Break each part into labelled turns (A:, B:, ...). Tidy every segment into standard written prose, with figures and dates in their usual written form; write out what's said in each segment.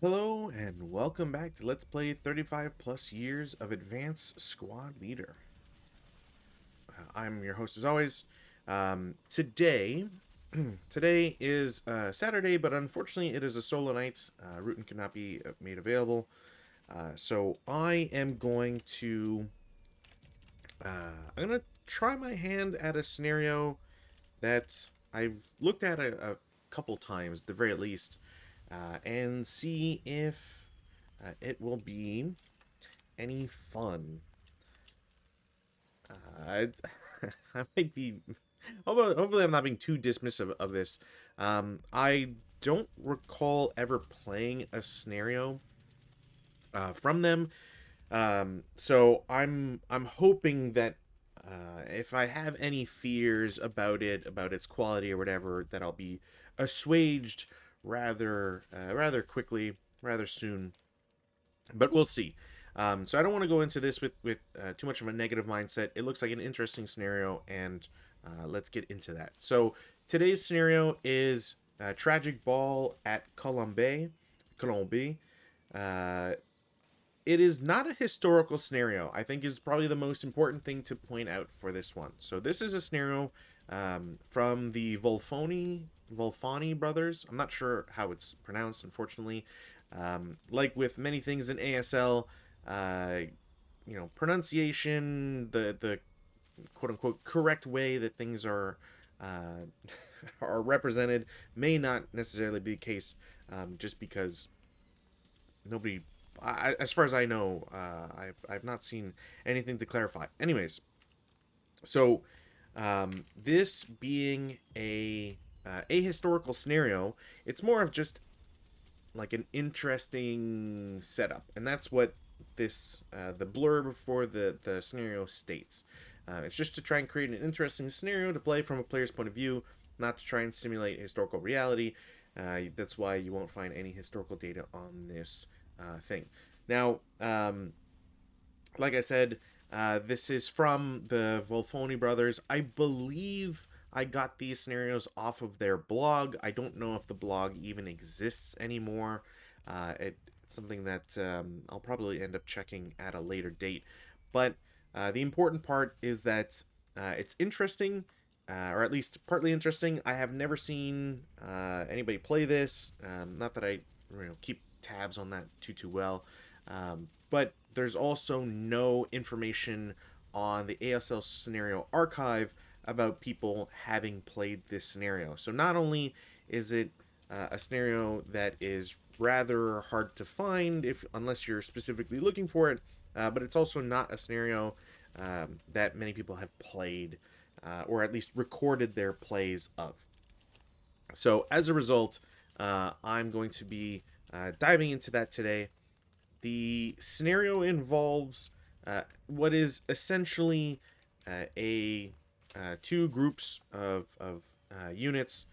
A: Hello and welcome back to Let's Play 35 plus years of Advanced Squad Leader. I'm your host as always. Today, today is Saturday, but unfortunately it is a solo night. Rutin cannot be made available, so I am going to I'm gonna try my hand at a scenario that I've looked at a couple times, at the very least, and see if it will be any fun. I, I might be. Hopefully, I'm not being too dismissive of this. I don't recall ever playing a scenario from them. So I'm hoping that if I have any fears about it, about its quality or whatever, that I'll be assuaged rather quickly, rather soon. But we'll see. So I don't want to go into this with too much of a negative mindset. It looks like an interesting scenario, and let's get into that. So today's scenario is tragic ball at Colombey. Colombey. Uh, it is not a historical scenario. I think is probably the most important thing to point out for this one. So this is a scenario from the Volfoni brothers. I'm not sure how it's pronounced, unfortunately. Like with many things in ASL, uh, pronunciation, the quote unquote correct way that things are are represented may not necessarily be the case, just because nobody, as far as I know, I've not seen anything to clarify. Anyways, so this being a ahistorical scenario, it's more of just like an interesting setup, and that's what this the blurb for the scenario states. It's just to try and create an interesting scenario to play from a player's point of view, not to try and simulate historical reality. That's why you won't find any historical data on this thing. Now, like I said, this is from the Volfoni brothers. I believe I got these scenarios off of their blog. I don't know if the blog even exists anymore. It's something that I'll probably end up checking at a later date. But the important part is that it's interesting, or at least partly interesting. I have never seen anybody play this. Not that I keep tabs on that too well. But there's also no information on the ASL scenario archive about people having played this scenario. So not only is it a scenario that is rather hard to find if unless you're specifically looking for it, but it's also not a scenario that many people have played, or at least recorded their plays of. So as a result, I'm going to be diving into that today. The scenario involves what is essentially a two groups of units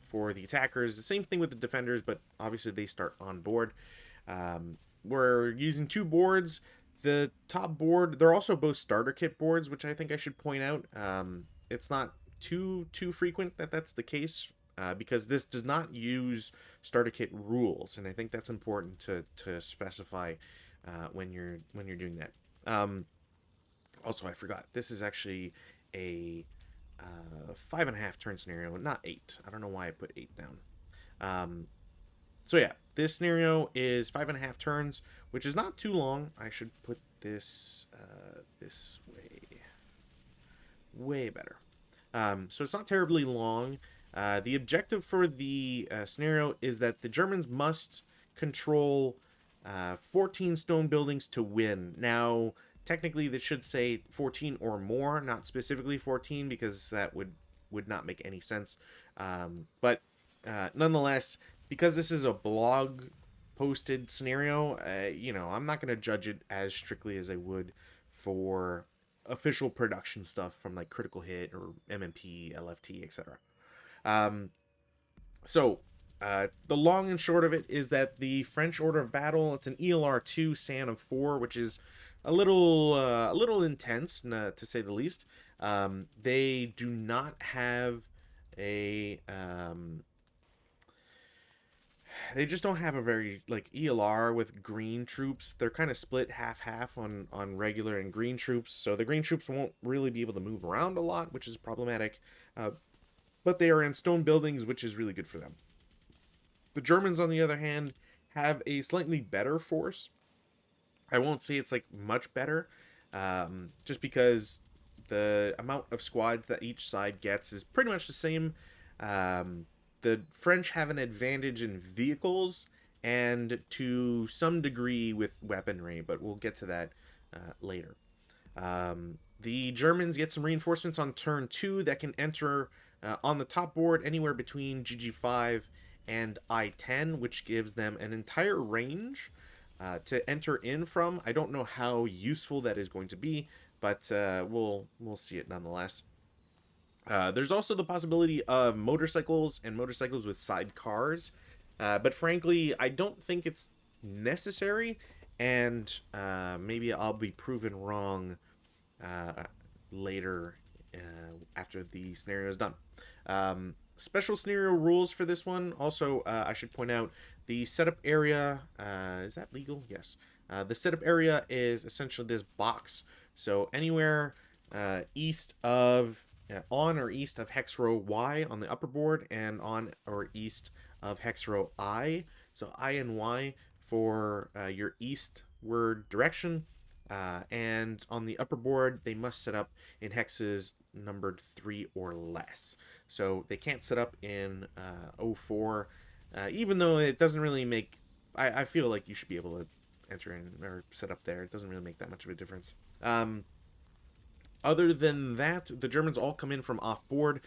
A: for the attackers. The same thing with the defenders, but obviously they start on board. We're using two boards. The top board, they're also both starter kit boards, which I think I should point out. It's not too frequent that that's the case, because this does not use starter kit rules, and I think that's important to specify when you're doing that. Also, I forgot, this is actually a 5.5 turn scenario, not 8. I don't know why I put 8 down. So yeah, this scenario is 5.5 turns, which is not too long. I should put this this way better. So it's not terribly long. The objective for the scenario is that the Germans must control 14 stone buildings to win. Now, technically, this should say 14 or more, not specifically 14, because that would not make any sense. But nonetheless, because this is a blog posted scenario, I'm not going to judge it as strictly as I would for official production stuff from like Critical Hit or MMP, LFT, etc. So the long and short of it is that the French Order of Battle, it's an ELR2 SAN of 4, which is a little intense, to say the least. They do not have a they just don't have a very like ELR with green troops. They're kind of split half on regular and green troops, so the green troops won't really be able to move around a lot, which is problematic. Uh, but they are in stone buildings, which is really good for them. The Germans, on the other hand, have a slightly better force. I won't say it's like much better, just because the amount of squads that each side gets is pretty much the same. The French have an advantage in vehicles and to some degree with weaponry, but we'll get to that later. The Germans get some reinforcements on turn 2 that can enter on the top board anywhere between GG5 and I-10, which gives them an entire range to enter in from. I don't know how useful that is going to be, but we'll see it nonetheless. There's also the possibility of motorcycles and motorcycles with sidecars, but frankly, I don't think it's necessary, and maybe I'll be proven wrong later after the scenario is done. Special scenario rules for this one. Also, I should point out the setup area. Is that legal? Yes. The setup area is essentially this box. So anywhere east of, on or east of hex row Y on the upper board, and on or east of hex row I. So I and Y for your eastward direction. And on the upper board, they must set up in hexes numbered 3 or less. So they can't set up in 04, even though it doesn't really make... I feel like you should be able to enter in or set up there. It doesn't really make that much of a difference. Other than that, the Germans all come in from off-board,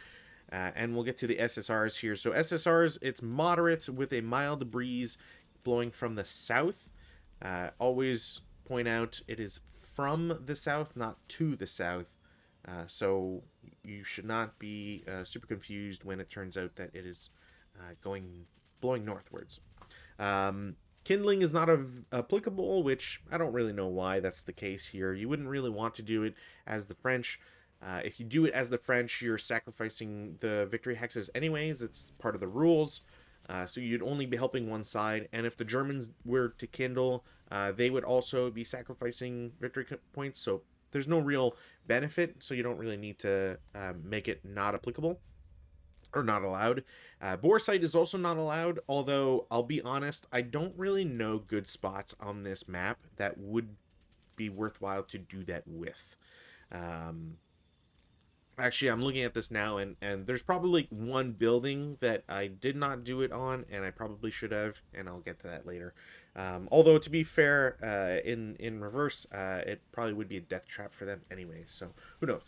A: and we'll get to the SSRs here. So SSRs, it's moderate with a mild breeze blowing from the south. Always point out it is from the south, not to the south. So you should not be super confused when it turns out that it is blowing northwards. Kindling is not applicable, which I don't really know why that's the case here. You wouldn't really want to do it as the French. If you do it as the French, you're sacrificing the victory hexes anyways. It's part of the rules. So you'd only be helping one side. And if the Germans were to kindle, they would also be sacrificing victory points. So there's no real benefit. So you don't really need to make it not applicable or not allowed. Boresight is also not allowed, although I'll be honest, I don't really know good spots on this map that would be worthwhile to do that with. Actually, I'm looking at this now, and there's probably one building that I did not do it on, and I probably should have, and I'll get to that later. Although, to be fair, in reverse, it probably would be a death trap for them anyway, so who knows.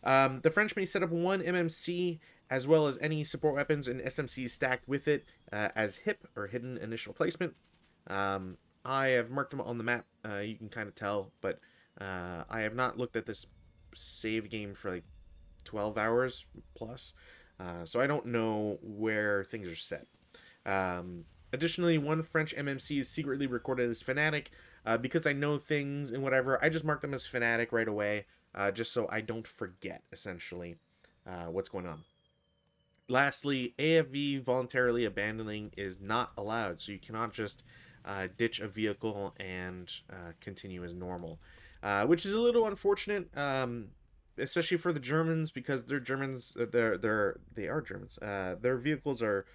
A: The French may set up one MMC as well as any support weapons and SMCs stacked with it as HIP, or hidden initial placement. I have marked them on the map, you can kind of tell, but I have not looked at this save game for like 12 hours plus, so I don't know where things are set. Additionally, one French MMC is secretly recorded as Fanatic. Because I know things and whatever, I just mark them as Fanatic right away, just so I don't forget, essentially, what's going on. Lastly, AFV voluntarily abandoning is not allowed, so you cannot just ditch a vehicle and continue as normal, which is a little unfortunate, especially for the Germans, because they're Germans. They are Germans. Their vehicles are,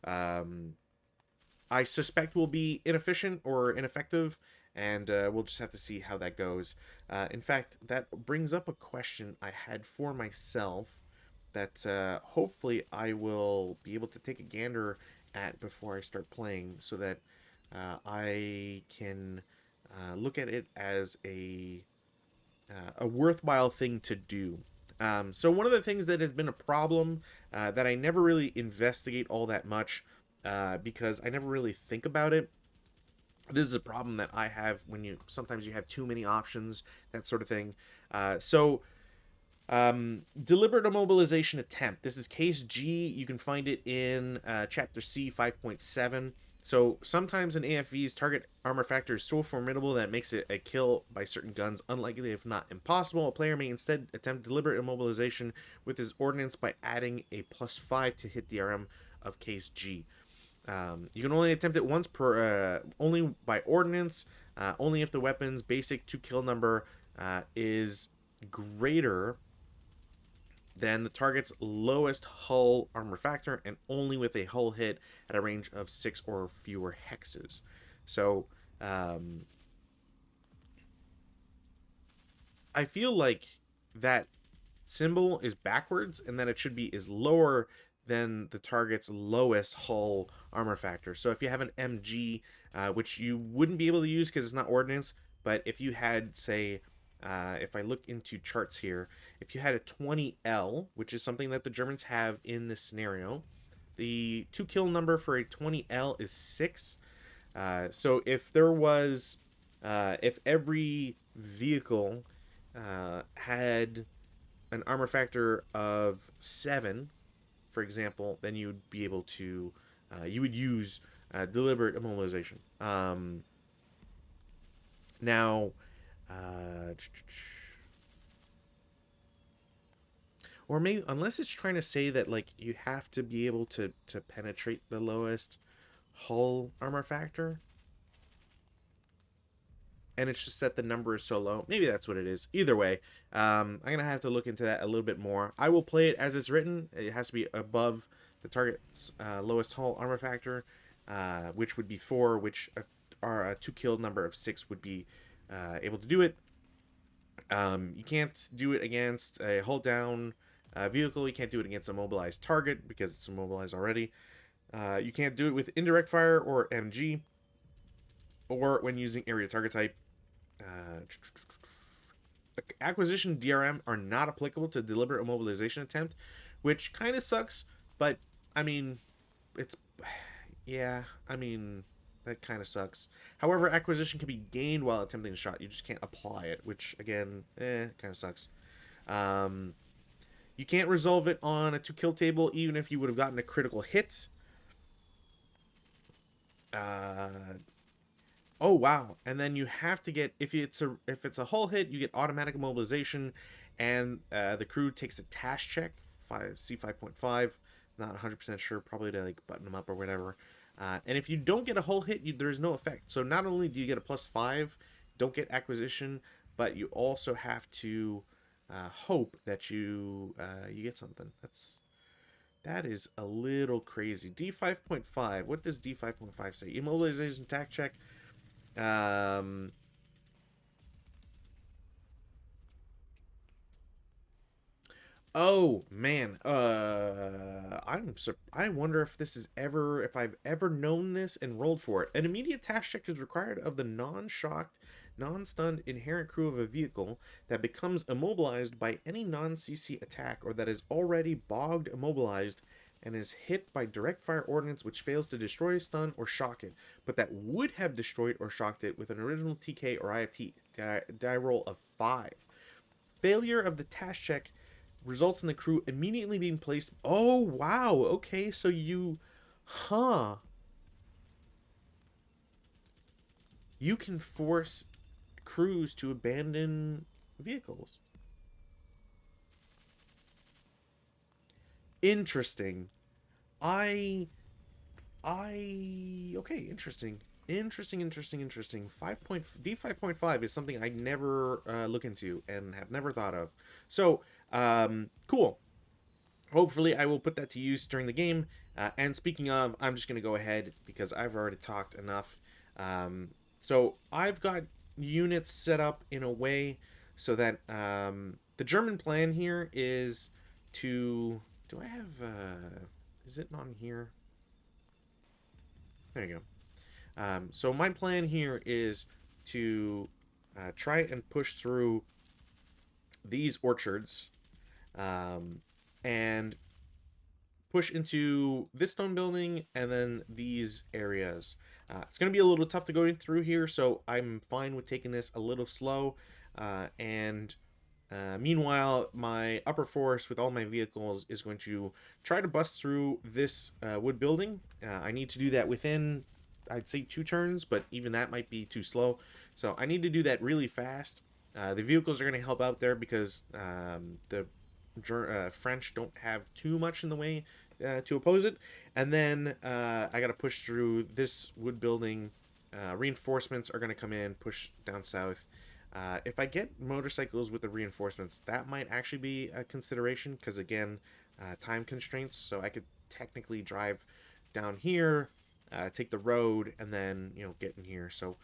A: I suspect, will be inefficient or ineffective, and we'll just have to see how that goes. In fact, that brings up a question I had for myself that hopefully I will be able to take a gander at before I start playing, so that I can look at it as a worthwhile thing to do. So one of the things that has been a problem that I never really investigate all that much, because I never really think about it. This is a problem that I have when sometimes you have too many options, that sort of thing. Deliberate immobilization attempt. This is case G. You can find it in chapter C 5.7. So sometimes an AFV's target armor factor is so formidable that it makes it a kill by certain guns unlikely, if not impossible. A player may instead attempt deliberate immobilization with his ordnance by adding a +5 to hit DRM of case G. You can only attempt it once per, only by ordnance, only if the weapon's basic to kill number is greater than the target's lowest hull armor factor, and only with a hull hit at a range of 6 or fewer hexes. So, I feel like that symbol is backwards, and that it should be is lower than the target's lowest hull armor factor. So if you have an MG, which you wouldn't be able to use because it's not ordnance, but if you had, say, if I look into charts here, if you had a 20L, which is something that the Germans have in this scenario, the to kill number for a 20L is 6. So if there was, if every vehicle had an armor factor of 7, for example, then you'd be able to, you would use deliberate immobilization. Now, or maybe, unless it's trying to say that, like, you have to be able to penetrate the lowest hull armor factor, and it's just that the number is so low. Maybe that's what it is. Either way, I'm going to have to look into that a little bit more. I will play it as it's written. It has to be above the target's lowest hull armor factor, which would be 4, which are a to kill number of 6 would be able to do it. You can't do it against a hull down vehicle. You can't do it against a mobilized target because it's immobilized already. You can't do it with indirect fire or MG, or when using area target type. Acquisition DRM are not applicable to deliberate immobilization attempt, which kind of sucks, but I mean, it's, yeah, I mean, that kind of sucks. However, acquisition can be gained while attempting a shot. You just can't apply it, which, again, kind of sucks. You can't resolve it on a to kill table, even if you would have gotten a critical hit. Oh wow! And then you have to get, if it's a hull hit, you get automatic immobilization, and the crew takes a task check, C5.5. Not 100% sure, probably to like button them up or whatever. And if you don't get a hull hit, there's no effect. So not only do you get a +5, don't get acquisition, but you also have to hope that you get something. That is a little crazy. D5.5. What does D5.5 say? Immobilization tack check. Oh man. I wonder if this is ever, if I've ever known this and rolled for it. An immediate task check is required of the non-shocked, non-stunned inherent crew of a vehicle that becomes immobilized by any non-CC attack, or that is already bogged immobilized and is hit by direct fire ordnance which fails to destroy, stun, or shock it, but that would have destroyed or shocked it with an original TK or IFT die roll of 5. Failure of the task check results in the crew immediately being placed. Oh wow, okay, so you you can force crews to abandon vehicles. Interesting. Okay, interesting. Interesting. D5.5 is something I never look into and have never thought of. So, cool. Hopefully I will put that to use during the game. And speaking of, I'm just going to go ahead because I've already talked enough. So I've got units set up in a way so that the German plan here is to... Do I have... is it on here? There you go. So my plan here is to try and push through these orchards and push into this stone building and then these areas. It's going to be a little tough to go through here, so I'm fine with taking this a little slow. Meanwhile, my upper force with all my vehicles is going to try to bust through this wood building. I need to do that within, I'd say, 2 turns, but even that might be too slow. So I need to do that really fast. The vehicles are going to help out there because the French don't have too much in the way to oppose it. And then I got to push through this wood building. Reinforcements are going to come in, push down south. If I get motorcycles with the reinforcements, that might actually be a consideration because, again, time constraints. So I could technically drive down here, take the road, and then, get in here. So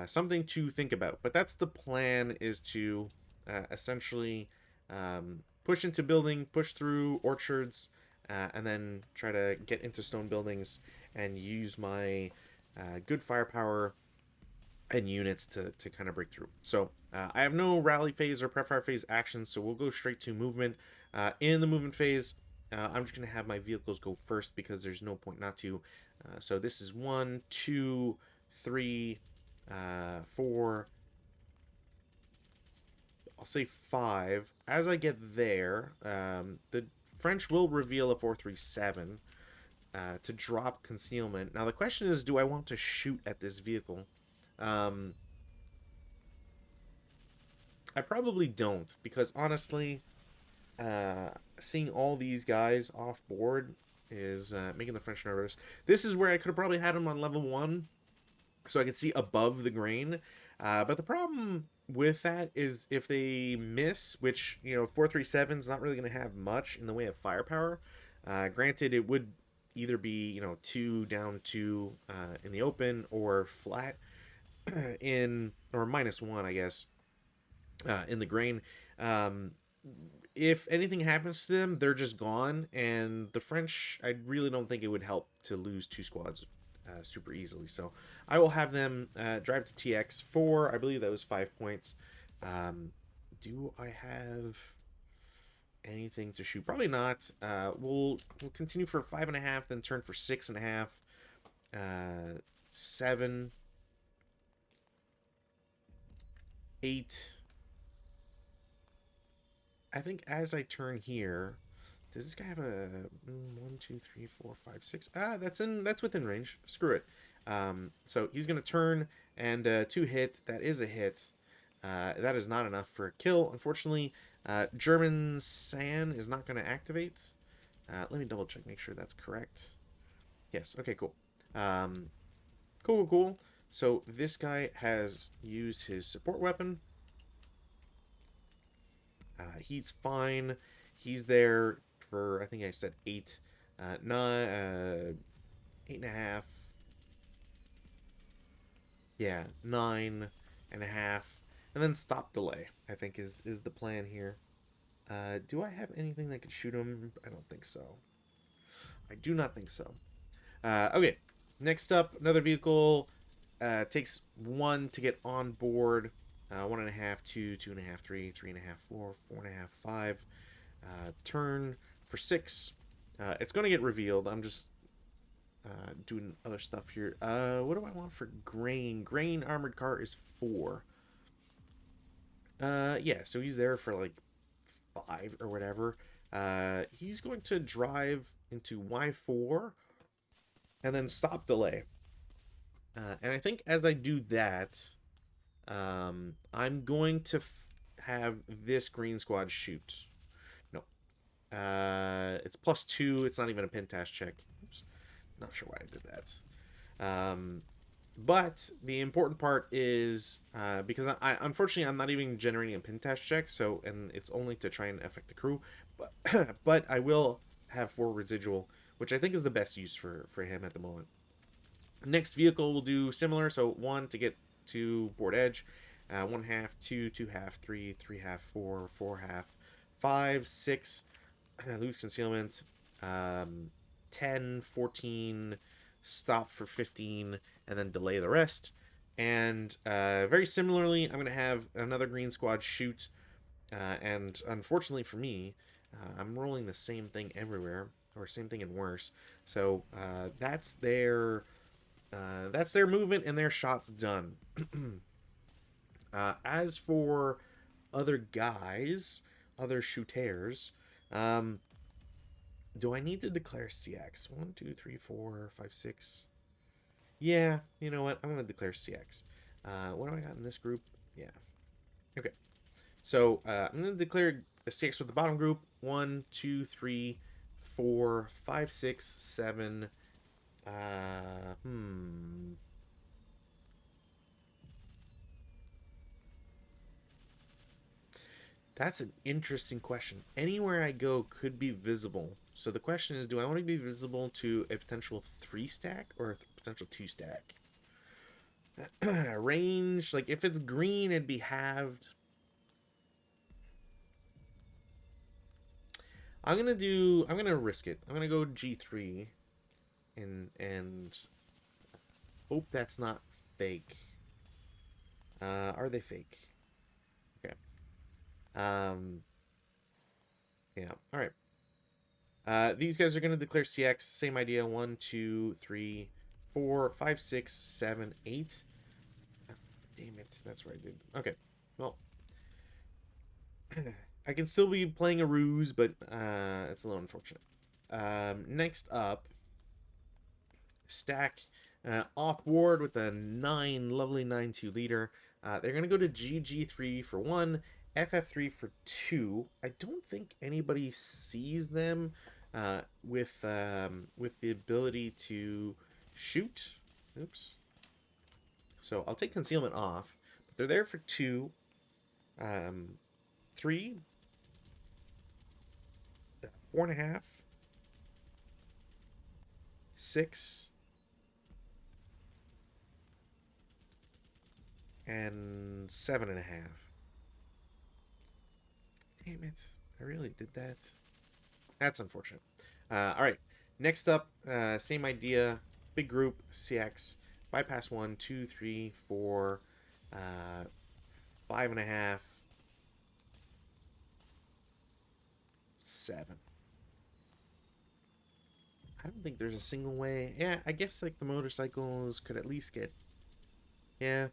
A: something to think about. But that's the plan, is to essentially push into building, push through orchards, and then try to get into stone buildings and use my good firepower and units to kind of break through. So I have no rally phase or prep fire phase actions, so we'll go straight to movement. In the movement phase, I'm just going to have my vehicles go first because there's no point not to. So this is 1, 2, 3, 4. I'll say 5. As I get there, the French will reveal a 437 to drop concealment. Now the question is, do I want to shoot at this vehicle? I probably don't, because honestly, seeing all these guys off board is making the French nervous. This is where I could have probably had them on level 1, so I could see above the grain. But the problem with that is if they miss, which, 437 is not really going to have much in the way of firepower. Granted, it would either be, 2 down 2 in the open, or flat in, or -1, I guess, in the grain. If anything happens to them, they're just gone, and the French, I really don't think it would help to lose 2 squads super easily. So I will have them drive to TX4. I believe that was 5 points. Do I have anything to shoot? Probably not. We'll continue for 5.5, then turn for 6.5, 7, 8. I think as I turn here, does this guy have a 1, 2, 3, 4, 5, 6? That's within range. Screw it. So he's gonna turn, and 2 hit. That is a hit. That is not enough for a kill, unfortunately. German San is not gonna activate. Let me double check, make sure that's correct. Yes. Okay. Cool. Cool. So this guy has used his support weapon. He's fine. He's there for, I think I said 8, 9, 8.5. Yeah, 9.5, and then stop delay, I think is the plan here. Do I have anything that could shoot him? I don't think so. I do not think so. Okay, next up, another vehicle. Takes 1 to get on board. 1.5, 2, 2.5, 3, 3.5, 4, 4.5, 5. Turn for 6. It's going to get revealed. I'm just doing other stuff here. What do I want for grain? Grain armored car is 4. Yeah, so he's there for like 5 or whatever. He's going to drive into Y4 and then stop delay. And I think as I do that, I'm going to have this green squad shoot. No. It's +2. It's not even a pentash check. Oops. Not sure why I did that. But the important part is, because I unfortunately I'm not even generating a pentash check, so, and it's only to try and affect the crew, but but I will have 4 residual, which I think is the best use for him at the moment. Next vehicle will do similar, so 1 to get to board edge, 1/2, 2, 2/2, 3, 3/2, 4, 4/2, 5, 6, lose concealment, 10, 14, stop for 15, and then delay the rest. And very similarly, I'm going to have another green squad shoot, and unfortunately for me, I'm rolling the same thing everywhere, or same thing and worse. So that's their movement and their shots done. As for other guys, other shooters, do I need to declare CX? 1, 2, 3, 4, 5, 6. Yeah, you know what? I'm going to declare CX. What do I got in this group? Yeah. Okay. So I'm going to declare a CX with the bottom group. 1, 2, 3, 4, 5, 6, 7. That's an interesting question. Anywhere I go could be visible. So the question is, do I want to be visible to a potential 3 stack or a potential 2 stack? Range, like if it's green, it'd be halved. I'm gonna risk it. I'm gonna go G3 and hope that's not fake. Are they fake? Okay. Yeah. All right. These guys are going to declare CX. Same idea. 1, 2, 3, 4, 5, 6, 7, 8. Damn it. That's what I did. Okay. Well, I can still be playing a ruse, but it's a little unfortunate. Next up, stack off board with a 9, lovely 9-2 leader. They're going to go to GG3 for 1, FF3 for 2. I don't think anybody sees them with the ability to shoot. Oops. So I'll take concealment off. But they're there for 2, 3, 4.5, 6, and 7.5. Damn it. I really did that. That's unfortunate. All right. Next up, same idea. Big group, CX. Bypass 1, 2, 3, 4, 5.5, 7. I don't think there's a single way. Yeah, I guess like the motorcycles could at least get. Yeah.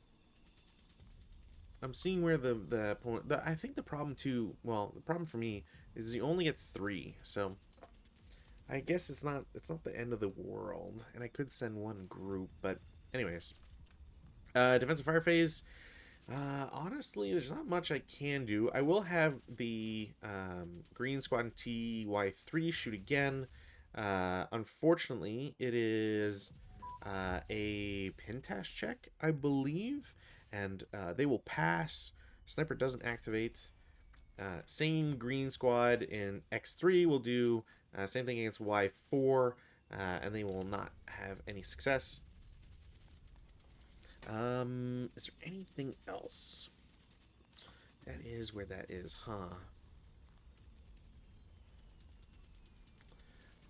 A: I'm seeing where the opponent. I think the problem too. Well, the problem for me is you only get 3, so I guess it's not the end of the world, and I could send one group, but anyways, defensive fire phase. Honestly, there's not much I can do. I will have the green squad and TY3 shoot again. Unfortunately, it is a Pintash check, I believe, and they will pass. Sniper doesn't activate. Same green squad in X3 will do same thing against Y4, and they will not have any success. Is there anything else? That is where that is, huh?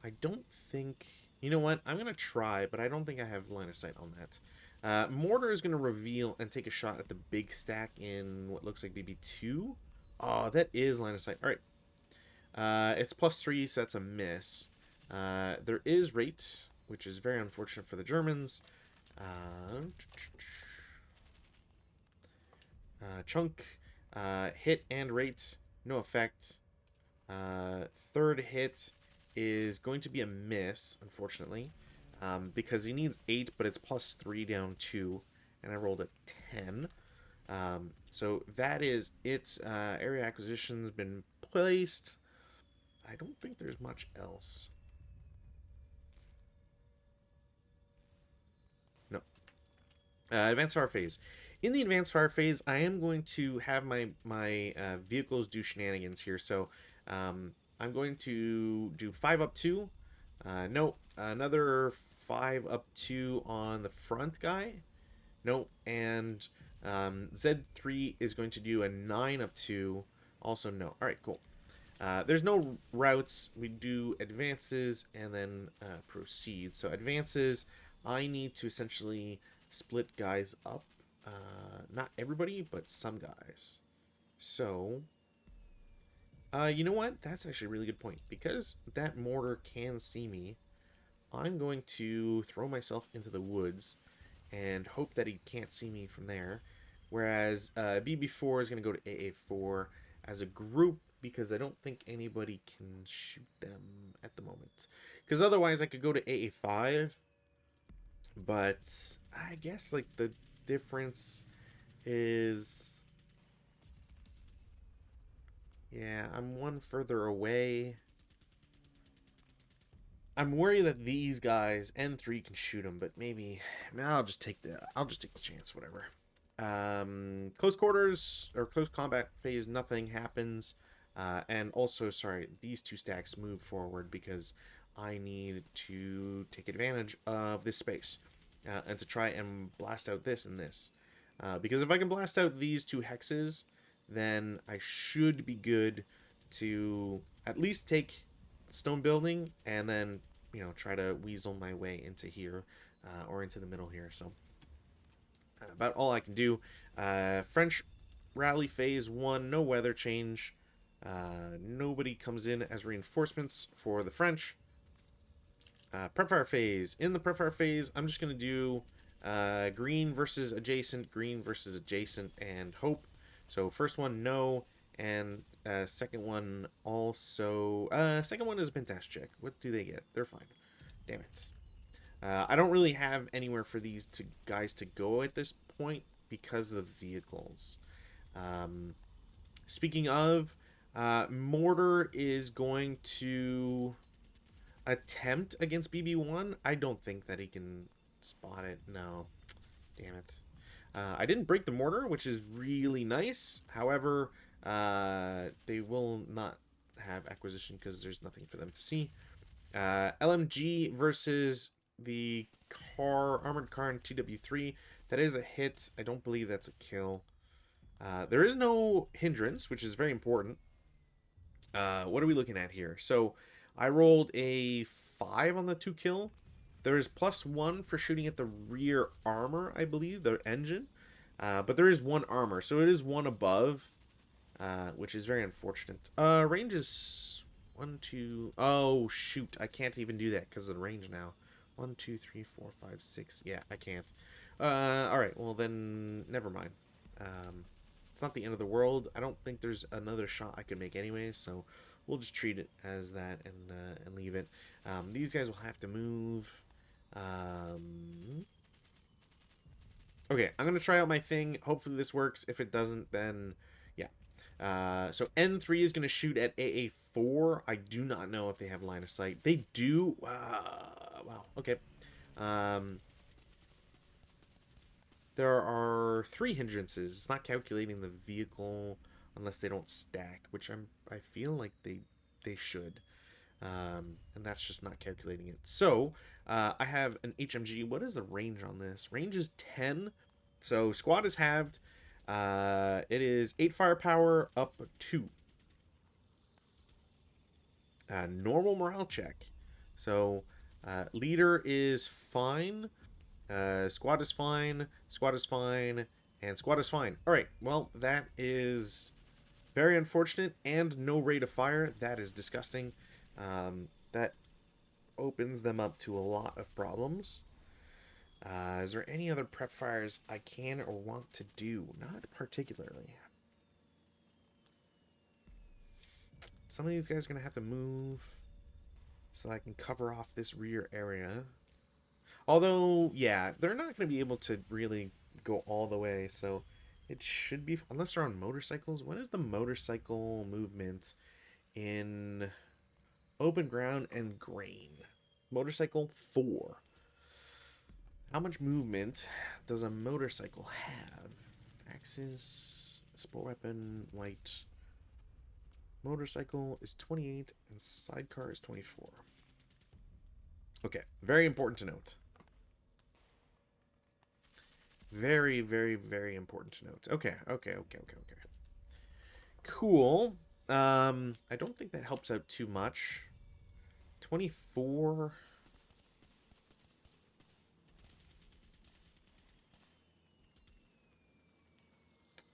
A: I don't think... You know what? I'm going to try, but I don't think I have line of sight on that. Mortar is going to reveal and take a shot at the big stack in what looks like BB2. Oh, that is line of sight. All right. It's +3, so that's a miss. There is rate, which is very unfortunate for the Germans. Chunk, hit and rate, no effect. Third hit is going to be a miss, unfortunately, because he needs 8, but it's +3 down 2, and I rolled a 10. So that is it. Area acquisition's been placed. I don't think there's much else. No. Advanced fire phase. In the advanced fire phase, I am going to have my vehicles do shenanigans here. So I'm going to do 5 up 2. No, another 5 up 2 on the front guy. No, and Z3 is going to do a 9 up 2. Also no. All right, cool. There's no routes. We do advances and then proceed. So advances, I need to essentially split guys up. Not everybody, but some guys. So, you know what? That's actually a really good point. Because that mortar can see me, I'm going to throw myself into the woods and hope that he can't see me from there. Whereas BB4 is going to go to AA4 as a group, because I don't think anybody can shoot them at the moment. Because otherwise I could go to AA5, but I guess like the difference is, yeah, I'm one further away. I'm worried that these guys N3 can shoot them, but maybe I'll just take the chance. Whatever. Close quarters or close combat phase, nothing happens. And also, sorry, these two stacks move forward because I need to take advantage of this space and to try and blast out this and this. Because if I can blast out these two hexes, then I should be good to at least take stone building and then, try to weasel my way into here or into the middle here. So about all I can do. French rally phase 1, no weather change. Nobody comes in as reinforcements for the French. Prep fire phase. In the prep fire phase, I'm just going to do green versus adjacent, and hope. So first one, no. And second one also... second one is a pentest check. What do they get? They're fine. Damn it. I don't really have anywhere for these guys to go at this point because of vehicles. Speaking of, Mortar is going to attempt against BB-1. I don't think that he can spot it. No. Damn it. I didn't break the mortar, which is really nice. However, they will not have acquisition because there's nothing for them to see. LMG versus the armored car in TW3. That is a hit. I don't believe that's a kill. There is no hindrance, which is very important. What are we looking at here? So I rolled a 5 on the 2 kill. There is +1 for shooting at the rear armor, I believe, the engine. But there is 1 armor, so it is 1 above, which is very unfortunate. Range is 1, 2... Oh, shoot. I can't even do that because of the range now. 1, 2, 3, 4, 5, 6. Yeah, I can't. Alright, well then, never mind. It's not the end of the world. I don't think there's another shot I could make anyways, so we'll just treat it as that and leave it. These guys will have to move. Okay, I'm going to try out my thing. Hopefully this works. If it doesn't, then yeah. So N3 is going to shoot at AA4. I do not know if they have line of sight. They do. Wow. Okay. There are 3 hindrances. It's not calculating the vehicle unless they don't stack, which I feel like they should. And that's just not calculating it. So I have an HMG. What is the range on this? Range is 10. So squad is halved. It is 8 firepower up 2. Normal morale check. So leader is fine. Squad is fine. Squad is fine. And squad is fine. Alright, well, that is very unfortunate. And no rate of fire. That is disgusting. That opens them up to a lot of problems. Is there any other prep fires I can or want to do? Not particularly. Some of these guys are going to have to move so I can cover off this rear area. Although, yeah, they're not going to be able to really go all the way, so it should be... Unless they're on motorcycles. What is the motorcycle movement in open ground and grain? Motorcycle 4. How much movement does a motorcycle have? Axis, sport weapon, white. Motorcycle is 28 and sidecar is 24. Okay, very important to note. Very, very, very important to note. Okay. Cool. I don't think that helps out too much. 24...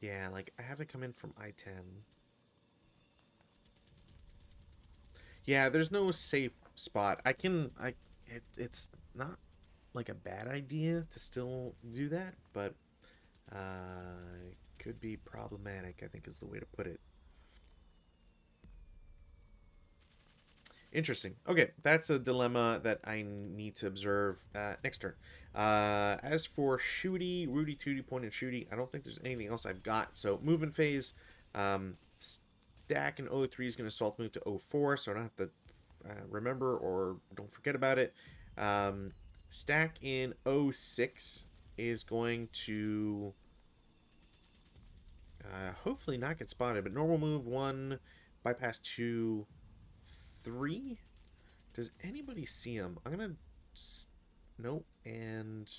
A: Yeah, like, I have to come in from I-10. Yeah, there's no safe spot. It's not, like, a bad idea to still do that, but, it could be problematic, I think is the way to put it. Interesting. Okay, that's a dilemma that I need to observe next turn. As for shooty, Rudy Tooty, point and shooty, I don't think there's anything else I've got. So movement phase, stack in 03 is going to assault move to 04, so I don't have to remember or don't forget about it. Stack in 06 is going to hopefully not get spotted, but normal move 1, bypass 2, 3. Does anybody see him? I'm gonna nope, and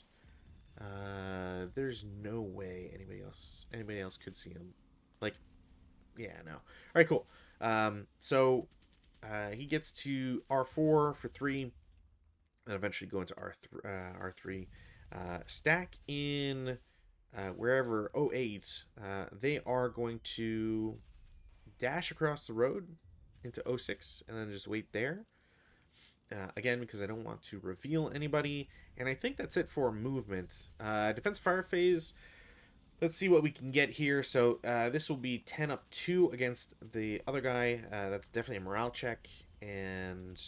A: there's no way anybody else could see him. Like, yeah, no. All right, cool. So he gets to R4 for 3, and eventually go into R3. Stack in wherever 08. They are going to dash across the road into 06 and then just wait there. Again, because I don't want to reveal anybody. And I think that's it for movement. Defense fire phase. Let's see what we can get here. So this will be 10 up 2 against the other guy. That's definitely a morale check. And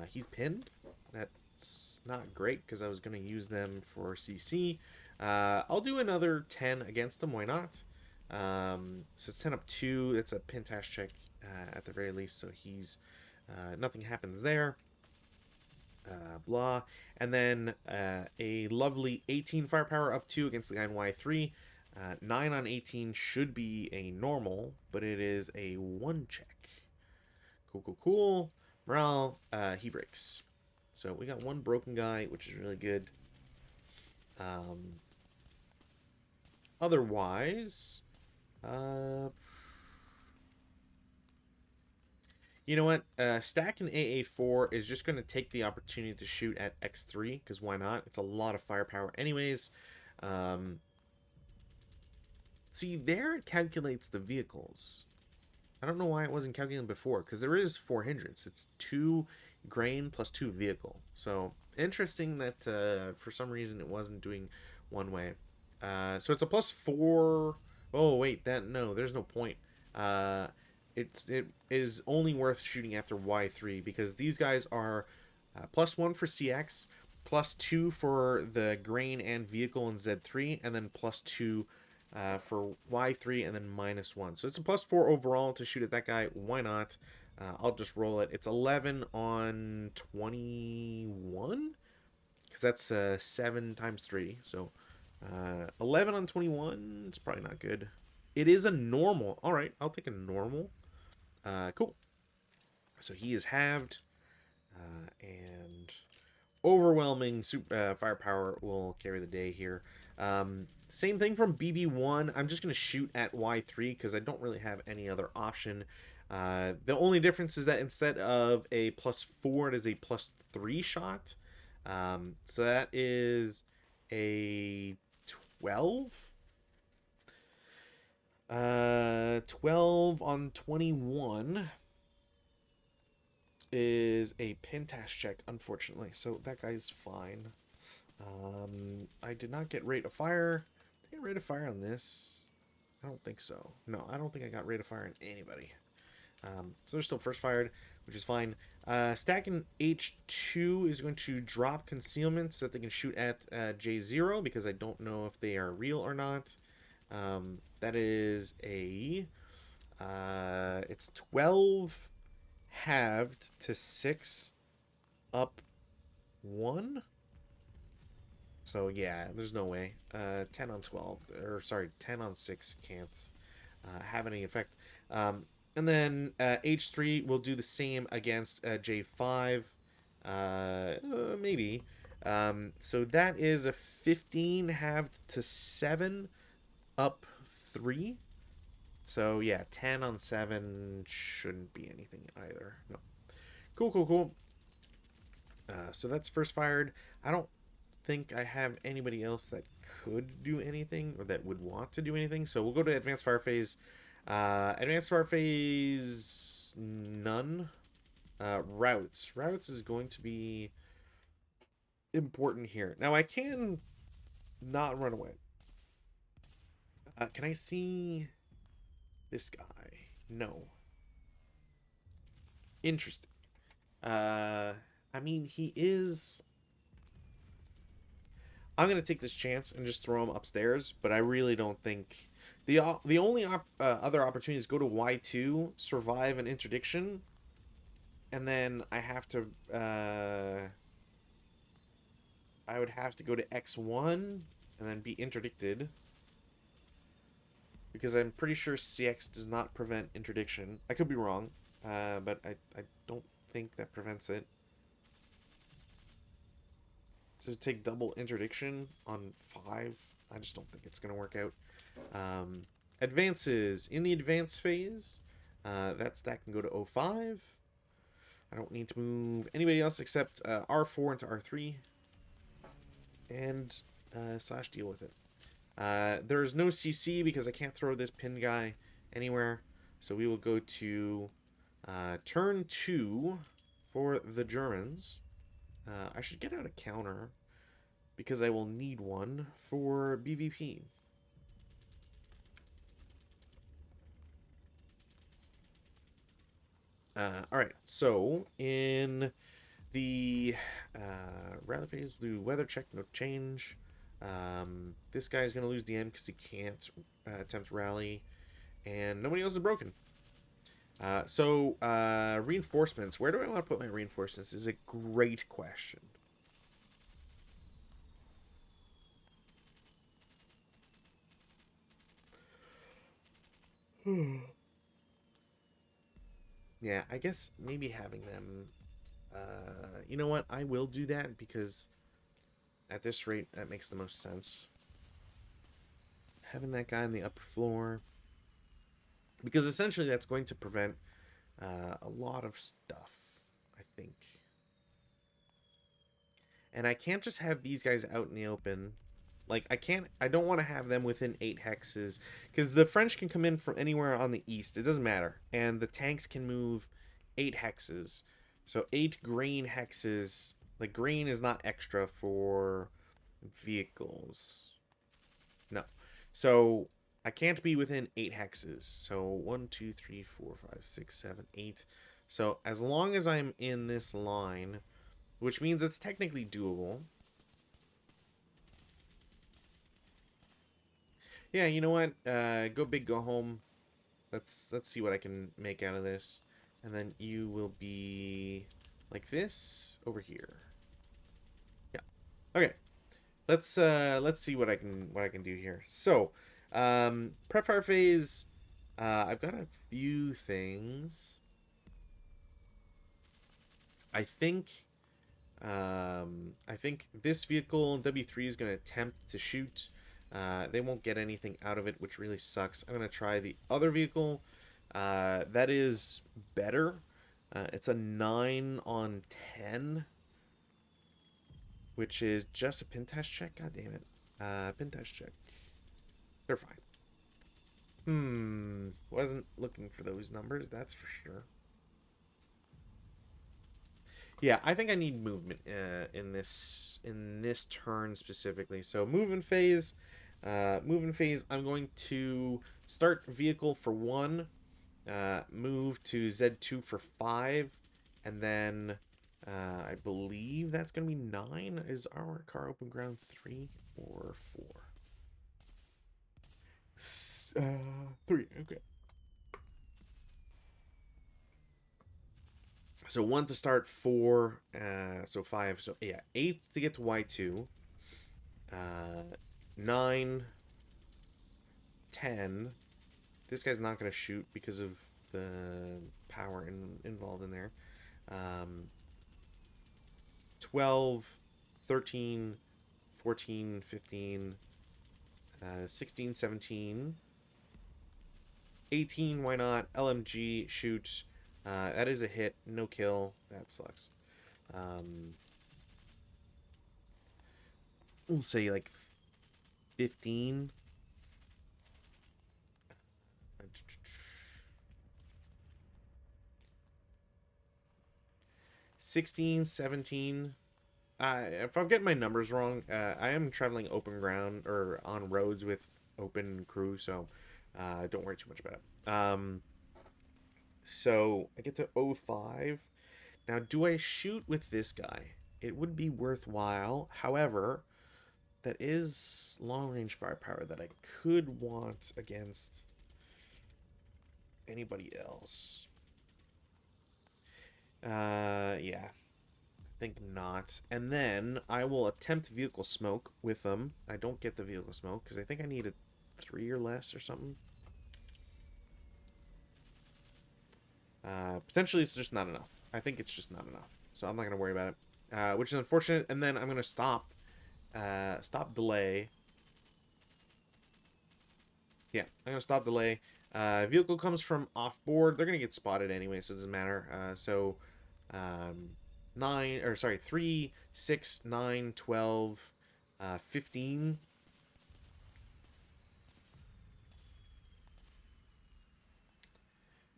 A: he's pinned. That's not great because I was going to use them for CC. I'll do another 10 against him. Why not? So it's 10 up 2. That's a pin tash check at the very least. So he's nothing happens there. Blah. And then a lovely 18 firepower up 2 against the guy in Y3. 9 on 18 should be a normal, but it is a 1 check. Cool. Morale, he breaks. So we got one broken guy, which is really good. Otherwise, you know what? Stack in AA4 is just going to take the opportunity to shoot at X3, because why not? It's a lot of firepower anyways. See, there it calculates the vehicles. I don't know why it wasn't calculating before, because there is 4 hindrance. It's 2 grain plus 2 vehicle. So, interesting that for some reason it wasn't doing one way. So it's a +4. Oh, wait, no, there's no point. It is only worth shooting after Y3, because these guys are +1 for CX, +2 for the grain and vehicle in Z3, and then +2 for Y3, and then -1. So it's a +4 overall to shoot at that guy. Why not? I'll just roll it. It's 11 on 21, because that's 7 times 3. So 11 on 21. It's probably not good. It is a normal. All right, I'll take a normal. Cool. So he is halved, and overwhelming firepower will carry the day here. Same thing from VB-09. I'm just going to shoot at Y3 because I don't really have any other option. The only difference is that instead of a +4, it is a +3 shot. So that is a 12. 12 on 21 is a pentash check, unfortunately. So that guy's fine. I did not get rate of fire. Did I get rate of fire on this? I don't think so. No, I don't think I got rate of fire on anybody. So they're still first fired, which is fine. Stacking H2 is going to drop concealment so that they can shoot at J0, because I don't know if they are real or not. That is a it's 12 halved to 6 up 1. So yeah, there's no way. 10 on 12, or sorry, 10 on 6 can't have any effect. And then H3 will do the same against J5, maybe. So that is a 15 halved to 7 up 3. So yeah, 10 on 7 shouldn't be anything either. No. Cool. So that's first fired. I don't think I have anybody else that could do anything or that would want to do anything. So we'll go to advanced fire phase. Advanced fire phase, none. Routes is going to be important here. Now I can not run away. Can I see this guy? No. Interesting. I mean, he is... I'm going to take this chance and just throw him upstairs, but I really don't think... The only other opportunity is go to Y2, survive an interdiction, and then I have to I would have to go to X1 and then be interdicted, because I'm pretty sure CX does not prevent interdiction. I could be wrong, but I don't think that prevents it. To take double interdiction on 5, I just don't think it's going to work out. Advances. In the advance phase, that stack can go to 05. I don't need to move anybody else except R4 into R3. And slash deal with it. There's no CC because I can't throw this pin guy anywhere. So we will go to turn 2 for the Germans. I should get out a counter because I will need one for BVP. Alright, so in the rally phase, we'll do weather check, no change. This guy's going to lose DM because he can't attempt rally, and nobody else is broken. So reinforcements. Where do I want to put my reinforcements is a great question. Yeah, I guess maybe having them... you know what? I will do that because at this rate, that makes the most sense. Having that guy on the upper floor. Because essentially that's going to prevent a lot of stuff, I think. And I can't just have these guys out in the open. Like, I don't want to have them within 8 hexes. Because the French can come in from anywhere on the east. It doesn't matter. And the tanks can move 8 hexes. So 8 green hexes. Like, green is not extra for vehicles. No. So I can't be within 8 hexes. So 1, 2, 3, 4, 5, 6, 7, 8. So as long as I'm in this line, which means it's technically doable. Yeah, you know what? Go big, go home. Let's see what I can make out of this. And then you will be like this over here. Yeah. Okay. Let's see what I can do here. So, prep fire phase. I've got a few things. I think this vehicle W3 is going to attempt to shoot. They won't get anything out of it, which really sucks. I'm going to try the other vehicle. That is better. It's a 9 on 10. Which is just a pin test check. God damn it. Pin test check. They're fine. Wasn't looking for those numbers, that's for sure. Yeah, I think I need movement in this turn specifically. So movement phase. I'm going to start vehicle for 1. Move to Z2 for 5. And then... I believe that's going to be 9. Is our car open ground 3 or 4? 3, okay. So 1 to start, 4, so 5, so yeah, 8 to get to Y2, 9, 10. This guy's not going to shoot because of the power involved in there. 12, 13, 14, 15, 16, 17, 18, why not? LMG, shoot. That is a hit, no kill. That sucks. We'll say like 15. 16, 17. If I'm getting my numbers wrong, I am traveling open ground or on roads with open crew, so don't worry too much about it. So I get to 05. Now, do I shoot with this guy? It would be worthwhile. However, that is long-range firepower that I could want against anybody else. Yeah. I think not. And then I will attempt vehicle smoke with them. I don't get the vehicle smoke because I think I need a 3 or less or something. Potentially it's just not enough. I think it's just not enough. So I'm not going to worry about it. Which is unfortunate. And then I'm going to stop. Stop delay. Yeah, I'm going to stop delay. Vehicle comes from off board. They're going to get spotted anyway, so it doesn't matter. Um, 9, or sorry, 3, 6, 9, 12, 15.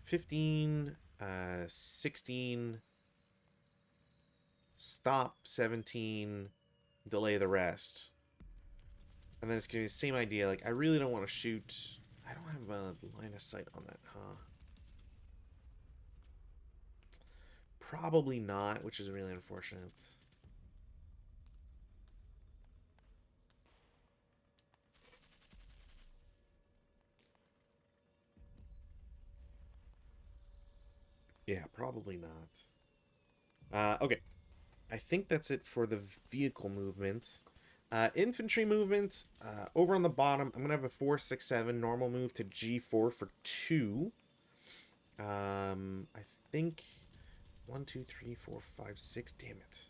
A: 15, 16, stop 17, delay the rest. And then it's going to be the same idea. Like, I really don't want to shoot. I don't have a line of sight on that, huh? Probably not, which is really unfortunate. Yeah, probably not. Okay. I think that's it for the vehicle movement. Infantry movement, over on the bottom, I'm going to have a 4, 6, 7 normal move to G4 for 2. I think 1, 2, 3, 4, 5, 6. Damn it.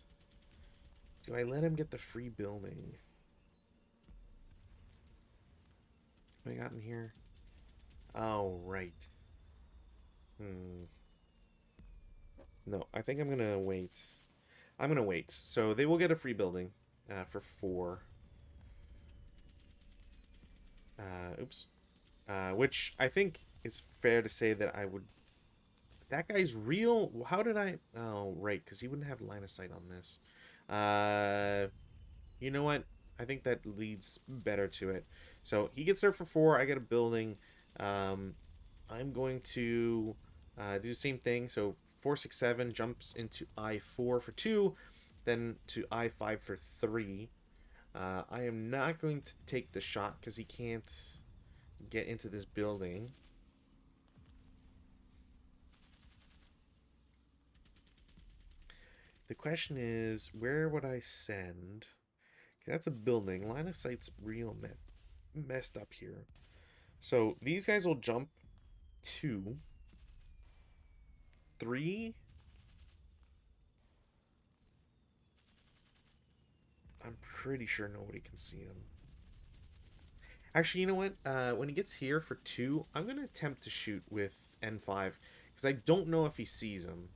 A: Do I let him get the free building? What I got in here? Oh, right. No, I think I'm going to wait. I'm going to wait. So they will get a free building for 4. Oops. Which I think it's fair to say that I would... That guy's real... How did I... Oh, right, because he wouldn't have line of sight on this. You know what? I think that leads better to it. So he gets there for 4. I get a building. I'm going to do the same thing. So 4, 6, 7 jumps into I4 for 2, then to I5 for 3. I am not going to take the shot because he can't get into this building. The question is, where would I send? Okay, that's a building. Line of sight's real messed up here. So these guys will jump 2, 3. I'm pretty sure nobody can see him. Actually, you know what? When he gets here for 2, I'm going to attempt to shoot with N5 because I don't know if he sees him.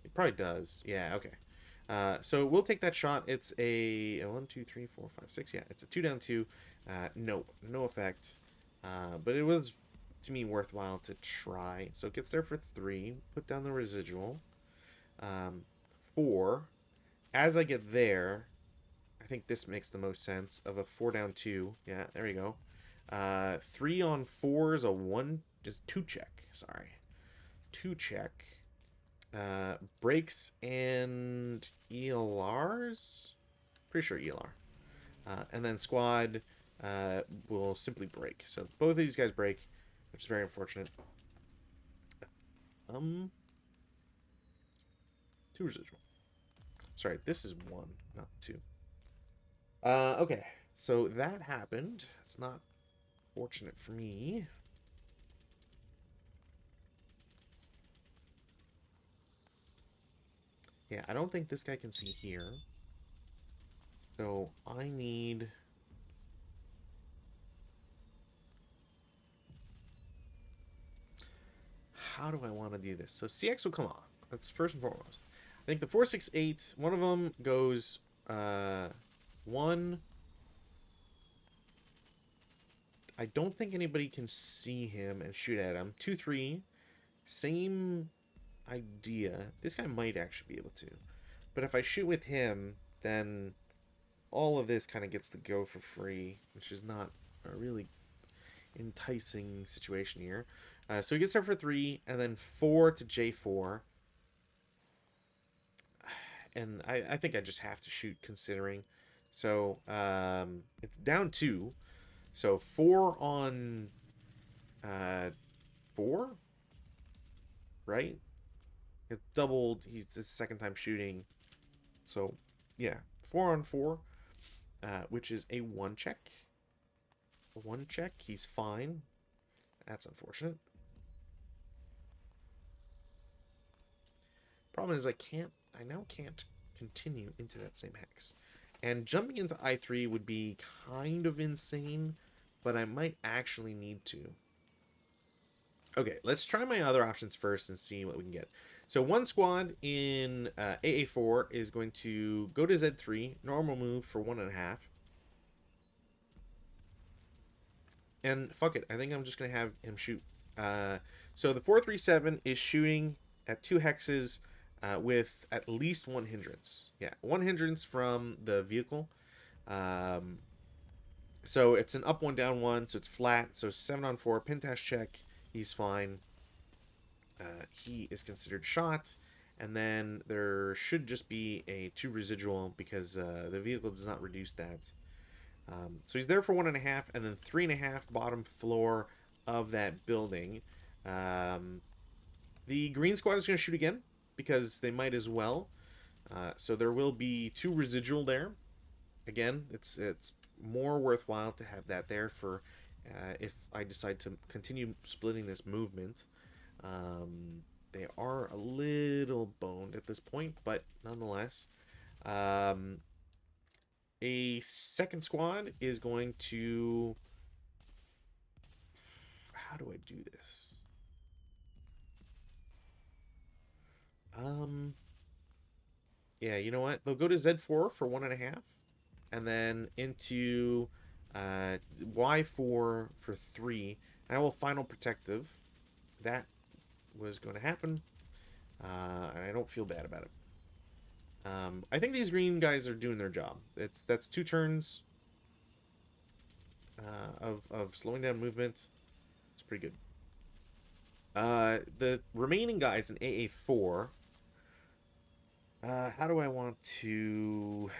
A: He probably does. Yeah, okay. So we'll take that shot. It's a 1, 2, 3, 4, 5, 6. Yeah, it's a 2 down 2. No effect. But it was, to me, worthwhile to try. So it gets there for 3. Put down the residual. 4. As I get there, I think this makes the most sense of a 4 down 2. Yeah, there we go. 3 on 4 is a 1, just 2 check. Sorry. 2 check. Brakes and ELRs? Pretty sure ELR. And then squad will simply break. So both of these guys break, which is very unfortunate. 2 residual. Sorry, this is 1, not 2. Okay, so that happened. It's not fortunate for me. Yeah, I don't think this guy can see here. So I need... How do I want to do this? So CX will come off. That's first and foremost. I think the 4, 6, 8, one of them goes 1. I don't think anybody can see him and shoot at him. 2, 3. Same idea. This guy might actually be able to. But if I shoot with him, then all of this kind of gets to go for free, which is not a really enticing situation here. So he gets there for 3, and then 4 to J4. And I think I just have to shoot considering. So it's down 2. So 4 on 4? Right? It doubled. He's his second time shooting. So, yeah. 4 on 4, which is a 1 check. A 1 check. He's fine. That's unfortunate. Problem is I now can't continue into that same hex. And jumping into I3 would be kind of insane, but I might actually need to. Okay, let's try my other options first and see what we can get. So one squad in AA4 is going to go to Z3, normal move for 1.5. And fuck it, I think I'm just going to have him shoot. So the 437 is shooting at 2 hexes with at least 1 hindrance. Yeah, 1 hindrance from the vehicle. So it's an up 1, down 1, so it's flat. So 7 on 4, Pintash check. He's fine. He is considered shot. And then there should just be a 2 residual because the vehicle does not reduce that. So he's there for 1.5, and then 3.5 bottom floor of that building. The green squad is going to shoot again because they might as well. So there will be 2 residual there. Again, it's more worthwhile to have that there for if I decide to continue splitting this movement. They are a little boned at this point, but nonetheless. A second squad is going to... How do I do this? Yeah, you know what? They'll go to Z4 for 1.5. And then into Y4 for 3. And I will final protective. That was going to happen. And I don't feel bad about it. I think these green guys are doing their job. That's 2 turns of slowing down movement. It's pretty good. The remaining guys in AA4. How do I want to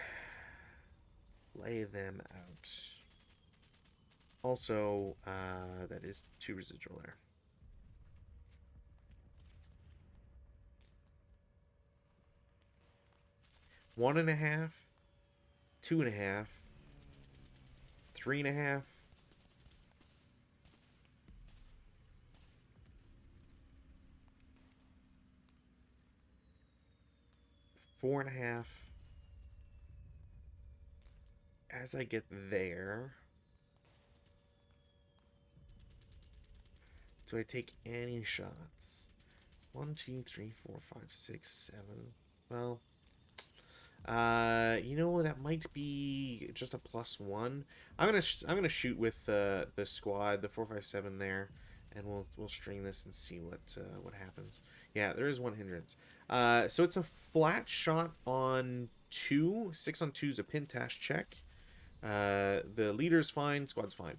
A: lay them out? Also, that is 2 residual there. 1.5, 2.5, 3.5. 4.5. As I get there, do I take any shots? 1, 2, 3, 4, 5, 6, 7. Well, you know, that might be just a +1. I'm gonna shoot with the squad, the 457 there, and we'll string this and see what happens. Yeah, there is 1 hindrance. So it's a flat shot on 2. 6 on 2 is a Pintash check. The leader's fine, squad's fine.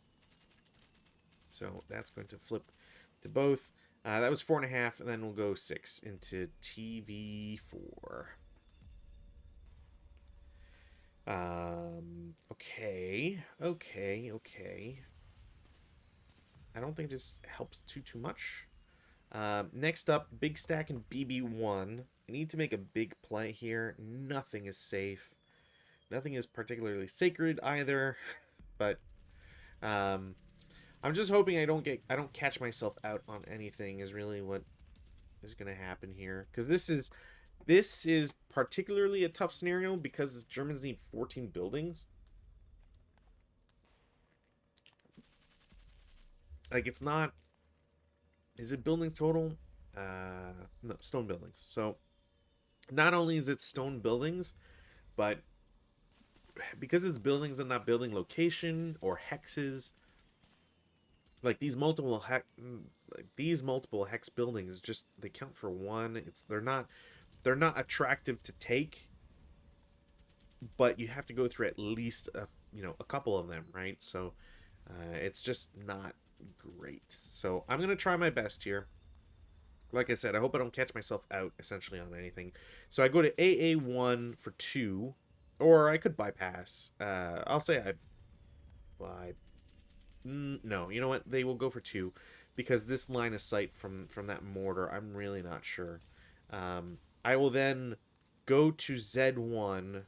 A: So that's going to flip to both. That was 4.5, and then we'll go 6 into TV4. Okay. I don't think this helps too much. Next up, big stack in BB-1. I need to make a big play here. Nothing is safe. Nothing is particularly sacred either. But I'm just hoping I don't catch myself out on anything is really what is going to happen here. Because this is particularly a tough scenario because Germans need 14 buildings. Like, it's not... Is it buildings total? No, stone buildings. So, not only is it stone buildings, but because it's buildings and not building location or hexes, like these multiple hex buildings, just they count for 1. They're not attractive to take, but you have to go through at least a couple of them, right? So it's just not great. So I'm gonna try my best here. Like I said, I hope I don't catch myself out essentially on anything. So I go to AA1 for 2, or I could bypass. I'll say I buy. No, you know what? They will go for 2 because this line of sight from that mortar, I'm really not sure. I will then go to Z1.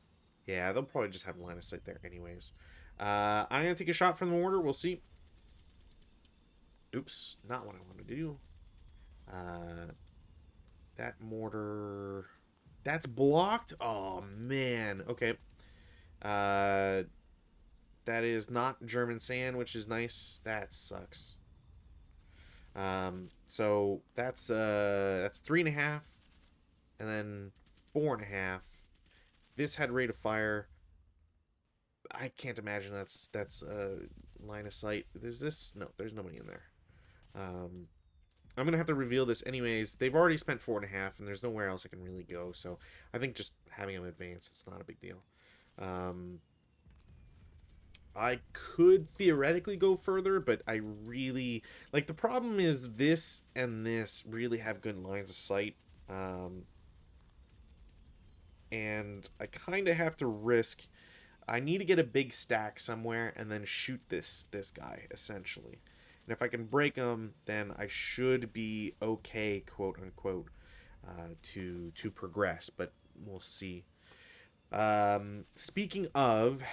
A: Yeah, they'll probably just have line of sight there anyways. I'm going to take a shot from the mortar. We'll see. Oops, not what I want to do. That mortar... That's blocked? Oh, man. Okay. That is not German sand, which is nice. That sucks. So that's 3.5, and then 4.5. This had rate of fire. I can't imagine that's line of sight. Is this? No, there's nobody in there. I'm gonna have to reveal this anyways. They've already spent 4.5, and there's nowhere else I can really go. So I think just having them advance is not a big deal. I could theoretically go further, but I really like the problem is this and this really have good lines of sight. And I kind of have to risk. I need to get a big stack somewhere and then shoot this guy essentially. And if I can break him, then I should be okay, quote unquote, to progress. But we'll see. Speaking of,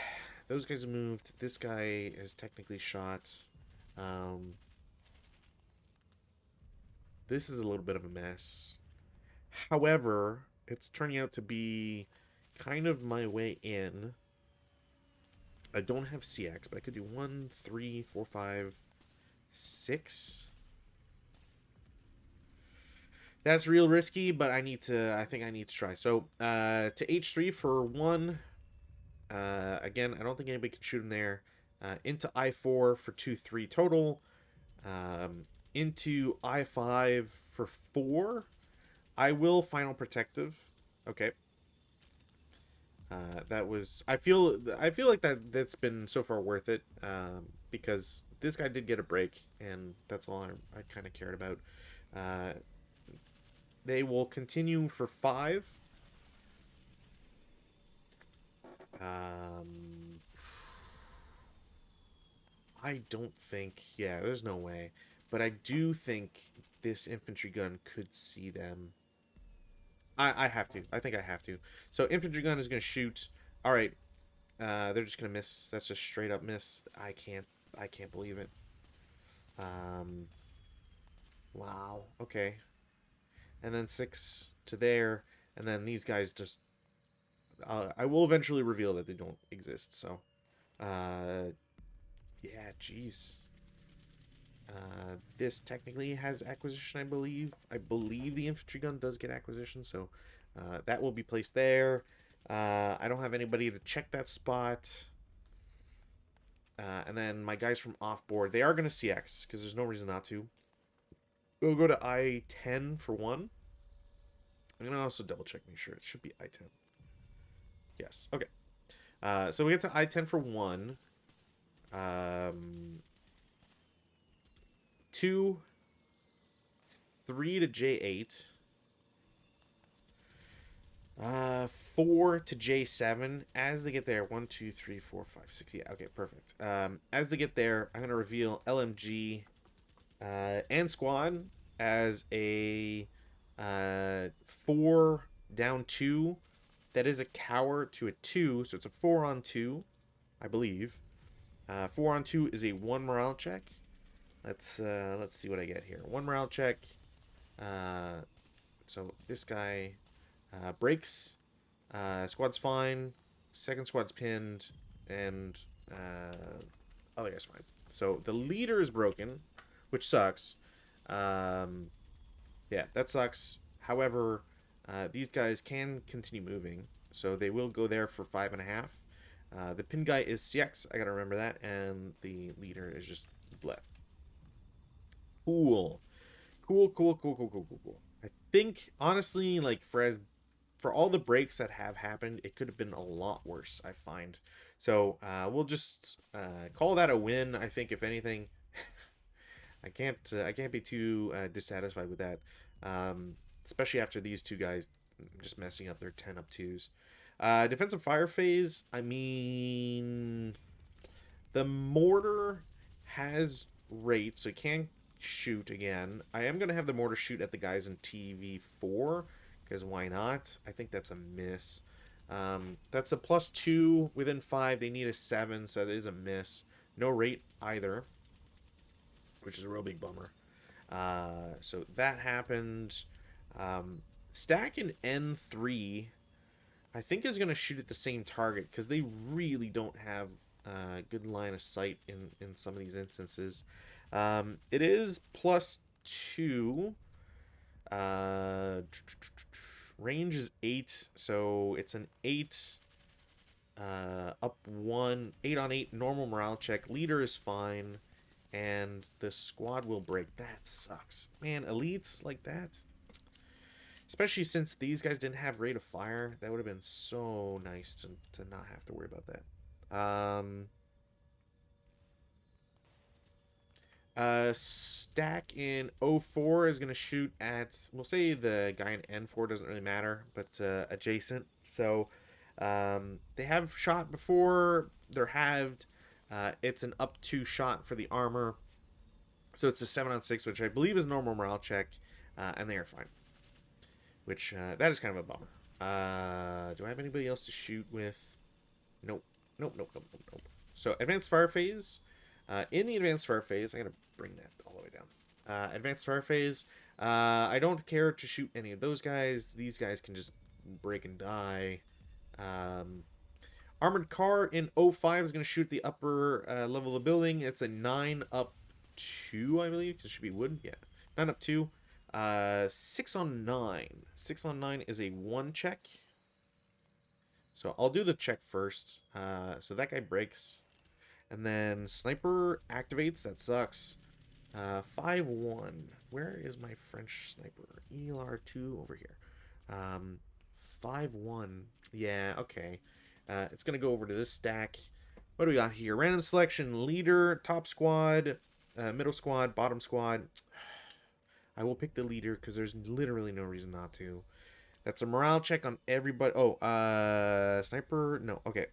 A: those guys have moved. This guy is technically shot. This is a little bit of a mess. However, it's turning out to be kind of my way in. I don't have CX, but I could do 1, 3, 4, 5, 6. That's real risky, but I think I need to try. So, to H3 for 1. Again, I don't think anybody can shoot him there. Into I4 for 2, 3 total. Into I5 for 4. I will final protective. Okay. That was I feel like that's been so far worth it, because this guy did get a break, and that's all I kind of cared about. They will continue for 5. I don't think, yeah, there's no way, but I do think this infantry gun could see them. I have to. I think I have to. So infantry gun is going to shoot. All right. They're just going to miss. That's a straight up miss. I can't believe it. Wow. Okay. And then 6 to there. And then these guys just... I will eventually reveal that they don't exist. So, yeah, jeez. This technically has acquisition, I believe. I believe the infantry gun does get acquisition, so that will be placed there. I don't have anybody to check that spot. And then my guys from off-board, they are going to CX, because there's no reason not to. We'll go to I-10 for 1. I'm going to also double-check, make sure it should be I-10. Yes, okay. So we get to I-10 for 1. 2, 3 to J8. 4 to J7. As they get there, 1, 2, 3, 4, 5, 6. Yeah, okay, perfect. As they get there, I'm gonna reveal LMG and squad as a 4 down 2. That is a cower to a 2, so it's a 4 on 2, I believe. 4 on 2 is a 1 morale check. Let's see what I get here. 1 morale check. So this guy breaks. Squad's fine. Second squad's pinned, and other guy's fine. So the leader is broken, which sucks. Yeah, that sucks. However, these guys can continue moving, so they will go there for 5.5. The pin guy is CX. I gotta remember that, and the leader is just bleh. Cool. Cool. I think, honestly, like, for all the breaks that have happened, it could have been a lot worse, I find. So, we'll just call that a win, I think, if anything. I can't be too dissatisfied with that. Especially after these two guys just messing up their 10 up 2s. Defensive fire phase, I mean, the mortar has rate, so it can shoot again. I am going to have the mortar shoot at the guys in TV4, because why not? I think that's a miss. That's a +2 within 5. They need a 7, so that is a miss. No rate either, which is a real big bummer. So that happened. Stack in N3, I think, is going to shoot at the same target because they really don't have good line of sight in some of these instances. It is +2. Range is 8, so it's an 8. Up 1, 8 on 8, normal morale check. Leader is fine, and the squad will break. That sucks. Man, elites like that, especially since these guys didn't have rate of fire, that would have been so nice to not have to worry about that. Stack in 04 is going to shoot at, we'll say the guy in N4 doesn't really matter, but adjacent. So they have shot before, they're halved. It's an up 2 shot for the armor. So it's a 7 on 6, which I believe is normal morale check, and they are fine. Which, that is kind of a bummer. Do I have anybody else to shoot with? Nope. Nope. So advanced fire phase. In the advanced fire phase, I gotta bring that all the way down. Advanced fire phase. I don't care to shoot any of those guys. These guys can just break and die. Armored car in 05 is going to shoot the upper level of the building. It's a 9 up 2, I believe, because it should be wood. Yeah, 9 up 2. 6 on 9. 6 on 9 is a 1 check. So I'll do the check first. So that guy breaks. And then sniper activates. That sucks. 5-1. Where is my French sniper? ELR2 over here. 5-1. Yeah, okay. It's going to go over to this stack. What do we got here? Random selection, leader, top squad, middle squad, bottom squad. I will pick the leader because there's literally no reason not to. That's a morale check on everybody. Oh, sniper. No, okay.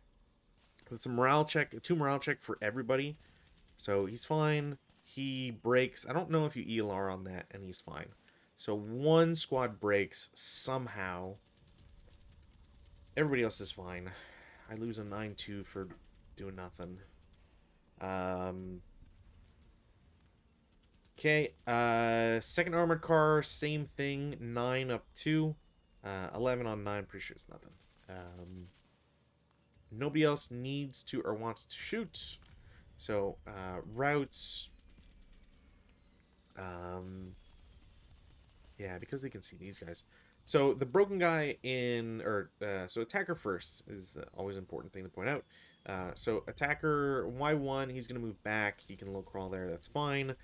A: That's a morale check, a 2 morale check for everybody. So he's fine. He breaks. I don't know if you ELR on that, and he's fine. So 1 squad breaks somehow. Everybody else is fine. I lose a 9-2 for doing nothing. Okay. Second armored car, same thing. 9 up 2. 11 on 9, pretty sure it's nothing. Nobody else needs to or wants to shoot. So, routes. Yeah, because they can see these guys. So, the broken guy in, or, so attacker first is always an important thing to point out. So, attacker, Y1, he's going to move back. He can low crawl there, that's fine.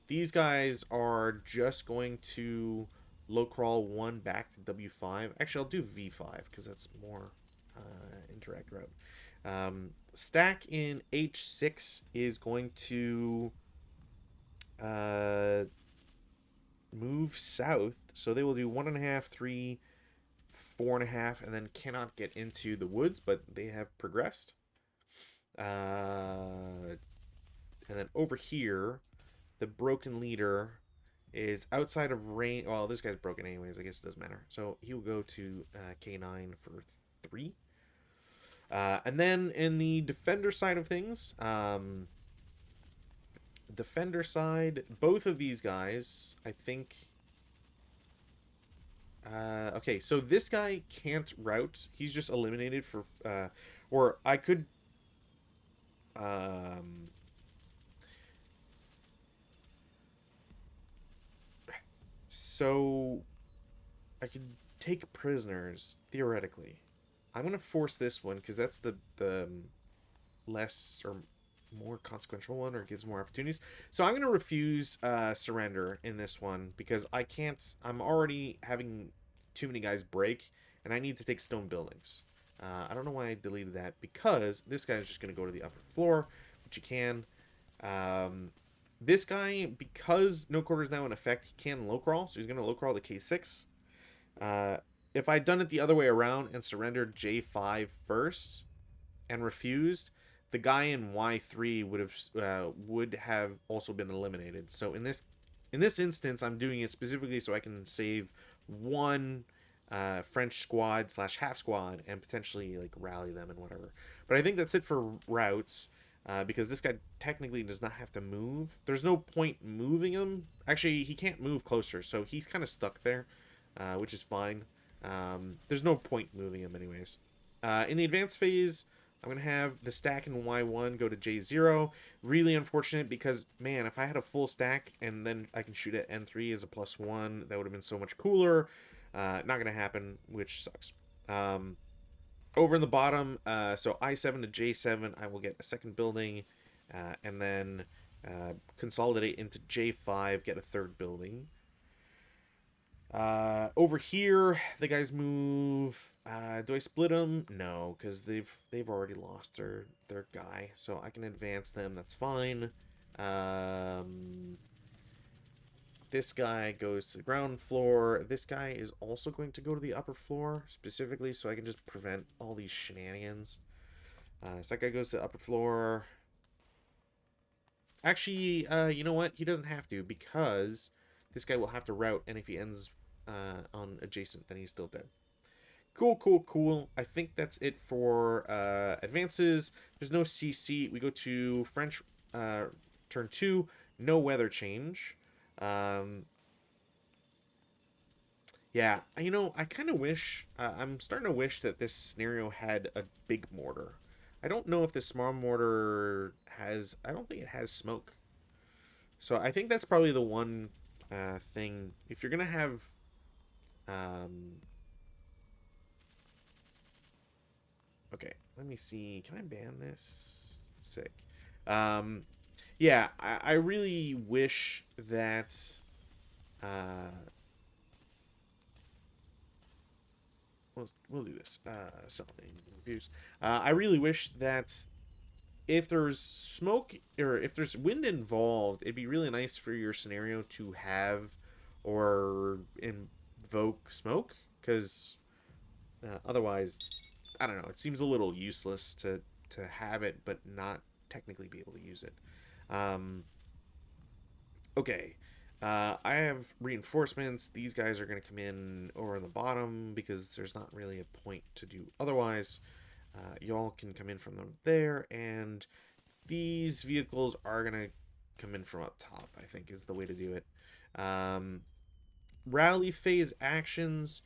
A: These guys are just going to low crawl 1 back to W5. Actually, I'll do V5 because that's more indirect route. Stack in H6 is going to move south. So they will do 1.5, 3, 4.5, and then cannot get into the woods, but they have progressed. And then over here, the broken leader is outside of range. Well, this guy's broken anyways. I guess it doesn't matter. So he will go to K9 for 3. And then in the defender side of things, defender side, both of these guys, I think. Okay, so this guy can't route. He's just eliminated for. Or I could. So I could take prisoners, theoretically. I'm going to force this one because that's the less or more consequential one, or gives more opportunities. So I'm going to refuse surrender in this one because I can't. I'm already having too many guys break, and I need to take stone buildings. I don't know why I deleted that, because this guy is just going to go to the upper floor, which you can. This guy, because no quarter is now in effect, he can low crawl, so he's going to low crawl to K6. If I'd done it the other way around and surrendered J5 first and refused, the guy in Y3 would have also been eliminated. So in this In this instance, I'm doing it specifically so I can save one French squad slash half squad and potentially like rally them and whatever. But I think that's it for routes. Because this guy technically does not have to move. There's no point moving him. Actually, he can't move closer, so he's kind of stuck there, which is fine. There's no point moving him anyways. In the advanced phase, I'm going to have the stack in Y1 go to J0. Really unfortunate because, man, if I had a full stack and then I can shoot at N3 as a +1, that would have been so much cooler. Not going to happen, which sucks. Over in the bottom, so I7 to J7, I will get a second building, and then consolidate into J5, get a third building. Over here, the guys move. Do I split them? No, because they've already lost their guy, so I can advance them. That's fine. This guy goes to the ground floor. This guy is also going to go to the upper floor, specifically so I can just prevent all these shenanigans. So that guy goes to the upper floor. Actually, you know what? He doesn't have to, because this guy will have to route, and if he ends on adjacent, then he's still dead. Cool, cool, cool. I think that's it for advances. There's no CC. We go to French turn 2. No weather change. Yeah, you know, I kind of wish, I'm starting to wish that this scenario had a big mortar. I don't know if the small mortar has, I don't think it has smoke. So I think that's probably the one thing, if you're going to have, okay, let me see, can I ban this? Sick. Yeah, I really wish that we'll do this. Selling reviews. I really wish that if there's smoke or if there's wind involved, it'd be really nice for your scenario to have or invoke smoke, because otherwise, I don't know. It seems a little useless to have it but not technically be able to use it. Okay. I have reinforcements. These guys are going to come in over on the bottom because there's not really a point to do otherwise. Y'all can come in from there, and these vehicles are going to come in from up top, I think is the way to do it. Rally phase actions.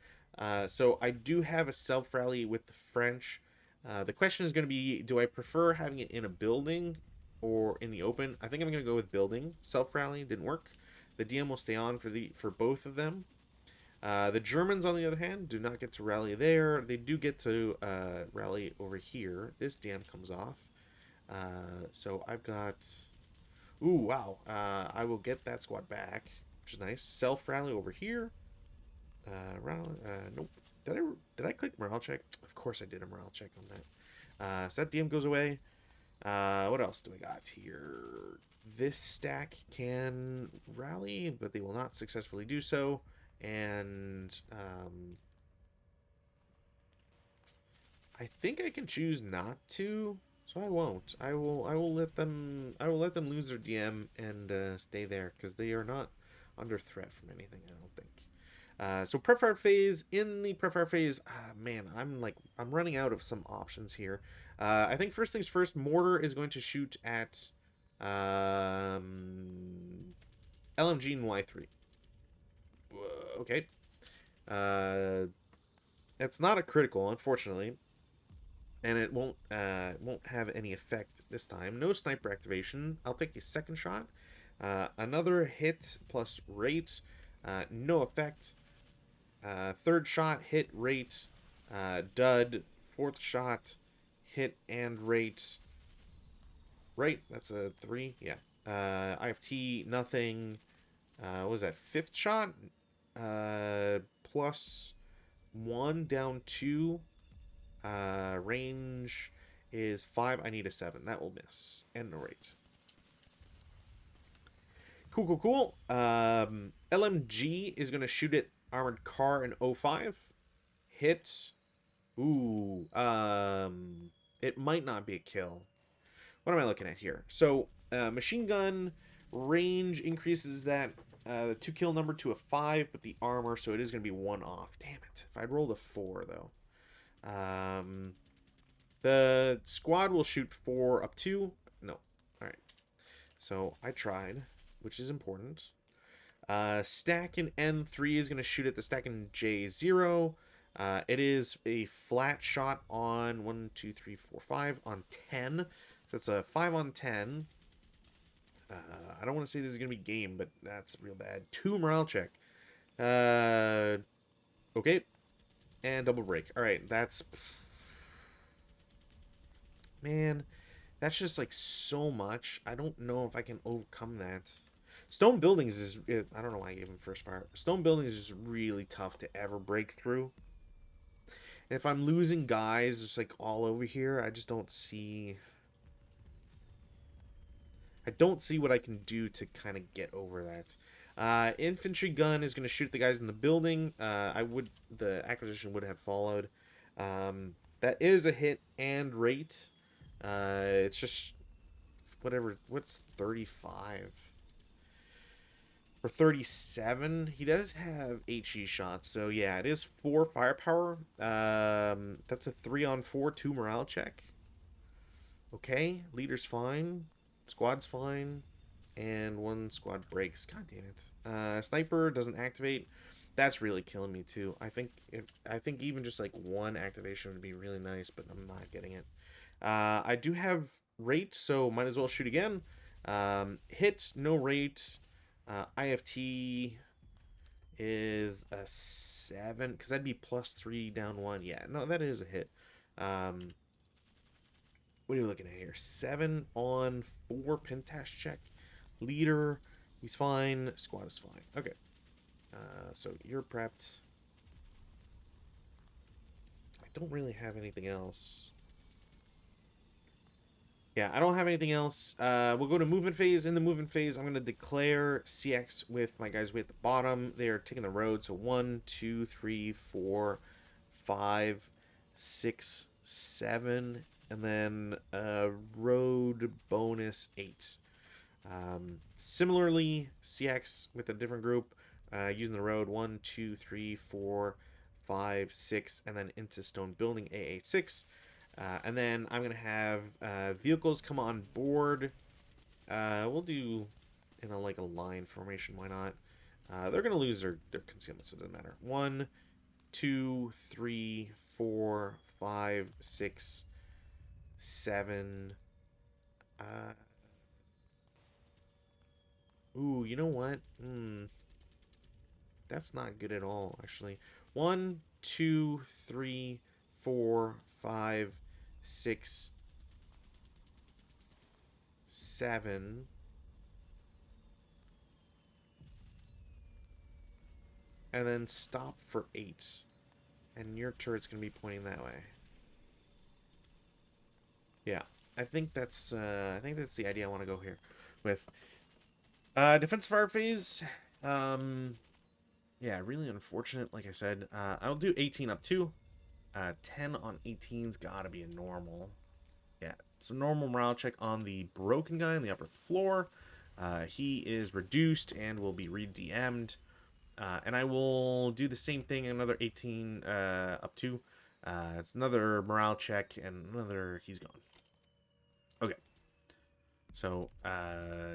A: So I do have a self-rally with the French. The question is going to be, do I prefer having it in a building or in the open? I think I'm going to go with building. Self-rally didn't work. The DM will stay on for both of them. The Germans, on the other hand, do not get to rally there. They do get to rally over here. This DM comes off. So I've got... Ooh, wow. I will get that squad back, which is nice. Self-rally over here. Rally, nope. Did I click morale check? Of course I did a morale check on that. So that DM goes away. What else do I got here? This stack can rally, but they will not successfully do so. And I think I can choose not to, so I won't. I will let them lose their DM and stay there, because they are not under threat from anything, I don't think. So prep phase. In the prep phase, man, I'm running out of some options here. I think first things first, mortar is going to shoot at LMG and Y3. Okay. It's not a critical, unfortunately, and it won't have any effect this time. No sniper activation. I'll take a second shot. Another hit plus rate. No effect. Third shot, hit, rate, dud. Fourth shot, hit and rate. Right, that's a 3. Yeah. IFT, nothing. What was that? Fifth shot, plus 1, down 2. Range is 5. I need a 7. That will miss. And no rate. Cool, cool, cool. LMG is going to shoot at armored car in 05. Hit. Ooh. It might not be a kill. What am I looking at here? So, machine gun range increases that the 2 kill number to a 5, but the armor, so it is going to be 1 off. Damn it. If I'd rolled a 4, though. The squad will shoot 4 up 2. No. Alright. So I tried, which is important. Stack in N3 is going to shoot at the stack in J0. It is a flat shot on 1, 2, 3, 4, 5 on 10. So it's a 5 on 10. I don't want to say this is going to be game, but that's real bad. 2 morale check. Okay. And double break. Alright, that's... Man, that's just like so much. I don't know if I can overcome that. Stone buildings is... I don't know why I gave him first fire. Stone buildings is really tough to ever break through. And if I'm losing guys just like all over here, I just don't see... I don't see what I can do to kind of get over that. Infantry gun is going to shoot the guys in the building. The acquisition would have followed. That is a hit and rate. It's just whatever. What's 35 or 37? He does have HE shots, so yeah, it is 4 firepower. That's a 3 on 4, 2 morale check. Okay, leader's fine. Squad's fine, and 1 squad breaks. God damn it. Sniper doesn't activate. That's really killing me too. I think even just like 1 activation would be really nice, but I'm not getting it. I do have rate, so might as well shoot again. Hit, no rate. IFT is a 7, because that'd be +3 down 1. Yeah, no, that is a hit. What are you looking at here? 7 on 4 Pentash check. Leader, he's fine. Squad is fine. Okay. So you're prepped. I don't really have anything else. Yeah, I don't have anything else. We'll go to movement phase. In the movement phase, I'm going to declare CX with my guys way at the bottom. They are taking the road. So 1, 2, 3, 4, 5, 6, 7... and then road bonus 8. Similarly, CX with a different group, using the road 1, 2, 3, 4, 5, 6, and then into stone building AA6. And then I'm going to have vehicles come on board. We'll do in a line formation, why not? They're going to lose their concealment, so it doesn't matter. 1, 2, 3, 4, 5, 6, 7. Ooh, you know what? That's not good at all, actually. 1, 2, 3, 4, 5, 6, 7. And then stop for 8. And your turret's going to be pointing that way. Yeah, I think that's the idea I want to go here with. Defensive fire phase. Yeah, really unfortunate. Like I said, I'll do 18 up 2. 10 on 18's gotta be a normal. Yeah, it's a normal morale check on the broken guy on the upper floor. He is reduced and will be re-DM'd. And I will do the same thing, another 18 up 2. It's another morale check and another, he's gone. Okay. So,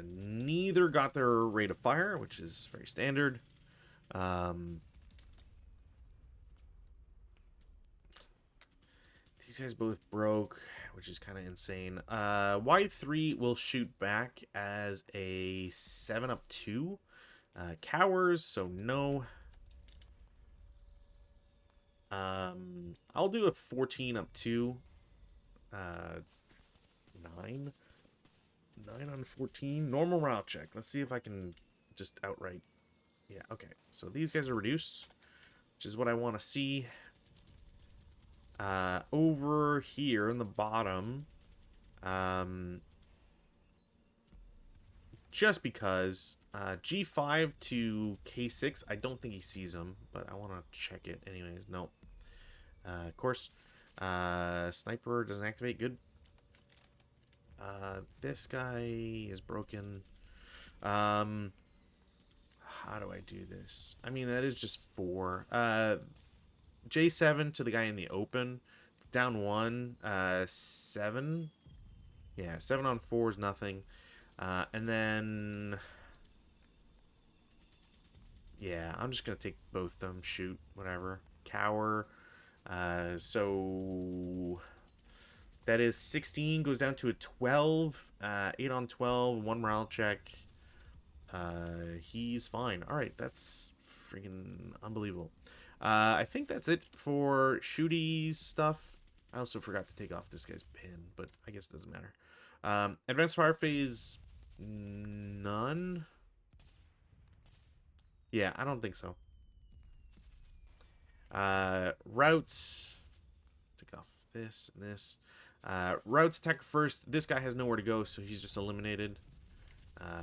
A: neither got their rate of fire, which is very standard. These guys both broke, which is kind of insane. Y3 will shoot back as a 7 up 2. Cowers, so no. I'll do a 14 up 2. 9 on 14. Normal morale check. Let's see if I can just outright. Yeah, okay. So these guys are reduced, which is what I want to see. Over here in the bottom, just because G5 to K6, I don't think he sees them, but I want to check it anyways. Nope. Of course, sniper doesn't activate. Good. This guy is broken. how do I do this? I mean, that is just 4. J7 to the guy in the open. Down 1. 7. Yeah, 7 on 4 is nothing. And then... Yeah, I'm just going to take both of them. Shoot, whatever. Cower. So... That is 16. Goes down to a 12. 8 on 12. 1 morale check. He's fine. Alright, that's freaking unbelievable. I think that's it for shooty stuff. I also forgot to take off this guy's pin, but I guess it doesn't matter. Advanced fire phase, none. Yeah, I don't think so. Routes, take off this and this. Routes attack first. This guy has nowhere to go, so he's just eliminated,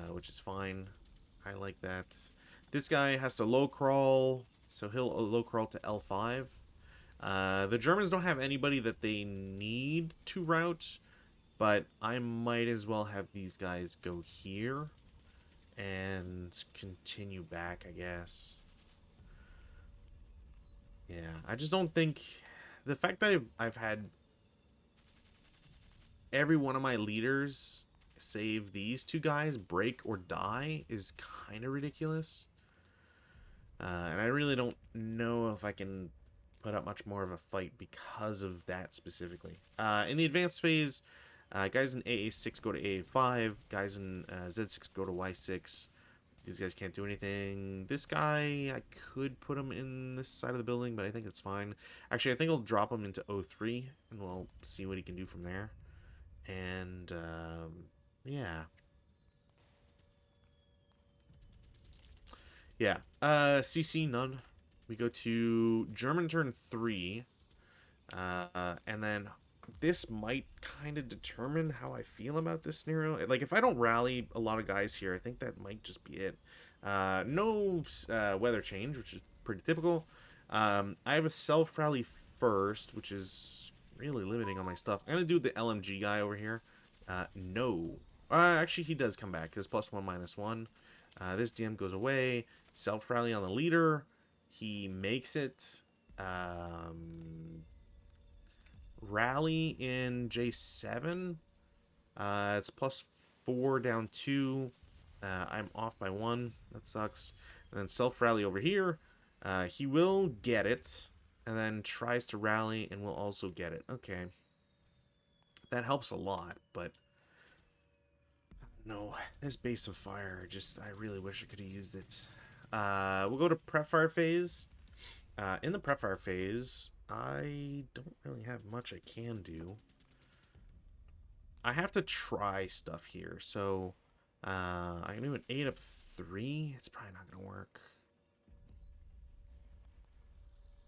A: which is fine. I like that. This guy has to low crawl, so he'll low crawl to L5. The Germans don't have anybody that they need to route, but I might as well have these guys go here and continue back, I guess. Yeah, I just don't think... The fact that I've had every one of my leaders, save these 2 guys, break or die, is kind of ridiculous. And I really don't know if I can put up much more of a fight because of that specifically. In the advanced phase, guys in AA6 go to AA5, guys in Z6 go to Y6. These guys can't do anything. This guy, I could put him in this side of the building, but I think it's fine. Actually, I think I'll drop him into O3, and we'll see what he can do from there. And, yeah. Yeah. CC, none. We go to German turn 3. And then this might kind of determine how I feel about this scenario. Like, if I don't rally a lot of guys here, I think that might just be it. No weather change, which is pretty typical. I have a self-rally first, which is really limiting on my stuff. I'm going to do the LMG guy over here. No. Actually, he does come back. His +1, -1. This DM goes away. Self-rally on the leader. He makes it. Rally in J7. It's +4 down 2. I'm off by 1. That sucks. And then self-rally over here. He will get it. And then tries to rally and will also get it. Okay. That helps a lot, but... No, this base of fire, I really wish I could have used it. We'll go to prep fire phase. In the prep fire phase, I don't really have much I can do. I have to try stuff here, so I can do an 8 up 3. It's probably not gonna work.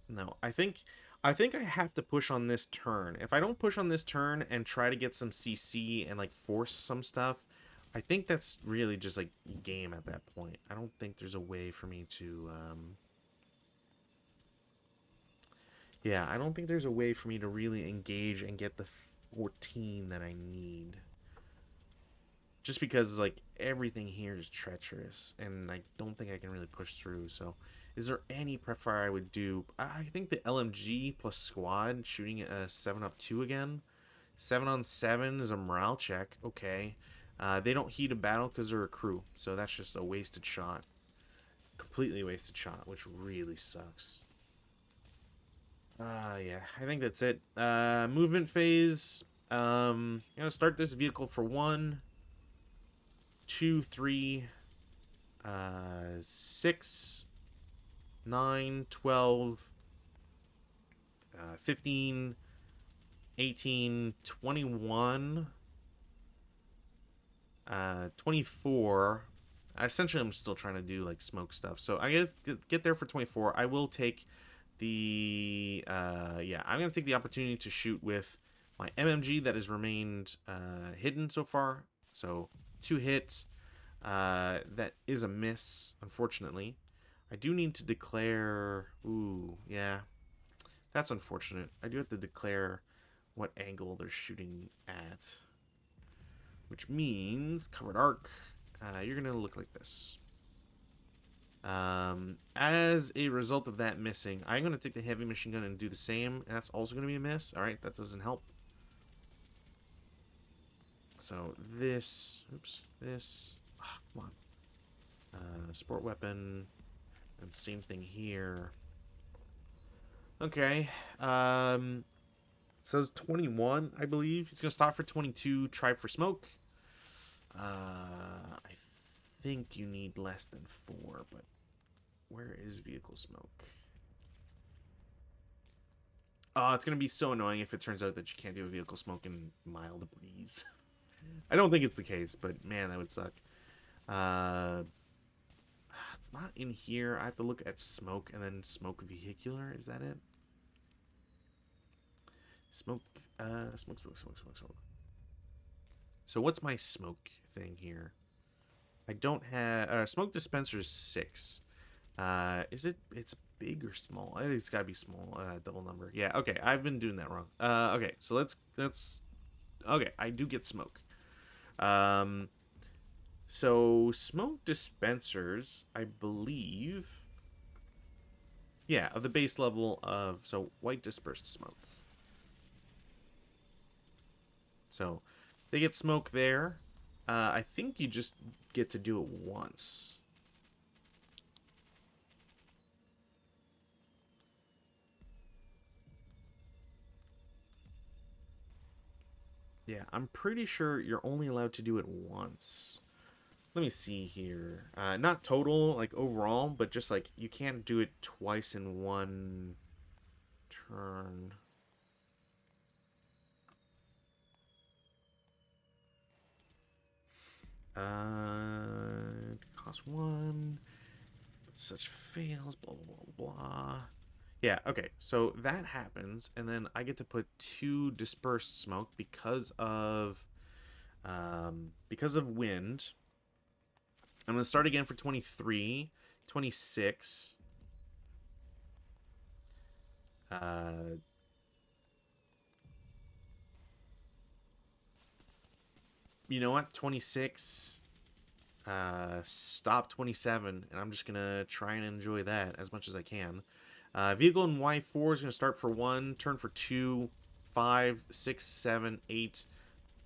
A: No, I think I have to push on this turn. If I don't push on this turn and try to get some CC and like force some stuff, I think that's really just like game at that point. I don't think there's a way for me to yeah, I don't think there's a way for me to really engage and get the 14 that I need. Just because like everything here is treacherous and I don't think I can really push through. So is there any prep fire I would do? I think the LMG plus squad shooting a 7 up 2 again. 7 on 7 is a morale check. Okay. They don't heat a battle because they're a crew. So that's just a wasted shot. Completely wasted shot, which really sucks. Yeah, I think that's it. Movement phase. I'm gonna start this vehicle for 1, 2, 3, 6, 9, 12, 15, 18, 21, 24. Essentially, I'm still trying to do like smoke stuff. So I get there for 24. I will take the yeah, I'm gonna take the opportunity to shoot with my MMG that has remained hidden so far. So 2 hits. That is a miss, unfortunately. I do need to declare... Ooh, yeah. That's unfortunate. I do have to declare what angle they're shooting at. Which means, covered arc, you're going to look like this. As a result of that missing, I'm going to take the heavy machine gun and do the same. And that's also going to be a miss. All right, that doesn't help. So this, oops, this, come on. Sport weapon, and same thing here. Okay. It says 21, I believe. He's going to stop for 22, try for smoke. I think you need less than 4, but where is vehicle smoke? Oh, it's going to be so annoying if it turns out that you can't do a vehicle smoke in mild breeze. I don't think it's the case, but man, that would suck. It's not in here. I have to look at smoke and then smoke vehicular. Is that it? Smoke, smoke. So what's my smoke thing here? I don't have... smoke dispenser is 6. Is it... It's big or small? It's gotta be small. Double number. Yeah, okay. I've been doing that wrong. Okay, so let's... Okay, I do get smoke. So smoke dispensers, I believe... Yeah, of the base level of... So, white dispersed smoke. So, they get smoke there. I think you just get to do it once. Yeah, I'm pretty sure you're only allowed to do it once. Let me see here. Not total, like, overall, but just, like, you can't do it twice in one turn. Cost 1. Such fails, blah, blah, blah, blah. Yeah, okay, so that happens, and then I get to put 2 dispersed smoke because of wind. I'm going to start again for 23, 26. You know what? 26. Stop 27, and I'm just going to try and enjoy that as much as I can. Vehicle in Y4 is going to start for 1, turn for 2, 5, 6, 7, 8,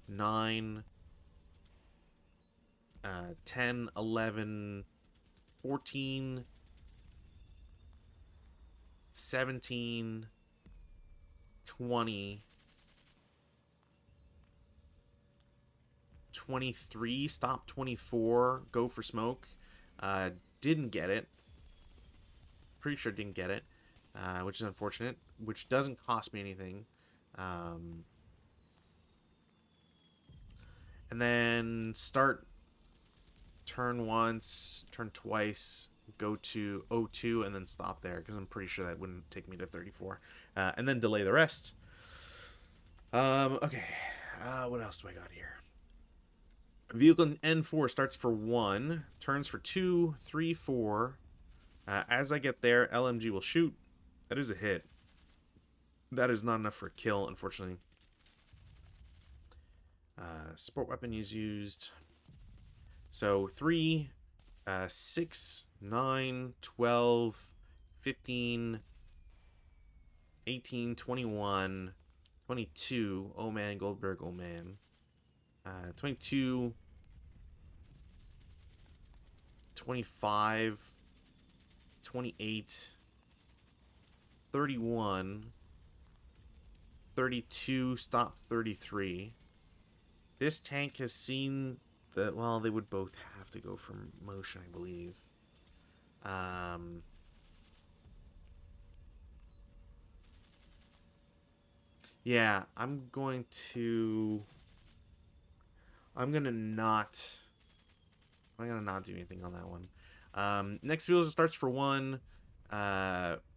A: 9, 10, 11, 14, 17, 20, 23, stop 24, go for smoke. Didn't get it. Pretty sure didn't get it, which is unfortunate, which doesn't cost me anything. And then start turn once, turn twice, go to 02, and then stop there, because I'm pretty sure that wouldn't take me to 34. And then delay the rest. Okay. What else do I got here? Vehicle in N4 starts for 1, turns for 2, 3, 4. As I get there, LMG will shoot. That is a hit. That is not enough for a kill, unfortunately. Sport weapon is used. So 3, 6, 9, 12, 15, 18, 21, 22. Oh man, Goldberg, oh man. 22, 25, 28, 31, 32, stop 33. This tank has seen that, well, they would both have to go for motion, I believe. Yeah, I'm gonna not do anything on that one. Next field starts for 1,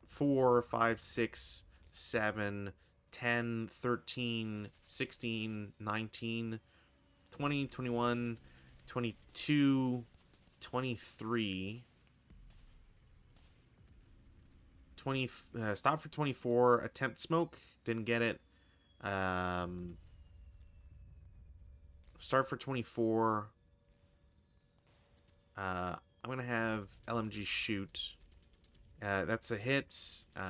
A: 4, 5, 6, 7, 10, 13, 16, 19, 20, 21, 22, 23, 20, stop for 24, attempt smoke, didn't get it. Start for 24. I'm going to have LMG shoot. That's a hit,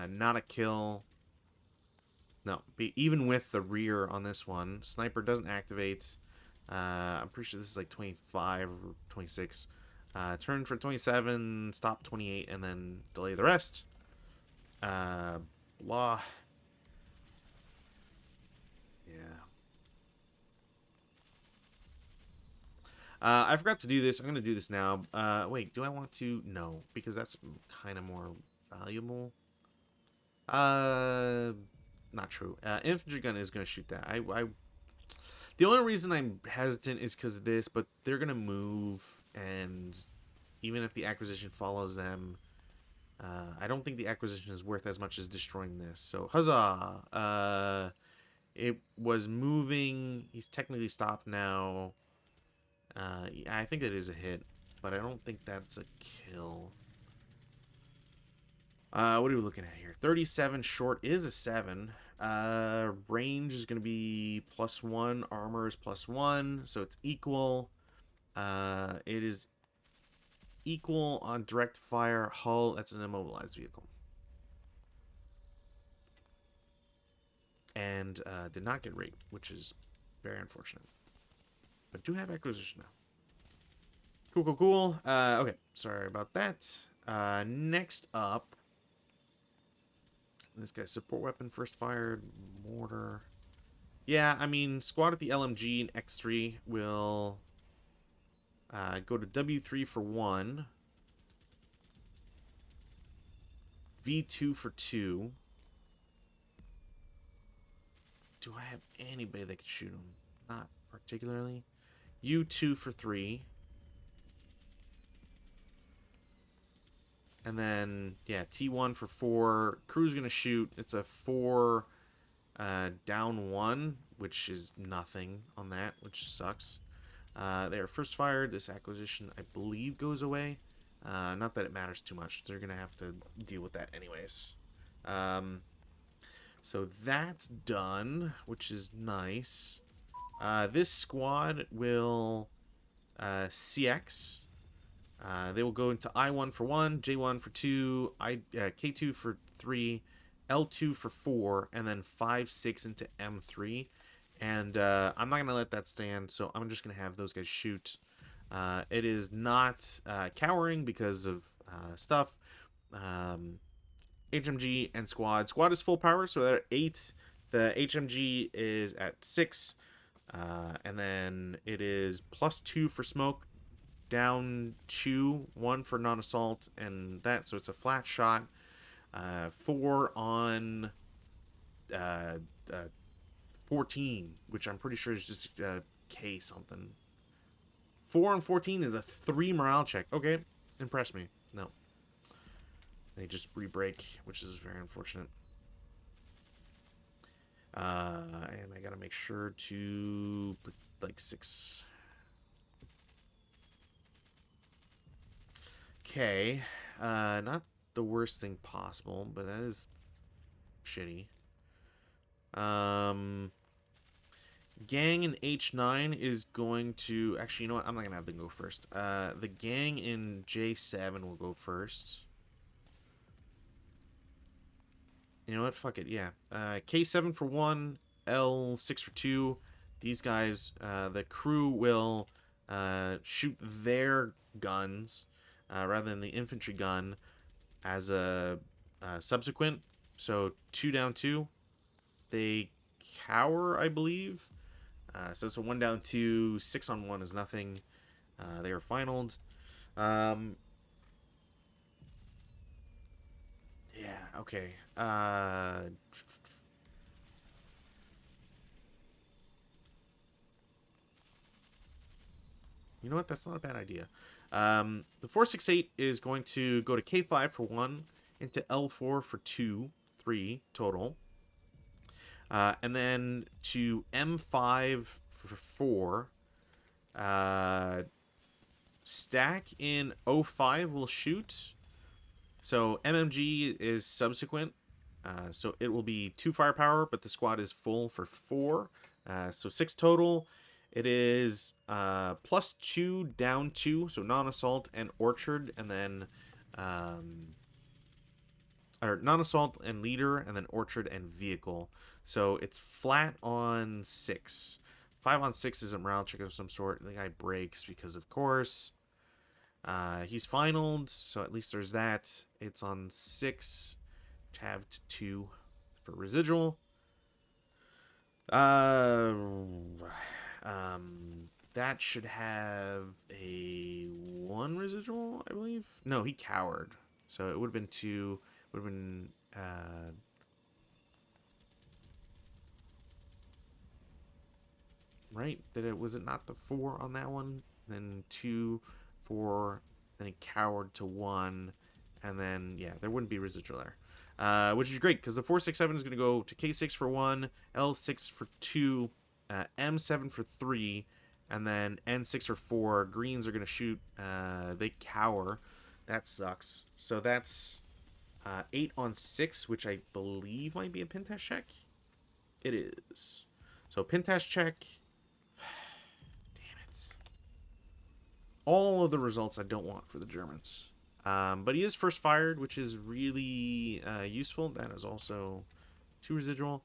A: not a kill. No, even with the rear on this one, sniper doesn't activate. I'm pretty sure this is like 25 or 26. Turn for 27, stop 28, and then delay the rest. Blah. Yeah. I forgot to do this. I'm going to do this now. Wait, do I want to? No, because that's kind of more valuable. Not true. Infantry gun is going to shoot that. The only reason I'm hesitant is because of this, but they're going to move, and even if the acquisition follows them, I don't think the acquisition is worth as much as destroying this. So, huzzah! It was moving. He's technically stopped now. I think it is a hit, but I don't think that's a kill. What are we looking at here? 37 short is a 7. Range is going to be +1. Armor is +1, so it's equal. It is equal on direct fire. Hull, that's an immobilized vehicle. And did not get rate, which is very unfortunate. But do have acquisition now. Cool. Okay, sorry about that. Next up, this guy's support weapon, first fired, mortar. Yeah, I mean, squad at the LMG and X3 will go to W3 for 1. V2 for 2. Do I have anybody that could shoot him? Not particularly. U2 for 3. And then, yeah, T1 for 4. Crew's going to shoot. It's a 4 down 1, which is nothing on that, which sucks. They are first fired. This acquisition, I believe, goes away. Not that it matters too much. They're going to have to deal with that anyways. So that's done, which is nice. This squad will CX. They will go into I1 for 1, J1 for 2, K2 for 3, L2 for 4, and then 5, 6 into M3. And I'm not going to let that stand, so I'm just going to have those guys shoot. It is not cowering because of stuff. HMG and squad. Squad is full power, so they're at 8. The HMG is at 6. And then it is +2 for smoke, down 2, 1 for non-assault, and that, so it's a flat shot. 4 on 14, which I'm pretty sure is just K something. 4 on 14 is a 3 morale check. Okay, impress me. No. They just re-break, which is very unfortunate. And I gotta make sure to put like 6. Okay. Not the worst thing possible, but that is shitty. Gang in H9 is going to... Actually, you know what? I'm not going to have them go first. The gang in J7 will go first. You know what? Fuck it, yeah. K7 for 1, L6 for 2. These guys, the crew will shoot their guns rather than the infantry gun as a subsequent. So 2 down 2. They cower, I believe. So it's a 1 down 2. 6 on 1 is nothing. They are finaled. Yeah, okay. You know what? That's not a bad idea. The 468 is going to go to K5 for 1, into L4 for 2, 3 total. And then to M5 for 4. Stack in O5 will shoot. So MMG is subsequent. So it will be 2 firepower, but the squad is full for 4. So 6 total. It is +2, down 2, so non-assault and orchard, and then or non-assault and leader, and then orchard and vehicle. So it's flat on 6. 5 on 6 is a morale check of some sort. The guy breaks because, of course, he's finaled, so at least there's that. It's on 6, halved 2 for residual. That should have a 1 residual, I believe. No, he cowered, so it would have been 2. Would have been right. Was it not the 4 on that one? Then 2, 4. Then he cowered to 1, and then yeah, there wouldn't be residual there. Which is great because the 467 is going to go to K6 for 1, L6 for 2, M7 for 3, and then N6 for 4. Greens are going to shoot. They cower. That sucks. So that's 8 on 6, which I believe might be a pin test check. It is. So pin test check. Damn it. All of the results I don't want for the Germans. But he is first fired, which is really useful. That is also 2 residual.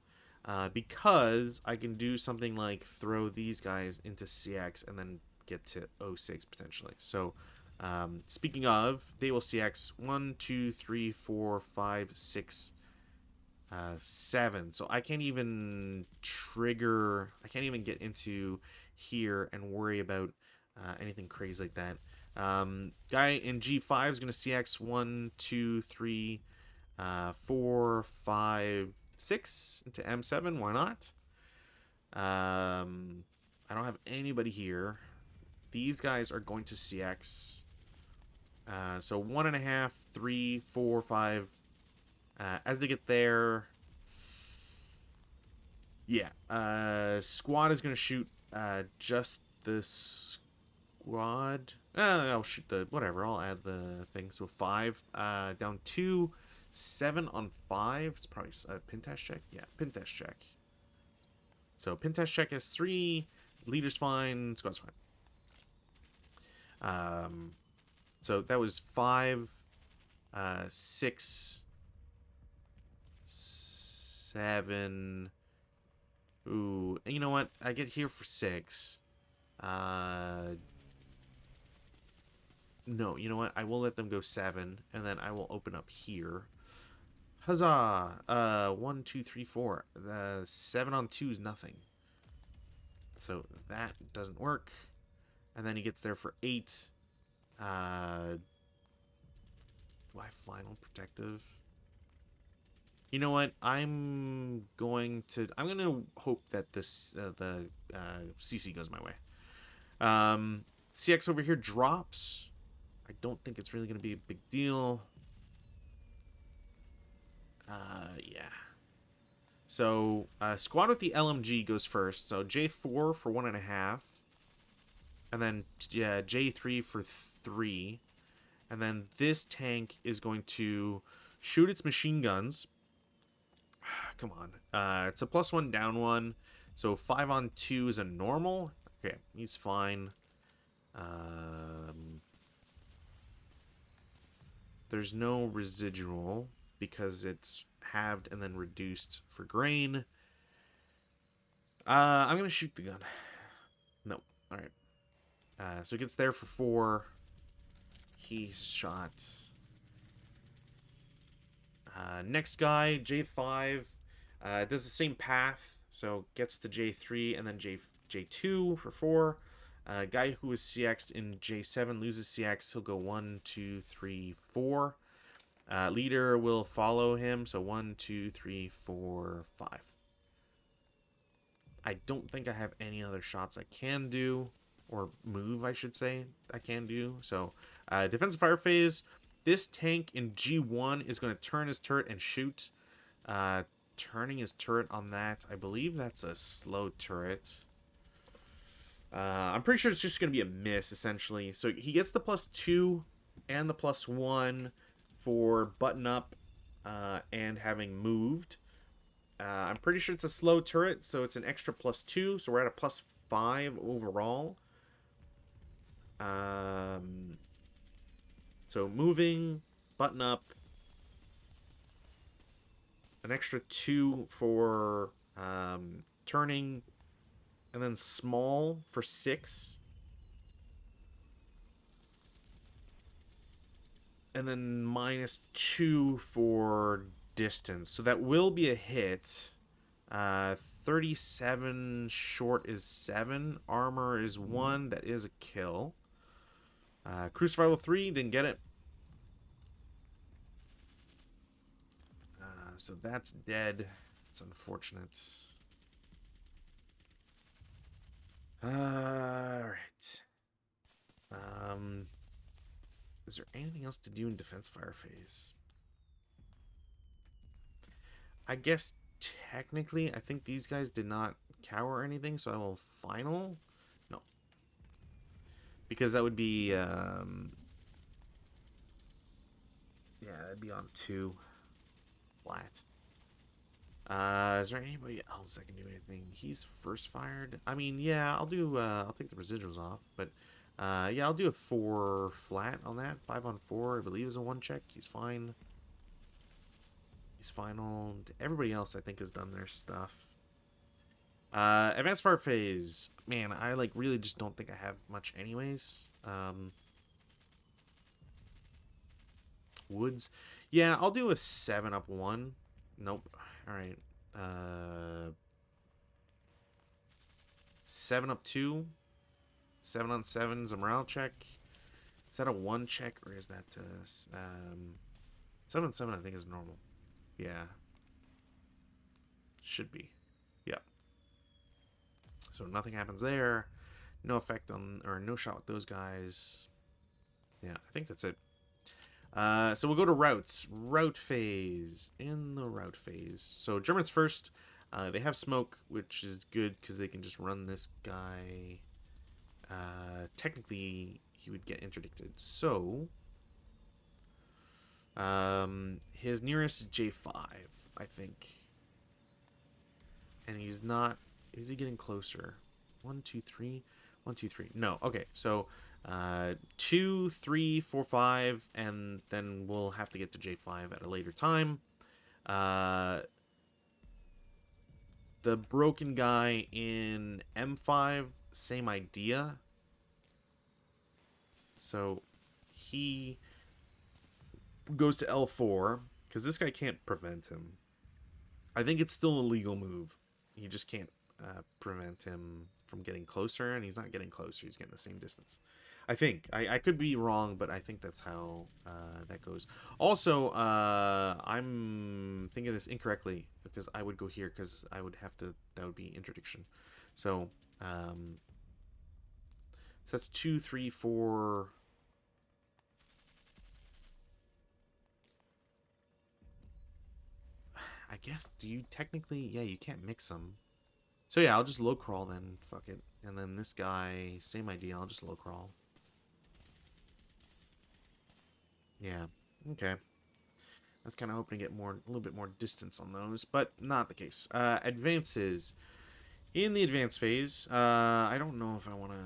A: Because I can do something like throw these guys into CX and then get to 06 potentially. So speaking of, they will CX 1, 2, 3, 4, 5, 6, 7. So I can't even trigger. I can't even get into here and worry about anything crazy like that. Guy in G5 is going to CX 1, 2, 3, 4, 5, 6 into M7. Why not? I don't have anybody here. These guys are going to CX. So 1.5, 3, 4, 5. As they get there, yeah. Squad is going to shoot just the squad. I'll shoot the whatever. I'll add the thing. So 5 down 2, 7 on 5. It's probably a pin test check. Yeah, pin test check. So pin test check is 3. Leader's fine. Squad's fine. So that was 5, 6, 7. Ooh, and you know what? I get here for 6. No, you know what? I will let them go 7, and then I will open up here. Huzzah! 1, 2, 3, 4. The 7 on 2 is nothing. So that doesn't work. And then he gets there for 8. Do I final protective? You know what? I'm going to hope that this the CC goes my way. CX over here drops. I don't think it's really going to be a big deal. Yeah. So squad with the LMG goes first. So J4 for 1.5. And then J3 for 3. And then this tank is going to shoot its machine guns. Come on. It's a +1 down 1. So 5 on 2 is a normal. Okay, he's fine. There's no residual because it's halved and then reduced for grain. I'm going to shoot the gun. No. All right. So it gets there for 4. He's shot. Next guy, J5, does the same path. So gets to J3 and then J2 for 4. Guy who is CX'd in J7 loses CX. He'll go 1, 2, 3, 4. Leader will follow him. So 1, 2, 3, 4, 5. I don't think I have any other shots I can do. Or move, I should say, I can do. So, defensive fire phase. This tank in G1 is going to turn his turret and shoot. Turning his turret on that. I believe that's a slow turret. I'm pretty sure it's just going to be a miss, essentially. So, he gets the +2 and the +1 for button up and having moved. I'm pretty sure it's a slow turret, so it's an extra +2. So, we're at a 5 overall. So moving, button up, an extra 2 for turning, and then small for 6. And then -2 for distance. So that will be a hit. 37 short is 7. Armor is 1. That is a kill. Crew survival 3. Didn't get it. So that's dead. It's unfortunate. Alright. Is there anything else to do in defense fire phase? I guess technically, I think these guys did not cower or anything, so I will final. No. Because that would be, yeah, that'd be on 2 flat. Is there anybody else that can do anything? He's first fired. I mean, yeah, I'll take the residuals off, but yeah, I'll do a 4 flat on that. 5 on 4, I believe, is a 1 check. He's fine. He's final. Everybody else, I think, has done their stuff. Advanced fire phase. Man, I like really just don't think I have much anyways. Woods. Yeah, I'll do a 7 up 1. Nope. Alright. 7 up 2. 7 on 7 is a morale check. Is that a 1 check or is that 7 on 7 I think is normal. Yeah. Should be. Yep. So nothing happens there. No effect on, or no shot with those guys. Yeah, I think that's it. So we'll go to routes. Route phase. In the route phase. So Germans first. They have smoke, which is good because they can just run this guy. Technically, he would get interdicted. So, his nearest is J5, I think. And he's not... Is he getting closer? 1, 2, 3. 1, 2, 3. No. Okay. So, 2, 3, 4, 5, and then we'll have to get to J5 at a later time. The broken guy in M5, same idea. So he goes to L4 because this guy can't prevent him. I think it's still a legal move. He just can't prevent him from getting closer, and he's not getting closer. He's getting the same distance. I think. I could be wrong, but I think that's how that goes. Also, I'm thinking this incorrectly because I would go here because I would have to, that would be interdiction. So, so that's 2, 3, 4. I guess, do you technically, yeah, you can't mix them. So yeah, I'll just low crawl then, fuck it. And then this guy, same idea, I'll just low crawl. Yeah, okay. I was kind of hoping to get a little bit more distance on those, but not the case. Advances. In the advance phase, I don't know if I want to...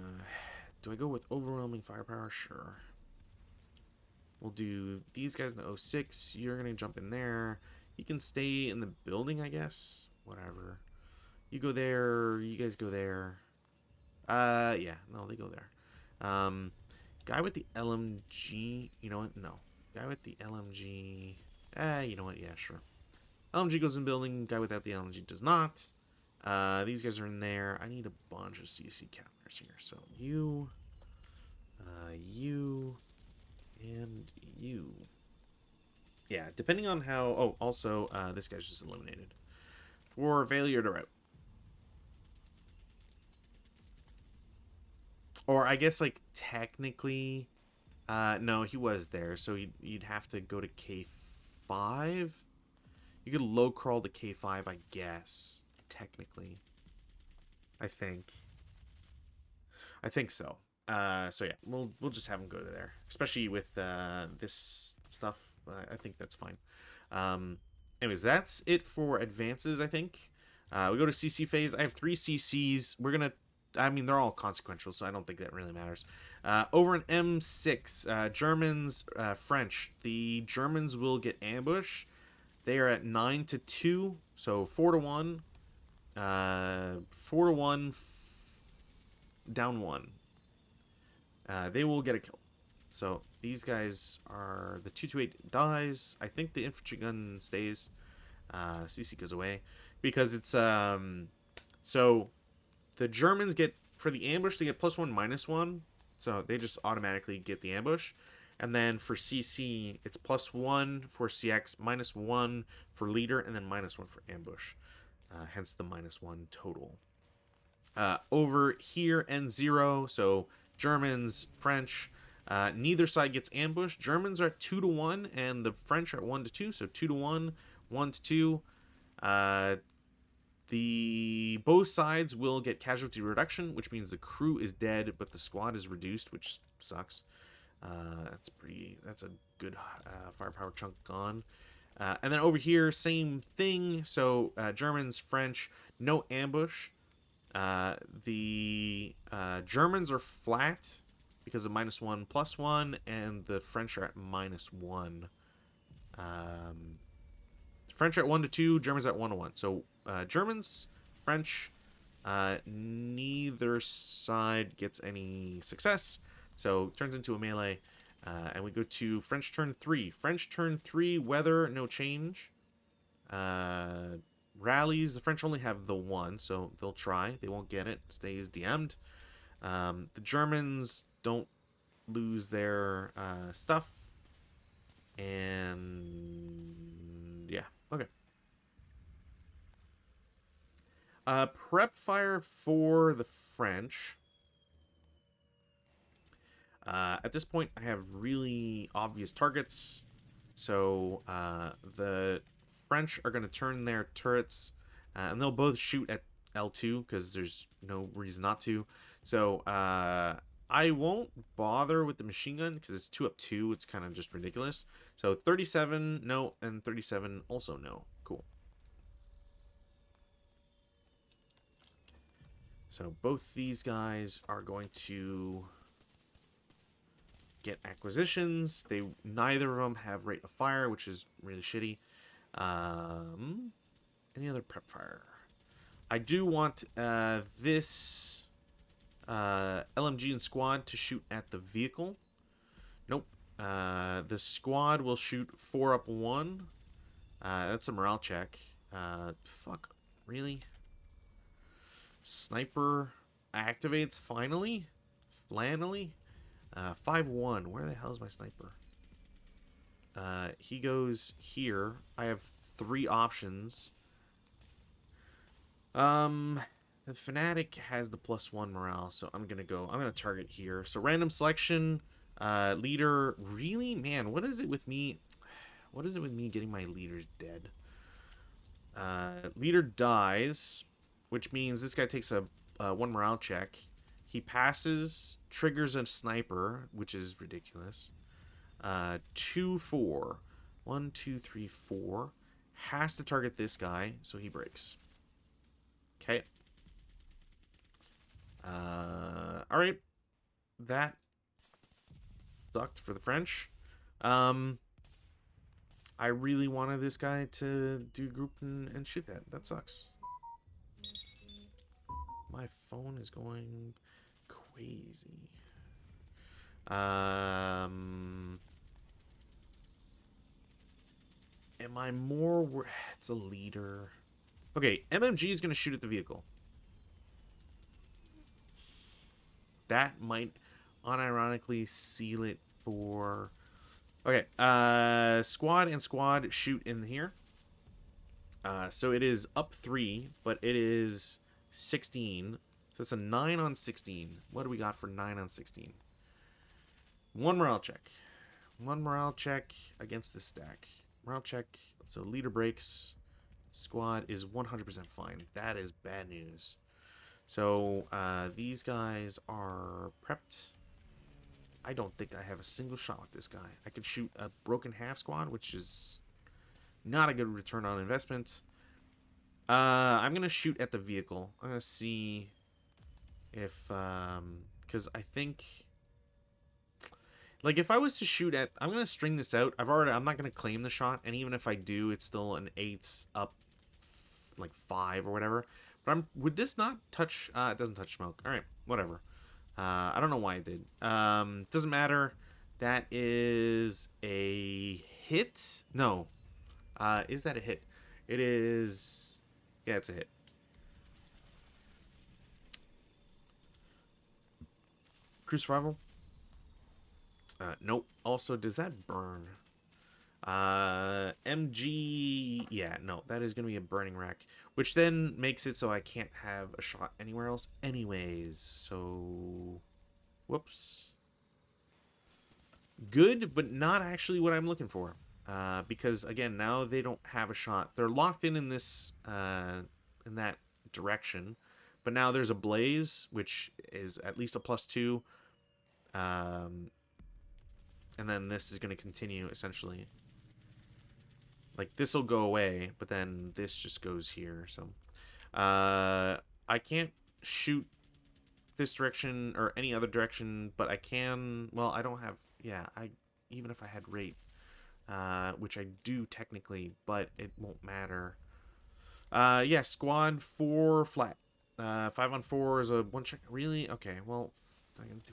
A: Do I go with overwhelming firepower? Sure. We'll do these guys in the 06. You're going to jump in there. You can stay in the building, I guess. Whatever. You go there. You guys go there. Yeah. No, they go there. Guy with the LMG. You know what? No. Guy with the LMG. You know what? Yeah, sure. LMG goes in building. Guy without the LMG does not. These guys are in there. I need a bunch of CC counters here. So you, you, and you. Yeah, depending on how... Oh, also, this guy's just eliminated. For failure to route. Or I guess, like, technically... no, he was there, so you'd have to go to K5? You could low crawl to K5, I guess. Technically. I think so. So yeah, we'll just have him go there. Especially with this stuff. I think that's fine. Anyways, that's it for advances, I think. We go to CC phase. I have 3 CCs. We're gonna I mean, they're all consequential, so I don't think that really matters. Over in M6, Germans, French. The Germans will get ambush. They are at 9-2, so 4-1. 4-1, down 1. They will get a kill. So these guys are the 228 dies. I think the infantry gun stays. CC goes away because it's so the Germans get for the ambush they get +1 -1, so they just automatically get the ambush. And then for CC it's +1 for CX, -1 for leader, and then -1 for ambush. Hence the -1 total. Over here N0, so Germans, French. Neither side gets ambushed. Germans are at 2-1, and the French are at 1-2. So 2-1, 1-2. The both sides will get casualty reduction, which means the crew is dead, but the squad is reduced, which sucks. That's a good firepower chunk gone. And then over here, same thing. So Germans, French, no ambush. The Germans are flat because of -1 +1, and the French are at -1. French are at 1-2, Germans at 1-1. So Germans, French, neither side gets any success. So it turns into a melee. And we go to French turn 3. French turn 3, weather, no change. Rallies, the French only have the 1, so they'll try. They won't get it. Stays DM'd. The Germans don't lose their stuff. And yeah, okay. Prep fire for the French. At this point, I have really obvious targets. So the French are going to turn their turrets, and they'll both shoot at L2 because there's no reason not to. So I won't bother with the machine gun because it's 2-2. It's kind of just ridiculous. So 37, no, and 37 also no. Cool. So both these guys are going to get acquisitions. Neither of them have rate of fire, which is really shitty. Any other prep fire? I do want this LMG and squad to shoot at the vehicle. Nope. The squad will shoot 4-1. That's a morale check. Fuck. Really? Sniper activates finally? Flannelly? 5-1. Where the hell is my sniper? He goes here. I have 3 options. The Fanatic has the +1 morale, so I'm gonna target here. So random selection, leader. Really, man, what is it with me? What is it with me getting my leaders dead? Leader dies, which means this guy takes a 1 morale check. He passes, triggers a sniper, which is ridiculous. 2-4. 1, 2, 3, 4. Has to target this guy, so he breaks. Okay. Alright. That sucked for the French. I really wanted this guy to do group and shoot that. That sucks. My phone is going crazy. Am I more... It's a leader. Okay, MMG is going to shoot at the vehicle. That might unironically seal it for... Okay, squad and squad shoot in here. So it is up 3, but it is 16. So it's a 9 on 16. What do we got for 9 on 16? 1 morale check. 1 morale check against the stack. Morale check. So leader breaks. Squad is 100% fine. That is bad news. So these guys are prepped. I don't think I have a single shot with this guy. I could shoot a broken half squad, which is not a good return on investment. I'm going to shoot at the vehicle. I'm going to see If, because I think, like, if I was to shoot at, I'm gonna string this out. I'm not gonna claim the shot, and even if I do, it's still an 8 up, like 5 or whatever. But would this not touch? It doesn't touch smoke. All right, whatever. I don't know why it did. Doesn't matter. That is a hit. No, is that a hit? It is. Yeah, it's a hit. Crew survival. Nope. Also, does that burn? MG. Yeah, no, that is going to be a burning wreck, which then makes it so I can't have a shot anywhere else anyways. So, whoops. Good, but not actually what I'm looking for. Because, again, now they don't have a shot. They're locked in this, in that direction. But now there's a blaze, which is at least a +2. And then this is going to continue, essentially. Like, this will go away, but then this just goes here, so... I can't shoot this direction or any other direction, but I can... Well, I don't have... Yeah, even if I had rate, which I do technically, but it won't matter. Yeah, squad 4 flat. 5 on 4 is a 1 check. Really? Okay, well...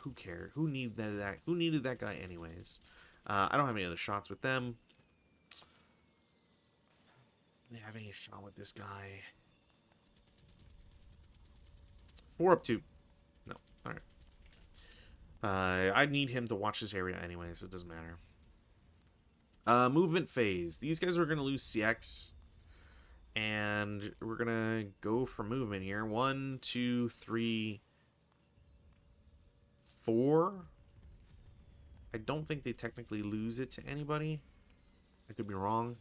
A: Who cared? Who needed that guy anyways? I don't have any other shots with them. I don't have any shot with this guy. 4 up 2. No. Alright. I need him to watch this area anyway, so it doesn't matter. Movement phase. These guys are going to lose CX. And we're going to go for movement here. 1, 2, 3, 4. I don't think they technically lose it to anybody. I could be wrong.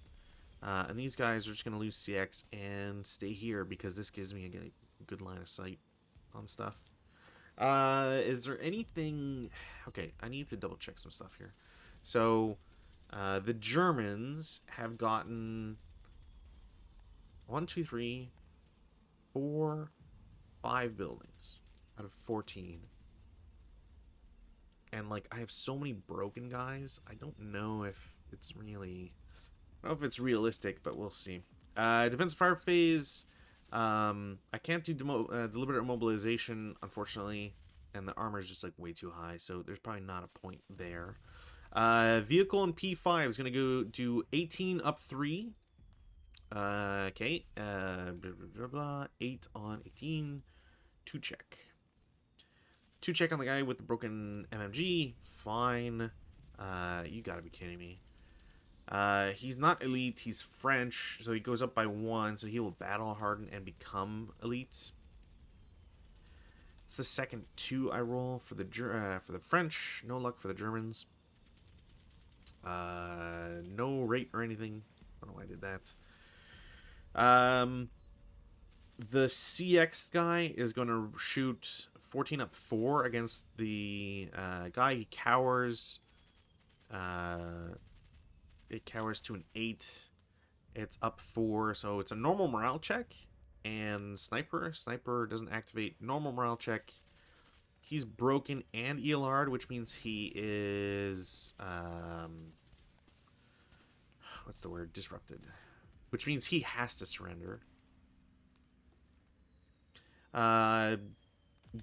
A: And these guys are just going to lose CX and stay here because this gives me a good line of sight on stuff. Is there anything... Okay, I need to double check some stuff here. So, the Germans have gotten 1, 2, 3, 4, 5 buildings out of 14. And, like, I have so many broken guys, I don't know if it's really... I don't know if it's realistic, but we'll see. Defensive fire phase. I can't do deliberate immobilization, unfortunately. And the armor is just, like, way too high, so there's probably not a point there. Vehicle in P5 is going to go do 18 up 3. Okay. Blah, blah, 8 on 18. 2 check. 2 check on the guy with the broken MMG. Fine. You gotta be kidding me. He's not elite. He's French, so he goes up by 1. So he will battle harden and become elite. It's the second 2 I roll for the French. No luck for the Germans. No rate or anything. I don't know why I did that. The CX guy is going to shoot 14 up 4 against the guy. He cowers. It cowers to an 8. It's up 4, so it's a normal morale check. And sniper doesn't activate. Normal morale check. He's broken and ELR'd, which means he is what's the word? Disrupted. Which means he has to surrender.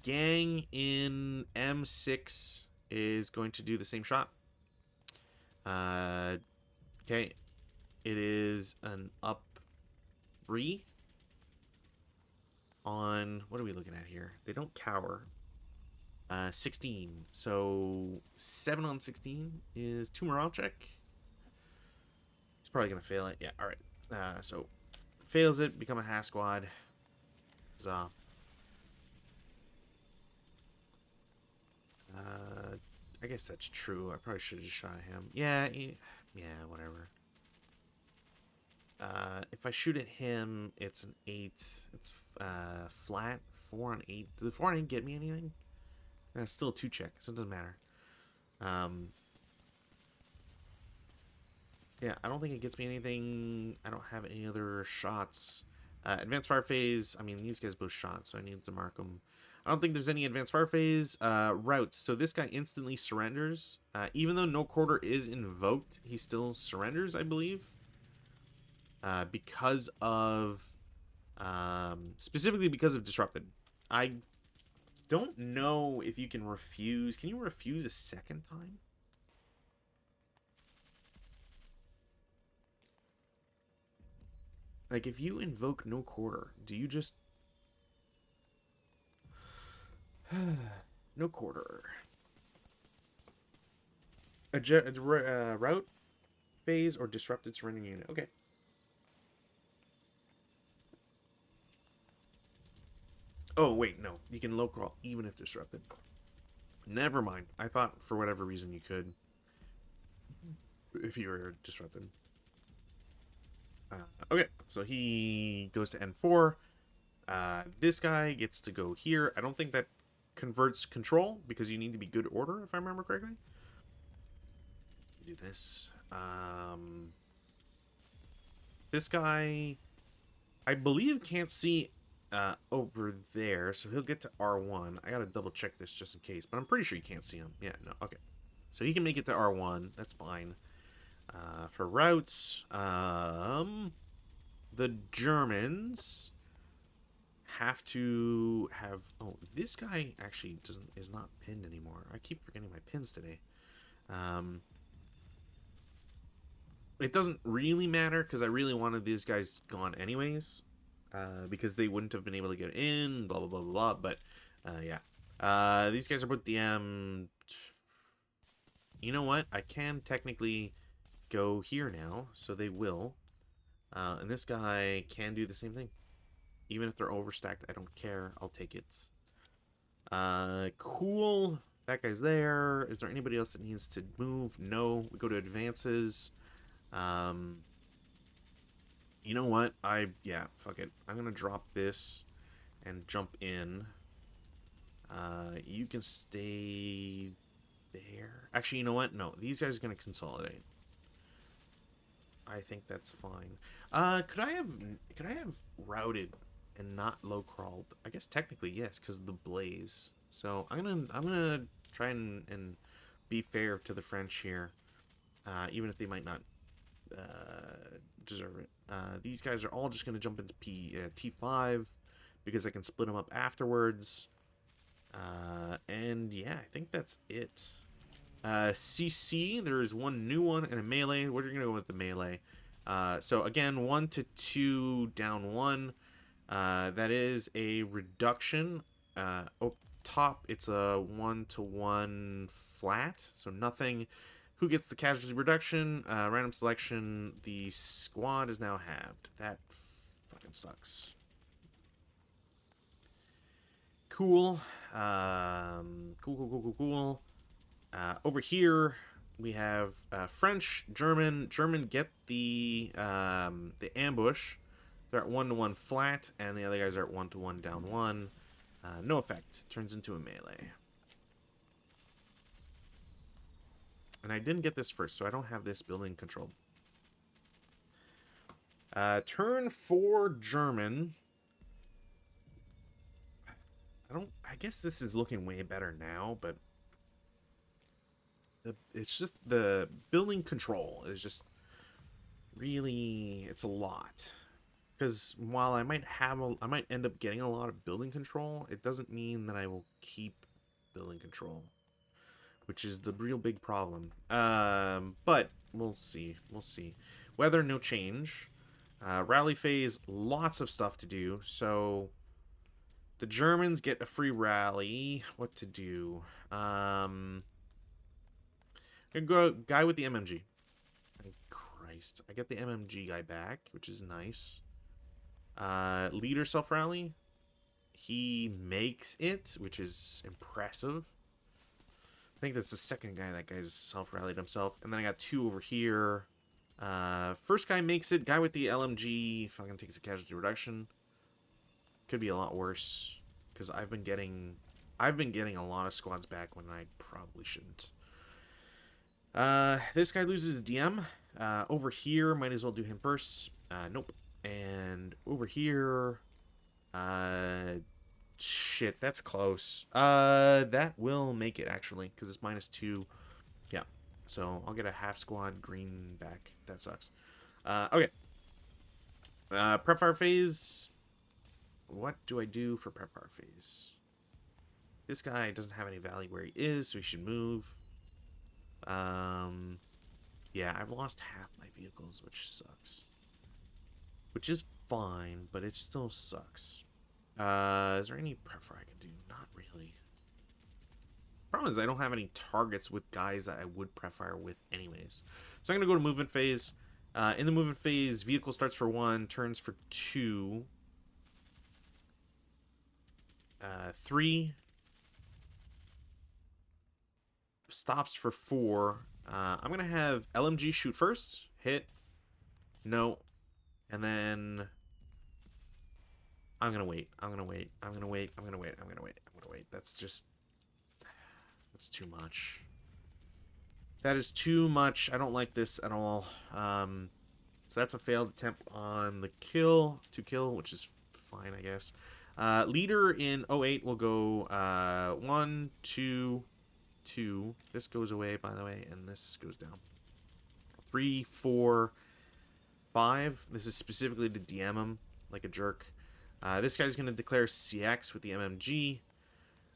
A: Gang in M6 is going to do the same shot. Okay. It is an up 3 on... What are we looking at here? They don't cower. 16. So 7 on 16 is 2 morale check. He's probably going to fail it. Yeah, alright. So fails it, become a half squad. Huzzah. I guess that's true. I probably should have just shot him. Yeah, whatever. If I shoot at him, it's an 8. It's flat. 4 on 8. Does the 4 on 8 get me anything? That's still a 2 check, so it doesn't matter. Yeah, I don't think it gets me anything. I don't have any other shots. Advanced fire phase. I mean, these guys both shot, so I need to mark them. I don't think there's any advanced fire phase. Routes. So this guy instantly surrenders. Even though no quarter is invoked, he still surrenders, I believe. Because of... specifically because of Disrupted. I don't know if you can refuse. Can you refuse a second time? Like, if you invoke no quarter, do you just... no quarter. A route phase or disrupted surrendering unit. Okay. Oh, wait, no. You can low crawl even if disrupted. Never mind. I thought for whatever reason you could. If you were disrupted. Okay, so he goes to N4. This guy gets to go here. I don't think that converts control because you need to be good order, if I remember correctly. Do this. This guy, I believe, can't see over there, so he'll get to R1. I gotta double check this just in case, but I'm pretty sure you can't see him. Yeah, no, okay. So he can make it to R1. That's fine. For routes, the Germans have to have... Oh, this guy actually is not pinned anymore. I keep forgetting my pins today. It doesn't really matter because I really wanted these guys gone anyways, because they wouldn't have been able to get in, blah, blah, blah, blah, blah. But, yeah. These guys are both DM. You know what? I can technically go here now, so they will. And this guy can do the same thing. Even if they're overstacked, I don't care. I'll take it. Cool. That guy's there. Is there anybody else that needs to move? No. We go to advances. You know what? Yeah, fuck it. I'm gonna drop this and jump in. You can stay there. Actually, you know what? No, these guys are gonna consolidate. I think that's fine. Could I have routed and not low crawled? I guess technically yes, because of the blaze. So I'm gonna try and be fair to the French here, even if they might not deserve it. These guys are all just gonna jump into T5 because I can split them up afterwards. And yeah, I think that's it. CC, there's one new one and a melee. We're gonna go with the melee. So again, 1 to 2 down 1. That is a reduction. Up top, it's a 1 to 1 flat, so nothing. Who gets the casualty reduction? Random selection. The squad is now halved. That fucking sucks. Cool. Cool. Over here, we have French, German. German get the ambush. They're at 1 to 1 flat, and the other guys are at 1 to 1 down 1. No effect. Turns into a melee. And I didn't get this first, so I don't have this building controlled. Turn 4 German. I guess this is looking way better now, but it's just the building control is just really, it's a lot. Because while I might end up getting a lot of building control, it doesn't mean that I will keep building control, which is the real big problem. But we'll see. Weather, no change. Rally phase, lots of stuff to do. So the Germans get a free rally. What to do? I'm gonna go guy with the MMG. Thank Christ. I get the MMG guy back, which is nice. Leader self-rally. He makes it, which is impressive. I think that's the second guy that guy's self-rallied himself. And then I got 2 over here. First guy makes it. Guy with the LMG fucking takes a casualty reduction. Could be a lot worse. Because I've been getting a lot of squads back when I probably shouldn't. This guy loses a DM. Over here, might as well do him first. Nope. And over here, shit, that's close. That will make it, actually, because it's -2. Yeah. So, I'll get a half squad green back. That sucks. Okay. Prep fire phase. What do I do for prep fire phase? This guy doesn't have any value where he is, so he should move. Yeah, I've lost half my vehicles, which sucks. Which is fine, but it still sucks. Is there any prep fire I can do? Not really. Problem is I don't have any targets with guys that I would prep fire with anyways. So I'm going to go to movement phase. In the movement phase, vehicle starts for 1, turns for 2. 3. Stops for 4. I'm going to have LMG shoot first. Hit. No. And then I'm going to wait. I'm going to wait. I'm going to wait. I'm going to wait. I'm going to wait. I'm going to wait. That's too much. That is too much. I don't like this at all. So that's a failed attempt on the kill. To kill, which is fine, I guess. Leader in 08 will go 1, 2, 2. This goes away, by the way, and this goes down. 3, 4, 5. This is specifically to DM him like a jerk. This guy's going to declare CX with the MMG.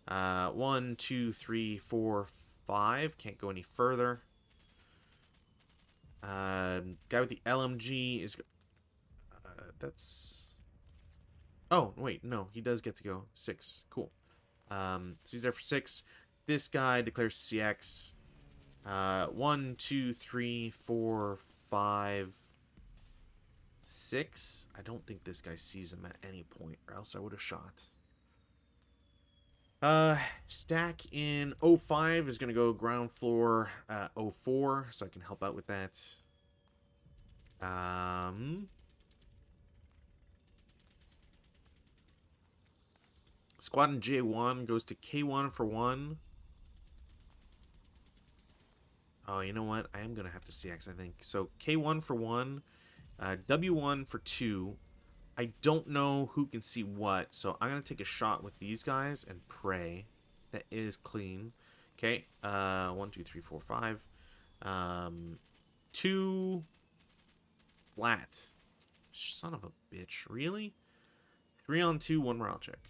A: 1, 2, 3, 4, 5. Can't go any further. Guy with the LMG is... that's... Oh, wait, no. He does get to go 6. Cool. So he's there for 6. This guy declares CX. 1, 2, 3, 4, 5, 6. I don't think this guy sees him at any point, or else I would have shot. Stack in 05 is going to go ground floor 04, so I can help out with that. Squad in J1 goes to K1 for 1. Oh, you know what? I am going to have to CX, I think. So K1 for 1, W1 for 2. I don't know who can see what, so I'm going to take a shot with these guys and pray that it is clean. Okay, 1, 2, 3, 4, 5. 2 flat. Son of a bitch, really? 3 on 2, 1 morale check.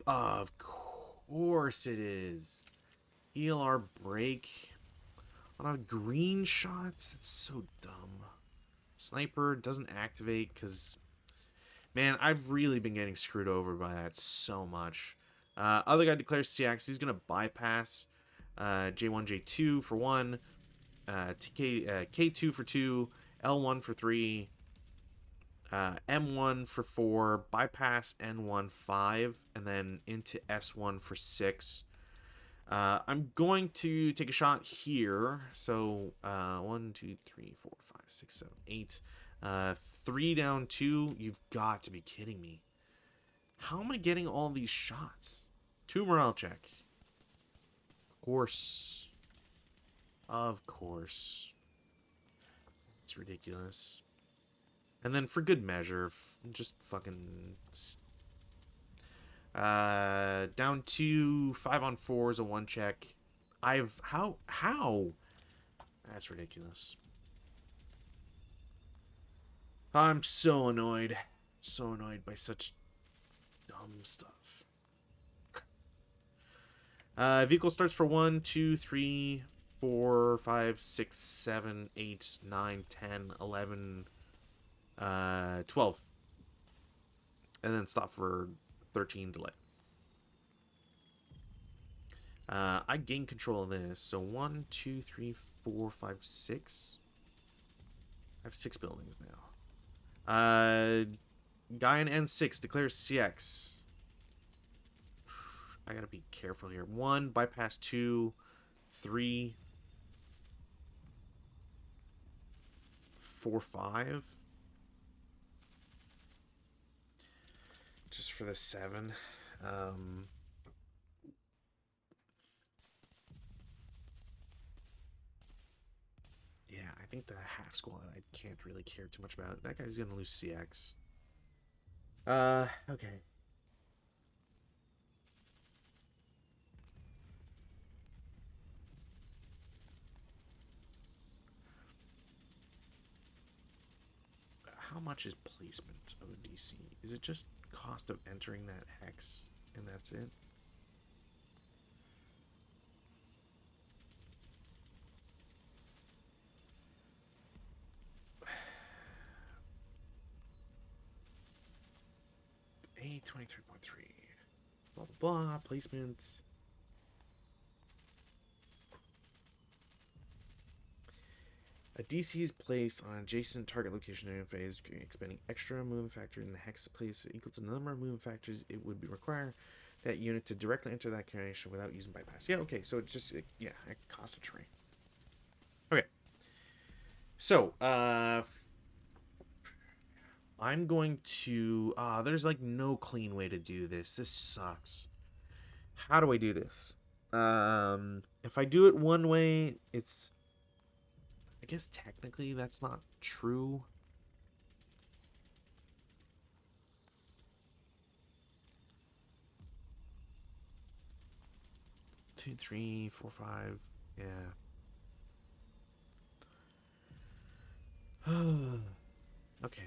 A: Of course it is. Heal our break on a green shot? That's so dumb. Sniper doesn't activate because, man, I've really been getting screwed over by that so much. Other guy declares CX. He's going to bypass J1, J2 for 1, K2 for 2, L1 for 3, M1 for 4, bypass N1 5, and then into S1 for 6. I'm going to take a shot here. So 1, 2, 3, 4, 5, 6, 7, 8. 3 down 2. You've got to be kidding me. How am I getting all these shots? 2 morale check. Of course. Of course. It's ridiculous. And then for good measure, just fucking... down 2, 5 on 4 is a 1 check. How? That's ridiculous. I'm so annoyed. So annoyed by such dumb stuff. Vehicle starts for 1, 2, 3, 4, 5, 6, 7, 8, 9, 10, 11, 12. And then stop for 13 delay. I gain control of this. So 1, 2, 3, 4, 5, 6. I have 6 buildings now. Guy in N6 declares CX. I gotta be careful here. 1, bypass 2, 3, 4, 5. Just for the 7. Yeah, I think the half squad I can't really care too much about. That guy's gonna lose CX. Okay. How much is placement of a DC? Is it just cost of entering that hex and that's it? A23.3. Blah blah blah. Placement. A DC is placed on an adjacent target location in phase, expending extra movement factor in the hex place equal to the number of movement factors it would be require that unit to directly enter that coordination without using bypass. Yeah, okay, so it's just, yeah, it costs a terrain. Okay. So, I'm going to, there's like no clean way to do this. This sucks. How do I do this? If I do it one way, it's, I guess technically that's not true. 2, 3, 4, 5. Yeah. Okay.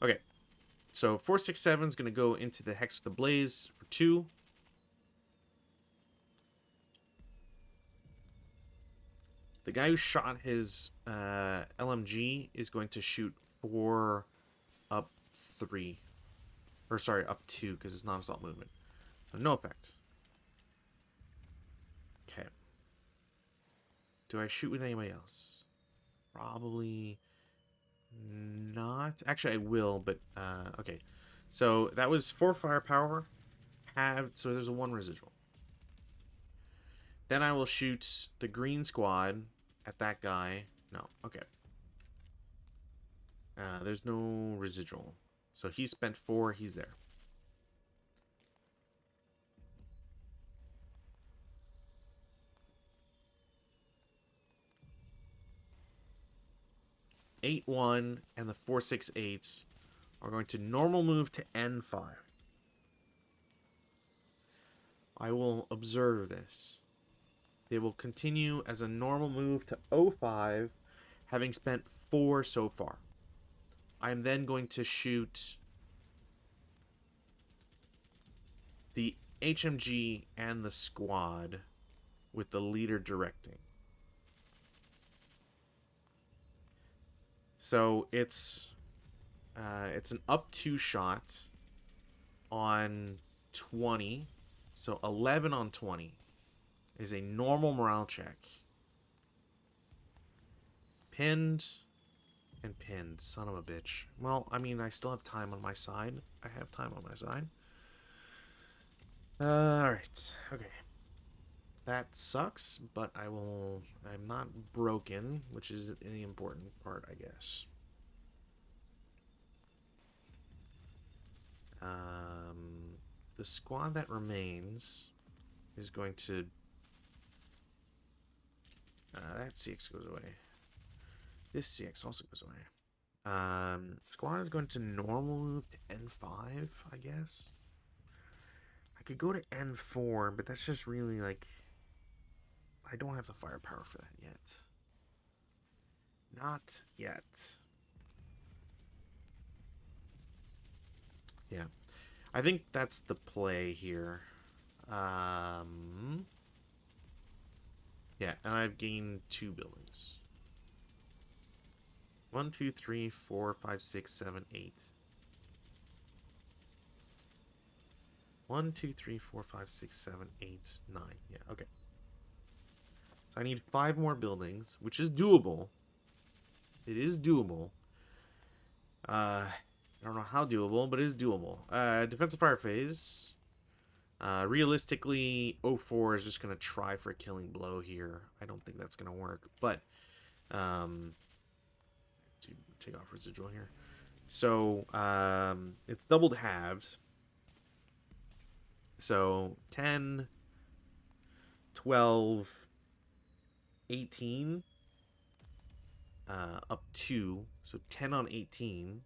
A: Okay. So 467 is going to go into the Hex with the Blaze for 2. The guy who shot his LMG is going to shoot 4 up 3. Or sorry, up 2 because it's non-assault movement. So no effect. Okay. Do I shoot with anybody else? Probably not. Actually, I will, but okay. So that was 4 firepower. Halved, so there's a 1 residual. Then I will shoot the green squad at that guy. No, okay. There's no residual. So he spent 4, he's there. Eight 1 and the 468 are going to normal move to N5. I will observe this. They will continue as a normal move to O5, having spent 4 so far. I am then going to shoot the HMG and the squad with the leader directing. So it's an up 2 shot on 20. So 11 on 20 is a normal morale check. Pinned and pinned. Son of a bitch. Well, I mean, I still have time on my side. I have time on my side. Alright. Okay. That sucks, but I'm not broken, which is the important part, I guess. The squad that remains is going to... that CX goes away. This CX also goes away. Squad is going to normal move to N5, I guess. I could go to N4, but that's just really like... I don't have the firepower for that yet. Not yet. Yeah. I think that's the play here. Yeah, and I've gained 2 buildings. 1, 2, 3, 4, 5, 6, 7, 8. 1, 2, 3, 4, 5, 6, 7, 8, 9. Yeah, okay. So I need 5 more buildings, which is doable. It is doable. I don't know how doable, but it is doable. Defensive fire phase. Realistically, 04 is just going to try for a killing blow here. I don't think that's going to work, but to take off residual here. So it's doubled halved. So 10, 12, 18 up 2, so 10 on 18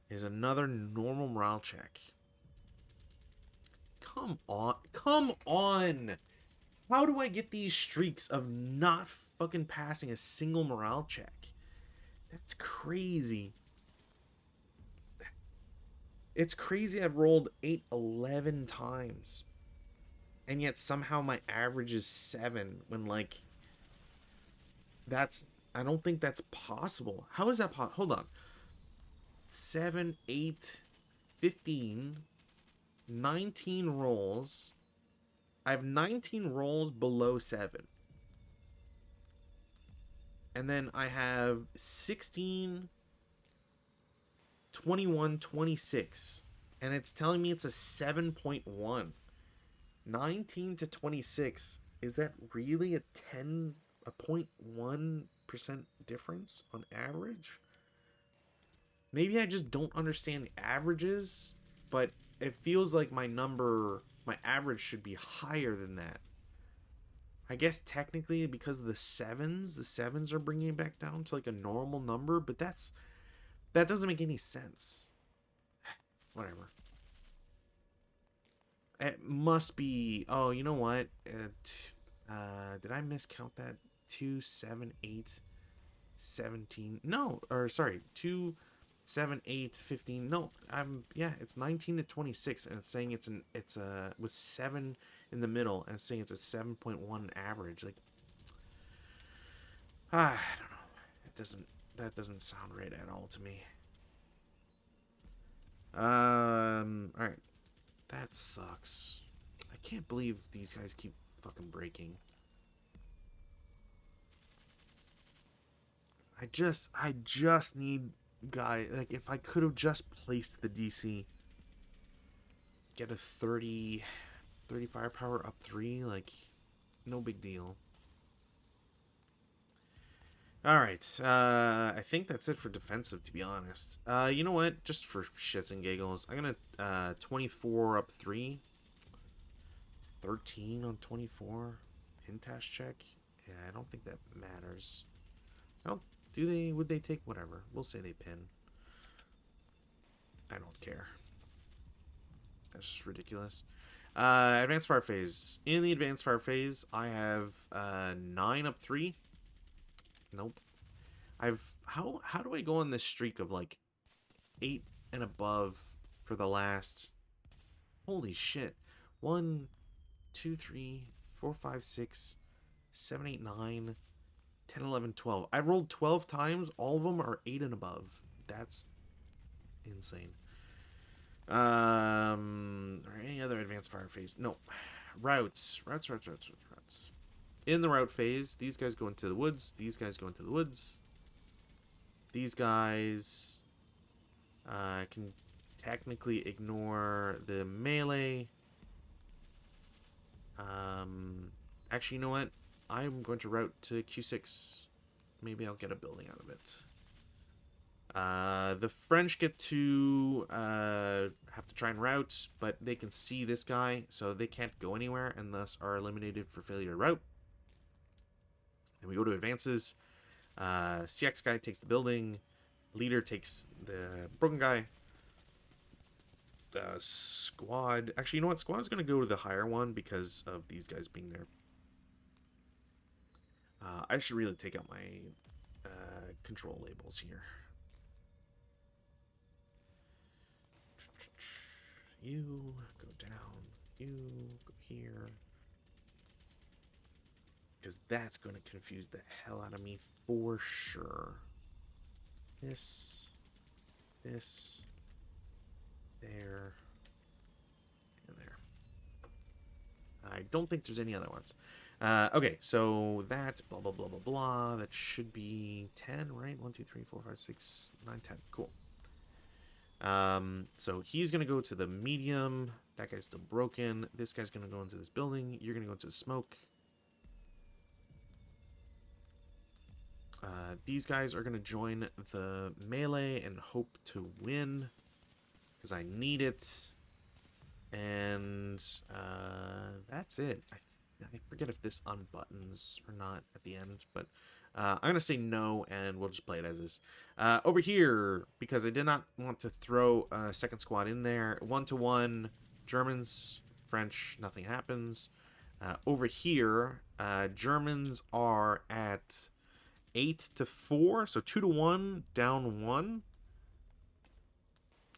A: is another normal morale check. Come on. Come on. How do I get these streaks of not fucking passing a single morale check? That's crazy. It's crazy I've rolled 8 11 times. And yet somehow my average is 7 when, like, that's... I don't think that's possible. How is that possible? Hold on. 7, 8, 15, 19 rolls. I have 19 rolls below 7. And then I have 16, 21, 26. And it's telling me it's a 7.1. 19 to 26. Is that really a 0.1% difference on average? Maybe I just don't understand averages, but it feels like my average should be higher than that. I guess technically because of the sevens are bringing it back down to like a normal number, but that doesn't make any sense. Whatever. It must be... Oh, you know what? Did I miscount that? 2, 7, 8, 17. No, or sorry, 2, 7, 8, 15. No, it's 19 to 26, and it's saying with 7 in the middle, and it's saying it's a 7.1 average. Like, I don't know. That doesn't sound right at all to me. All right. That sucks. I can't believe these guys keep fucking breaking. I just need guy, like, if I could have just placed the DC, get a 30 firepower up 3, like, no big deal. Alright, I think that's it for defensive, to be honest. You know what? Just for shits and giggles, I'm gonna 24 up 3. 13 on 24. Pin task check. Yeah, I don't think that matters. Would they take whatever? We'll say they pin. I don't care. That's just ridiculous. Advanced fire phase. In the advanced fire phase, I have 9 up 3. Nope. How do I go on this streak of like 8 and above for the last... Holy shit. 1, 2, 3, 4, 5, 6, 7, 8, 9, 10, 11, 12. I've rolled 12 times. All of them are 8 and above. That's insane. Or any other advanced fire phase? No. Routes. In the route phase, these guys go into the woods. These guys go into the woods. These guys can technically ignore the melee. Actually, you know what? I'm going to route to Q6. Maybe I'll get a building out of it. The French get to have to try and route, but they can see this guy, so they can't go anywhere and thus are eliminated for failure to route. And we go to advances. CX guy takes the building. Leader takes the broken guy. Squad... Actually, you know what? Squad's going to go to the higher one because of these guys being there. I should really take out my control labels here. You go down. You go here. Because that's going to confuse the hell out of me for sure. This. There. And there. I don't think there's any other ones. Okay, so that's blah, blah, blah, blah, blah. That should be 10, right? 1, 2, 3, 4, 5, 6, 9, 10. Cool. So he's going to go to the medium. That guy's still broken. This guy's going to go into this building. You're going to go into the smoke. These guys are going to join the melee and hope to win. Because I need it. And that's it. I I forget if this unbuttons or not at the end, but I'm going to say no, and we'll just play it as is. Over here, because I did not want to throw a second squad in there, 1-to-1, Germans, French, nothing happens. Over here, Germans are at 8-4, so 2-1, down 1.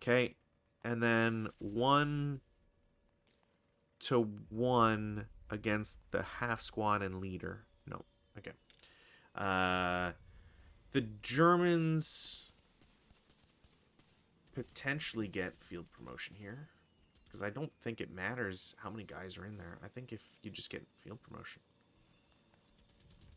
A: Okay, and then 1-1 against the half squad and leader. No, okay. The Germans potentially get field promotion here, because I don't think it matters how many guys are in there. I think if you just get field promotion.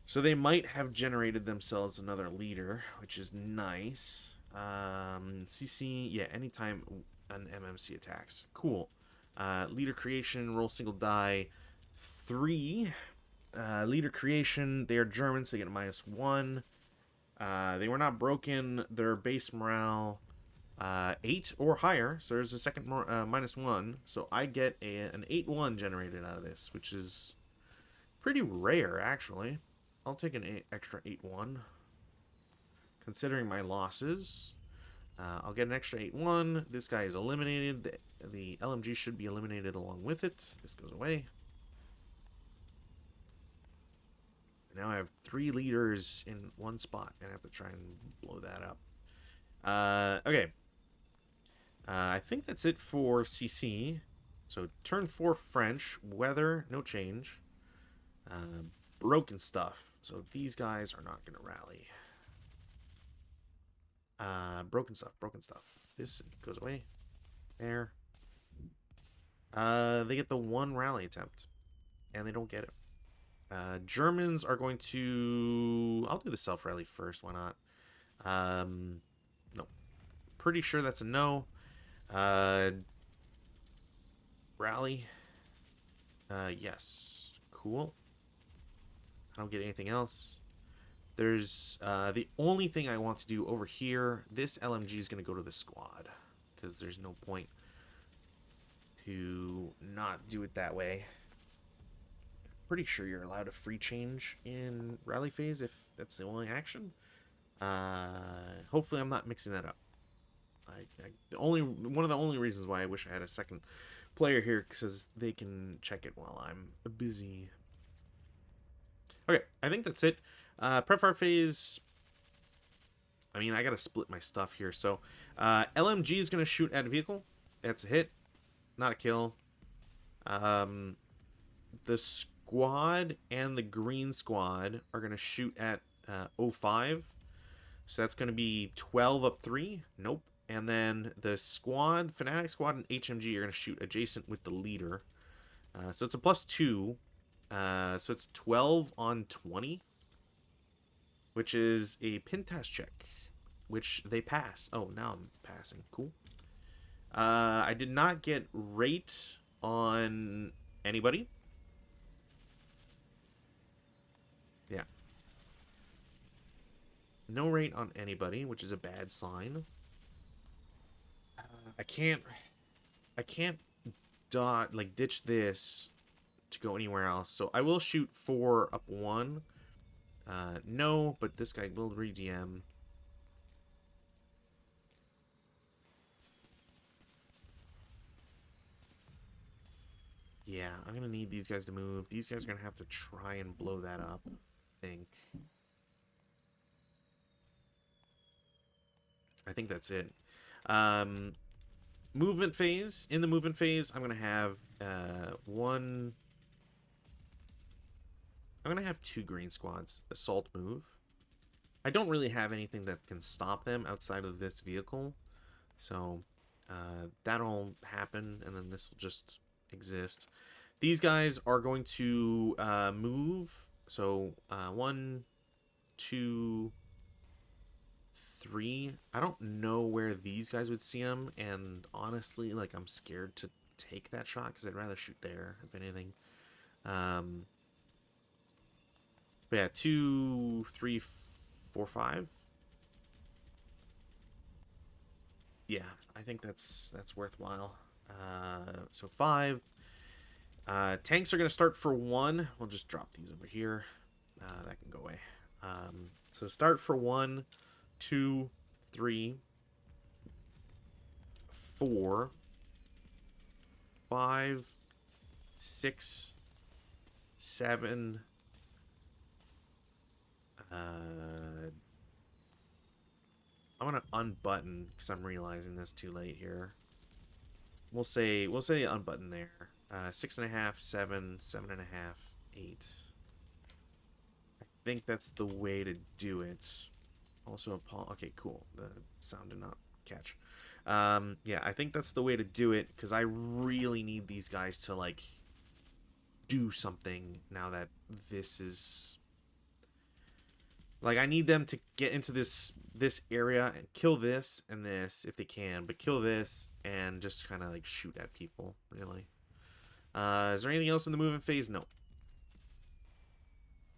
A: So they might have generated themselves another leader, which is nice. CC, yeah, anytime an MMC attacks. Cool. Leader creation, roll single die, 3. Leader creation, they are German, so they get a -1. They were not broken. Their base morale 8 or higher, so there's a second -1. So I get an 8-1 generated out of this, which is pretty rare, actually. I'll take an extra 8-1. Considering my losses, I'll get an extra 8-1. This guy is eliminated. The LMG should be eliminated along with it. This goes away. Now I have 3 leaders in one spot, and I have to try and blow that up. Okay. I think that's it for CC. So turn 4 French. Weather, no change. Broken stuff. So these guys are not going to rally. Broken stuff. This goes away. There. They get the 1 rally attempt, and they don't get it. Germans are going to... I'll do the self-rally first, why not? No. Pretty sure that's a no. Rally. Yes. Cool. I don't get anything else. There's the only thing I want to do over here. This LMG is going to go to the squad, because there's no point to not do it that way. Pretty sure you're allowed a free change in rally phase if that's the only action. Hopefully I'm not mixing that up. One of the only reasons why I wish I had a second player here, because they can check it while I'm busy. Okay, I think that's it. Prep fire phase. I mean, I gotta split my stuff here. So LMG is gonna shoot at a vehicle. That's a hit, not a kill. The squad and the green squad are going to shoot at 05. So that's going to be 12 up 3. Nope. And then the squad, Fnatic squad and HMG are going to shoot adjacent with the leader. So it's a +2. So it's 12 on 20. Which is a pin test check. Which they pass. Oh, now I'm passing. Cool. I did not get rate on anybody. Yeah. No rate on anybody, which is a bad sign. I can't ditch this to go anywhere else. So I will shoot 4 up 1. No, but this guy will re-DM. Yeah, I'm gonna need these guys to move. These guys are gonna have to try and blow that up, I think. I think that's it. Movement phase. In the movement phase, I'm gonna have I'm gonna have 2 green squads assault move. I don't really have anything that can stop them outside of this vehicle, so that'll happen, and then this will just exist. These guys are going to move. So 1, 2, 3. I don't know where these guys would see them, and honestly, like, I'm scared to take that shot because I'd rather shoot there, if anything. But yeah, 2, 3, 4, 5. Yeah, I think that's worthwhile. So 5. Tanks are going to start for 1. We'll just drop these over here. That can go away. So start for 1, 2, 3, 4, 5, 6, 7. I'm gonna unbutton because I'm realizing this too late here. We'll say unbutton there. 6.5, 7, 7.5, 8. I think that's the way to do it. Also, okay, cool. The sound did not catch. Yeah, I think that's the way to do it because I really need these guys to like do something now that this is like I need them to get into this area and kill this and this if they can, but kill this and just kind of like shoot at people, really. Is there anything else in the movement phase? No.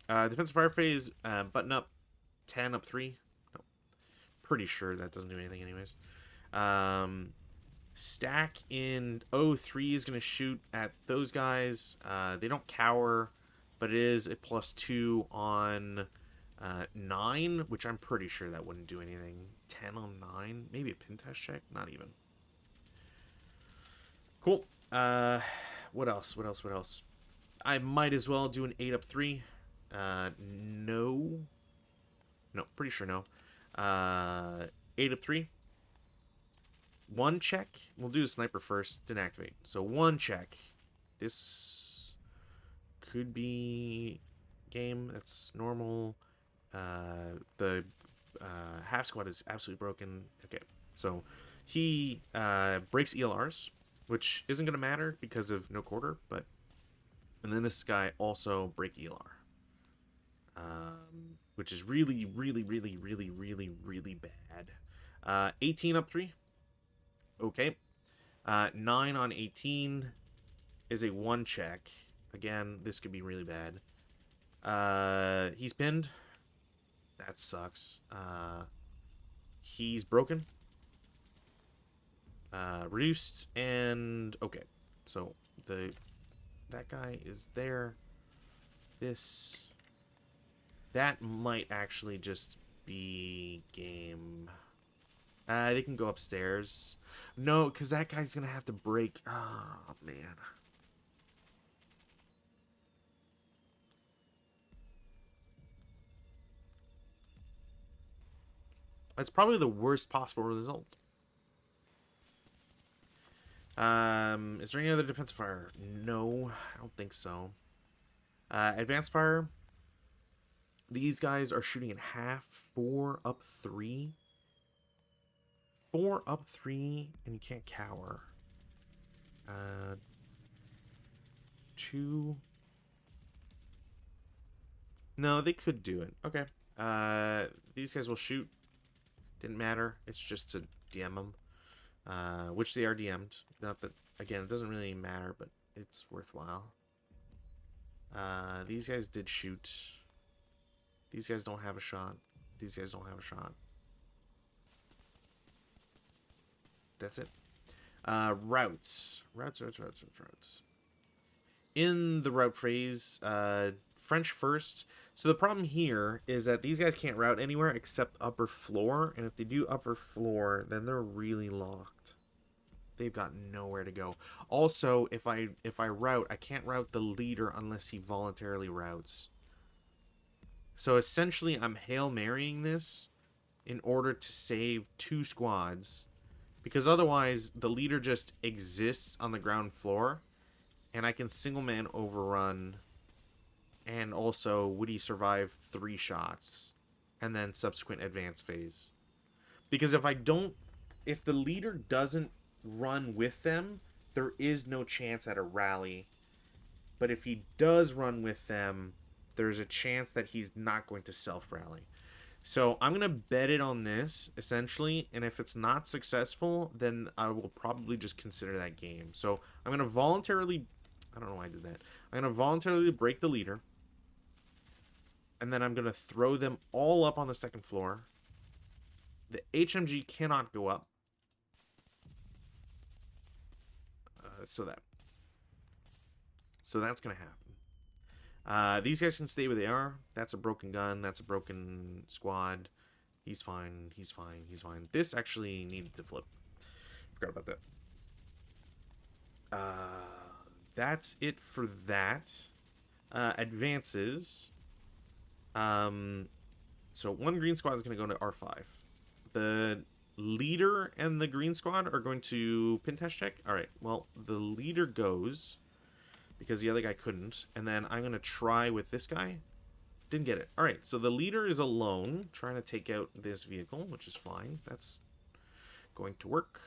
A: Defensive fire phase, button up 10, up 3. No. Pretty sure that doesn't do anything anyways. Stack in 03 is going to shoot at those guys. They don't cower, but it is a +2 on 9, which I'm pretty sure that wouldn't do anything. 10 on 9, maybe a pin test check, not even. Cool. What else? I might as well do an 8 up 3. No, pretty sure no. 8 up 3. 1 check. We'll do a sniper first. Didn't activate. So 1 check. This could be game. That's normal. The half squad is absolutely broken. Okay, so he breaks ELRs, which isn't going to matter because of no quarter, but and then this guy also break ELR, which is really bad. 18 up 3. Okay. 9 on 18 is a 1 check. Again, this could be really bad. He's pinned. That sucks. He's broken. Reduced and okay. So that guy is there. That might actually just be game. They can go upstairs. No, because that guy's gonna have to break. Oh man. That's probably the worst possible result. Is there any other defensive fire? No, I don't think so. Advanced fire. These guys are shooting in half. 4 up 3. 4 up 3, and you can't cower. 2. No, they could do it. Okay. These guys will shoot. Didn't matter. It's just to DM them. Which they are DM'd. Not that, again, it doesn't really matter, but it's worthwhile. These guys did shoot. These guys don't have a shot. These guys don't have a shot. That's it. Routes. Routes. In the route phase, French first. So the problem here is that these guys can't route anywhere except upper floor. And if they do upper floor, then they're really locked. They've got nowhere to go. Also, if I route, I can't route the leader unless he voluntarily routes. So essentially, I'm Hail Marying this in order to save 2 squads. Because otherwise, the leader just exists on the ground floor. And I can single man overrun. And also, would he survive 3 shots? And then subsequent advance phase. Because if the leader doesn't run with them, there is no chance at a rally. But if he does run with them, there's a chance that he's not going to self-rally. So I'm going to bet it on this, essentially. And if it's not successful, then I will probably just consider that game. So I'm going to voluntarily... I don't know why I did that. I'm going to voluntarily break the leader. And then I'm going to throw them all up on the second floor. The HMG cannot go up. So So that's going to happen. These guys can stay where they are. That's a broken gun. That's a broken squad. He's fine. He's fine. He's fine. This actually needed to flip. Forgot about that. That's it for that. Advances. So one green squad is going to go to R5. The leader and the green squad are going to pin test check. All right. Well, the leader goes because the other guy couldn't. And then I'm going to try with this guy. Didn't get it. All right. So the leader is alone trying to take out this vehicle, which is fine. That's going to work.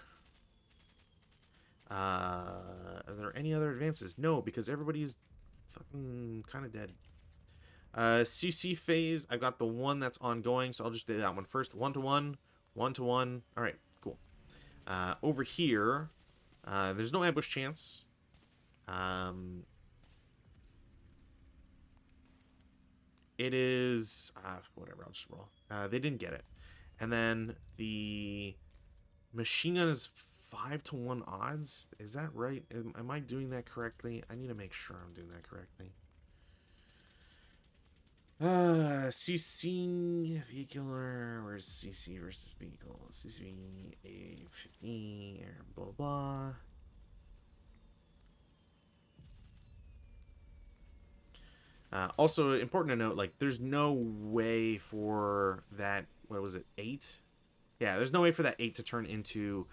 A: Are there any other advances? No, because everybody's fucking kind of dead. CC phase, I've got the one that's ongoing, so I'll just do that one first. 1-to-1, 1-to-1. All right, cool. Over here, there's no ambush chance. It is whatever. I'll just roll. They didn't get it, and then the machine gun is 5-to-1 odds. Is that right? Am I doing that correctly? I need to make sure I'm doing that correctly. CC vehicular. Where's CC versus vehicle? CC A50 blah blah. Also important to note, like, there's no way for that. What was it? 8? Yeah, there's no way for that 8 to turn into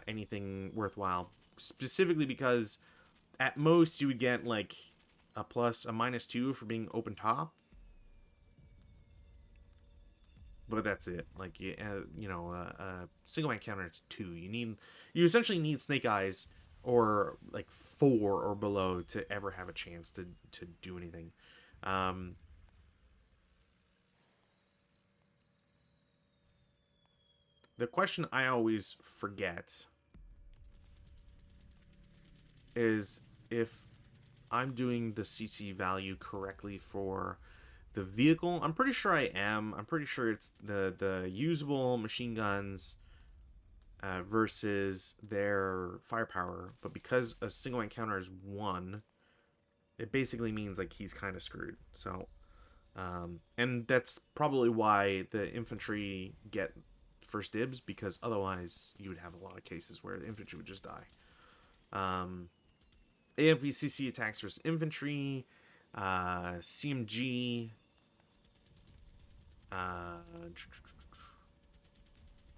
A: anything worthwhile. Specifically because at most you would get like a -2 for being open top. But that's it. Like, you know, single man counter is 2. You essentially need Snake Eyes or like 4 or below to ever have a chance to do anything. The question I always forget is if I'm doing the CC value correctly for the vehicle. I'm pretty sure I am. I'm pretty sure it's the usable machine guns versus their firepower. But because a single encounter is 1, it basically means like he's kind of screwed. So, and that's probably why the infantry get first dibs, because otherwise you would have a lot of cases where the infantry would just die. AFVCC attacks versus infantry, CMG,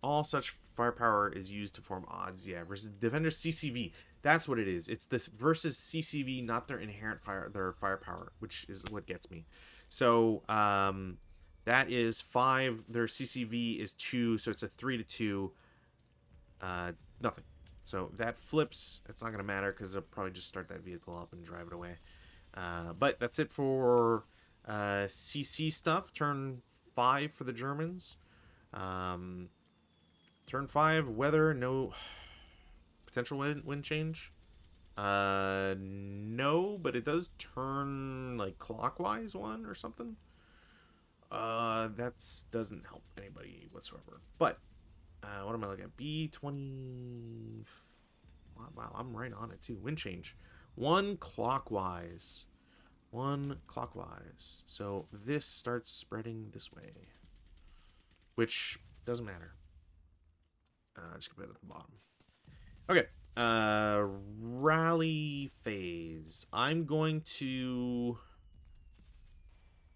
A: all such firepower is used to form odds. Yeah, versus defender CCV. That's what it is. It's this versus CCV, not their inherent their firepower, which is what gets me. So that is 5. Their CCV is 2, so it's a 3-to-2. Nothing. So that flips. It's not gonna matter because they'll probably just start that vehicle up and drive it away. But that's it for CC stuff. Turn 5 for the Germans. Turn 5, weather, no potential wind change. No, but it does turn like clockwise 1 or something. That doesn't help anybody whatsoever. But what am I looking at? B20. Wow, I'm right on it too. Wind change. 1 clockwise. 1 clockwise. So this starts spreading this way, which doesn't matter. Just put it at the bottom. Okay. Rally phase. I'm going to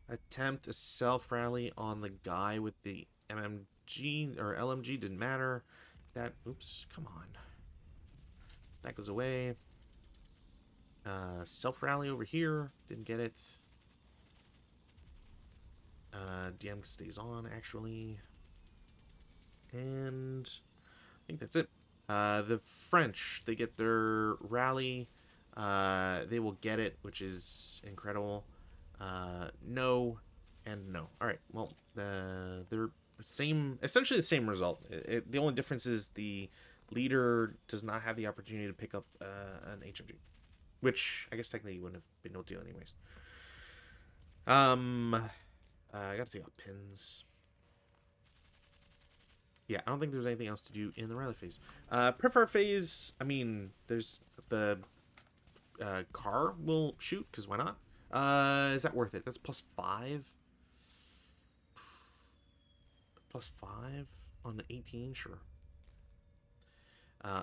A: attempt a self rally on the guy with the MMG or LMG. Didn't matter. That, oops, come on. That goes away. Self rally over here. Didn't get it. DM stays on, actually. And I think that's it. The French, they get their rally. They will get it, which is incredible. No and no. All right. Well, they're essentially the same result. The only difference is the leader does not have the opportunity to pick up an HMG, which I guess technically wouldn't have been no deal anyways. I gotta take out pins. Yeah, I don't think there's anything else to do in the rally phase. Prepare phase, I mean, there's the car will shoot, because why not? Is that worth it? That's +5. +5 on 18, sure.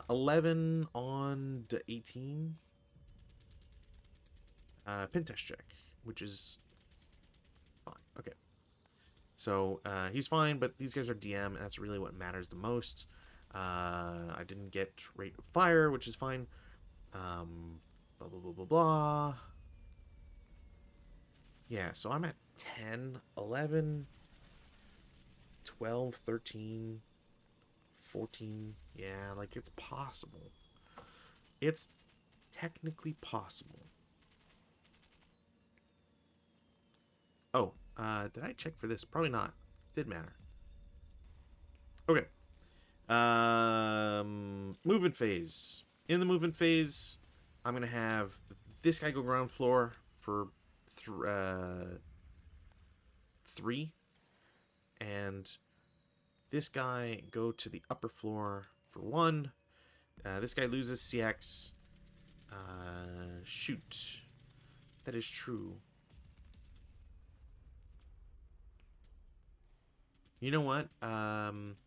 A: 11 on the 18. Pin test check, which is fine. Okay. So he's fine, but these guys are DM, and that's really what matters the most. I didn't get rate of fire, which is fine. Blah, blah, blah, blah, blah. Yeah, so I'm at 10, 11, 12, 13, 14. Yeah, like, it's possible. It's technically possible. Oh, did I check for this? Probably not. Did matter. Okay. Movement phase. In the movement phase, I'm going to have this guy go ground floor for 3. And this guy go to the upper floor for 1. This guy loses CX. Shoot. That is true. You know what? I'm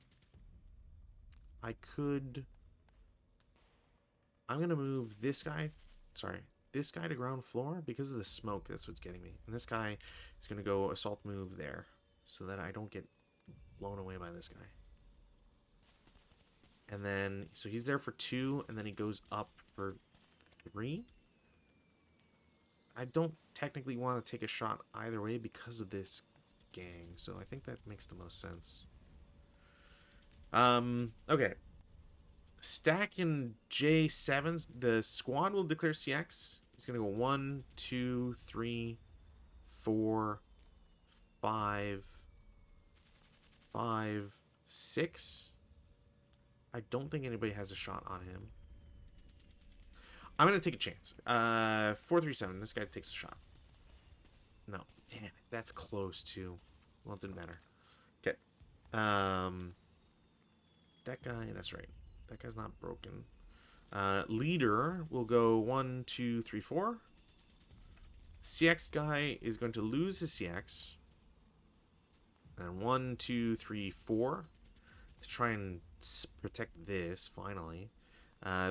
A: gonna move this guy. Sorry, this guy to ground floor because of the smoke. That's what's getting me. And this guy is gonna go assault move there, so that I don't get blown away by this guy. And then, so he's there for 2, and then he goes up for 3. I don't technically want to take a shot either way because of this gang, so I think that makes the most sense. Okay. Stack in J7s. The squad will declare CX. He's gonna go 1, 2, 3, 4, 5, 6. I don't think anybody has a shot on him. I'm gonna take a chance. 4, 3, 7. This guy takes a shot. No, damn it, that's close too. Well, it didn't matter. Okay. That guy. That's right. That guy's not broken. Leader will go 1, 2, 3, 4. CX guy is going to lose his CX. And 1, 2, 3, 4 to try and protect this. Finally.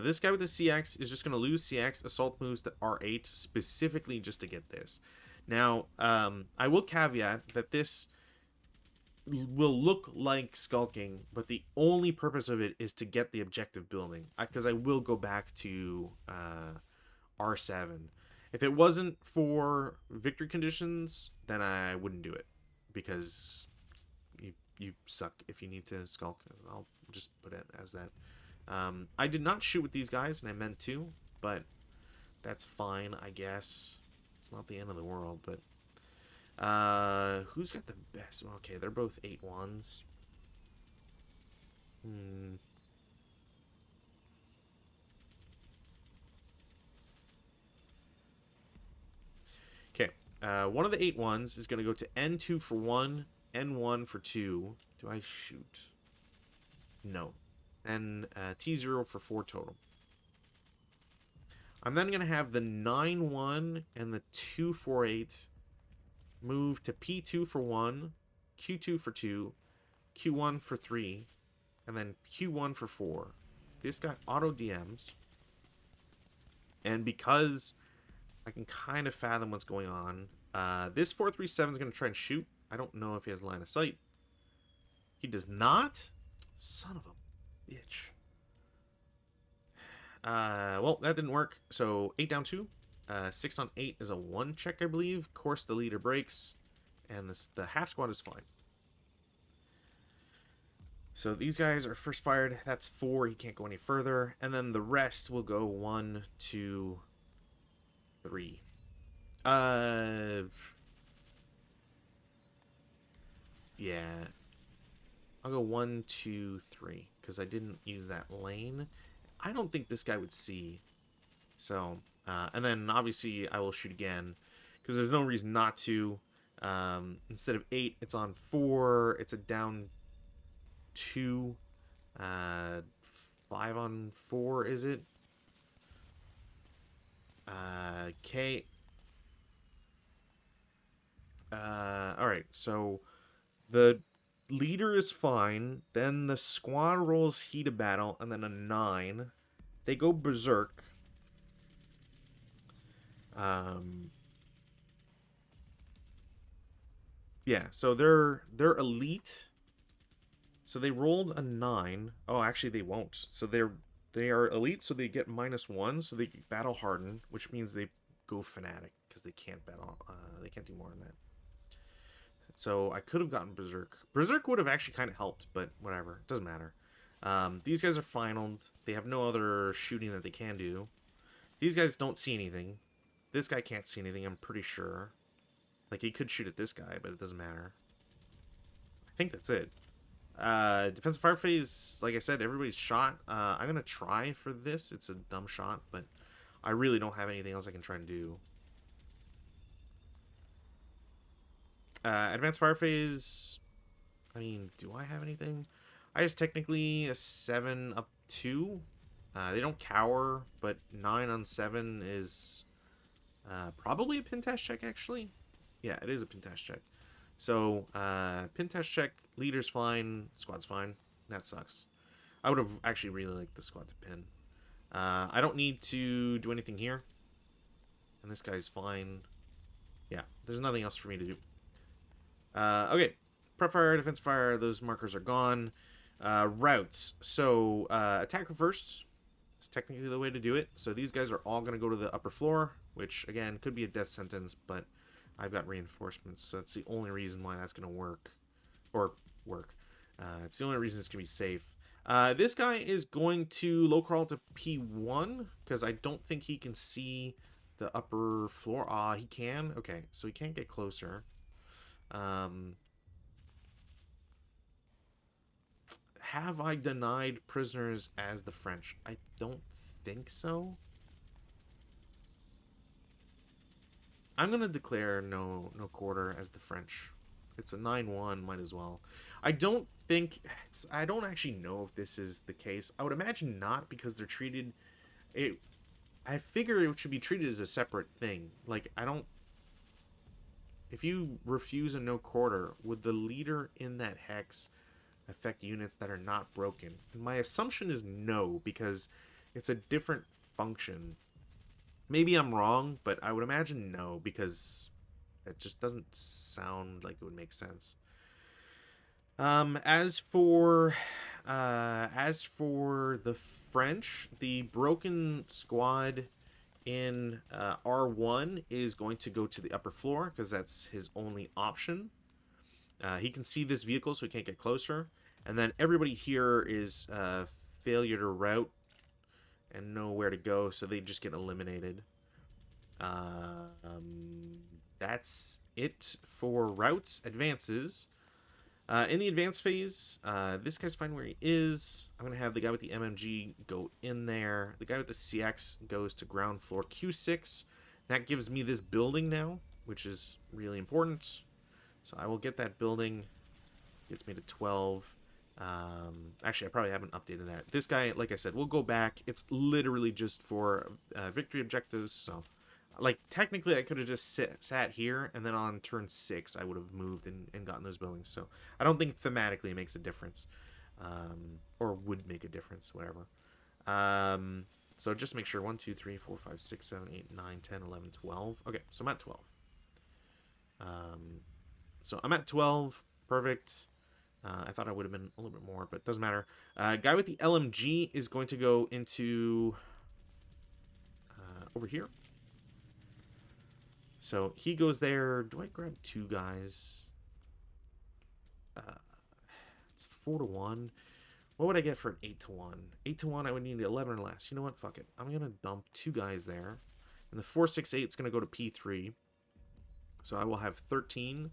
A: This guy with the CX is just going to lose CX. Assault moves to R8 specifically just to get this. Now, I will caveat that this will look like skulking, but the only purpose of it is to get the objective building. Because I will go back to R7. If it wasn't for victory conditions, then I wouldn't do it. Because you suck if you need to skulk. I'll just put it as that. I did not shoot with these guys, and I meant to, but that's fine, I guess. It's not the end of the world, but who's got the best? Okay, they're both 8-1s. Okay, one of the 8-1s is going to go to N2 for 1, N1 for 2. Do I shoot? No. And T0 for 4 total. I'm then going to have the 9-1 and the 2-4-8 move to P2 for 1, Q2 for 2, Q1 for 3, and then Q1 for 4. This guy auto DMs. And because I can kind of fathom what's going on, this 437 is going to try and shoot. I don't know if he has line of sight. He does not? Son of a bitch. Well, that didn't work. So 8 down 2. 6 on 8 is a 1 check, I believe. Of course, the leader breaks, and the half squad is fine. So these guys are first fired. That's 4. He can't go any further. And then the rest will go 1, 2, 3. Yeah. I'll go 1, 2, 3 because I didn't use that lane. I don't think this guy would see. So, and then obviously I will shoot again because there's no reason not to. Instead of 8, it's on 4. It's a down 2. 5 on 4, is it? Okay. Alright, so the leader is fine. Then the squad rolls heat of battle, and then a 9. They go berserk. Yeah, so they're elite. So they rolled a 9. Oh, actually they won't. So they are elite, so they get -1, so they get battle hardened, which means they go fanatic because they can't battle. They can't do more than that. So I could have gotten berserk. Berserk would have actually kind of helped, but whatever, it doesn't matter. These guys are finaled. They have no other shooting that they can do. These guys don't see anything. This guy can't see anything, I'm pretty sure. Like, he could shoot at this guy, but it doesn't matter. I think that's it. Defensive fire phase, like I said, everybody's shot. I'm going to try for this. It's a dumb shot, but I really don't have anything else I can try and do. Advanced fire phase, I mean, do I have anything? I guess technically a 7 up 2. They don't cower, but 9 on 7 is probably a pin test check, actually. Yeah, it is a pin test check. So, pin test check, leader's fine, squad's fine. That sucks. I would have actually really liked the squad to pin. I don't need to do anything here. And this guy's fine. Yeah, there's nothing else for me to do. Okay, prep fire, defense fire, those markers are gone. Routes. So, attacker first is technically the way to do it. So these guys are all going to go to the upper floor, which, again, could be a death sentence, but I've got reinforcements, so that's the only reason why that's going to work. Or work. It's the only reason it's going to be safe. This guy is going to low crawl to P1, because I don't think he can see the upper floor. He can? Okay, so he can't get closer. Have I denied prisoners as the French? I don't think so. I'm going to declare no quarter as the French. It's a 9-1, might as well. I don't think... I don't actually know if this is the case. I would imagine not, because they're treated... I figure it should be treated as a separate thing. Like, I don't... If you refuse a no quarter, would the leader in that hex affect units that are not broken? And my assumption is no, because it's a different function. Maybe I'm wrong, but I would imagine no, because it just doesn't sound like it would make sense. As for the French, the broken squad in R1 is going to go to the upper floor, because that's his only option. He can see this vehicle, so he can't get closer. And then everybody here is failure to route and know where to go, so they just get eliminated. That's it for routes. Advances. In the advance phase, this guy's fine where he is. I'm going to have the guy with the MMG go in there. The guy with the CX goes to ground floor Q6. That gives me this building now, which is really important. So I will get that building. Gets me to 12. Actually, I probably haven't updated that. This guy, like I said, we'll go back. It's literally just for victory objectives. So, like, technically, I could have just sat here, and then on turn 6, I would have moved and gotten those buildings. So, I don't think thematically it makes a difference. Or would make a difference, whatever. So, just make sure 1, 2, 3, 4, 5, 6, 7, 8, 9, 10, 11, 12. Okay, so I'm at 12. So, I'm at 12. Perfect. I thought I would have been a little bit more, but it doesn't matter. Guy with the LMG is going to go into over here. So he goes there. Do I grab 2 guys? It's 4-1. What would I get for an 8-1? 8-1, I would need 11 or less. You know what? Fuck it. I'm going to dump 2 guys there. And the 4-6-8 is going to go to P3. So I will have 13.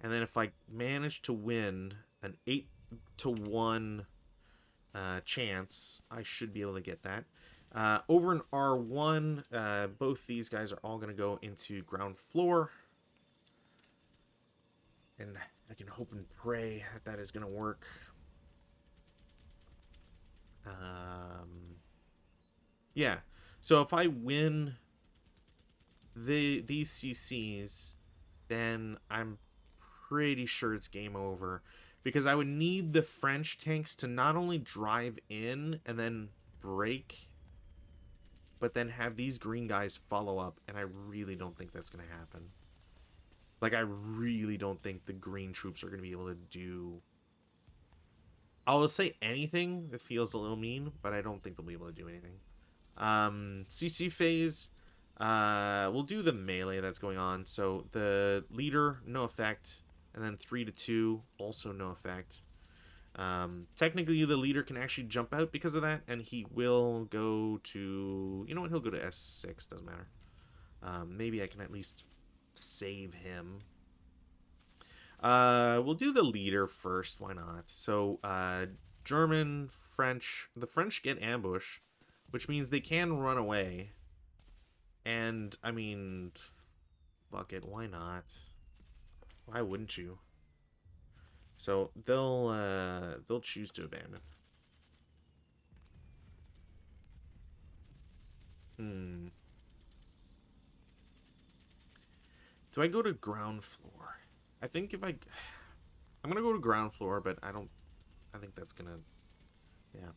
A: And then if I manage to win an 8-1 chance, I should be able to get that. Over in R1, both these guys are all going to go into ground floor. And I can hope and pray that that is going to work. Yeah. So if I win these CCs, then I'm pretty sure it's game over. Because I would need the French tanks to not only drive in and then break, but then have these green guys follow up, and I really don't think that's going to happen. Like, I really don't think the green troops are going to be able to do... I will say anything that feels a little mean, but I don't think they'll be able to do anything. CC phase, we'll do the melee that's going on. So the leader, no effect, and then 3 to 2, also no effect. Technically, the leader can actually jump out because of that, and he will go to... You know what? He'll go to S6, doesn't matter. Maybe I can at least save him. We'll do the leader first. Why not? So, German, French. The French get ambush, which means they can run away. And, I mean, fuck it. Why not? Why wouldn't you? So, they'll choose to abandon. Do I go to ground floor? I think if I'm gonna go to ground floor, but I think that's gonna, yeah.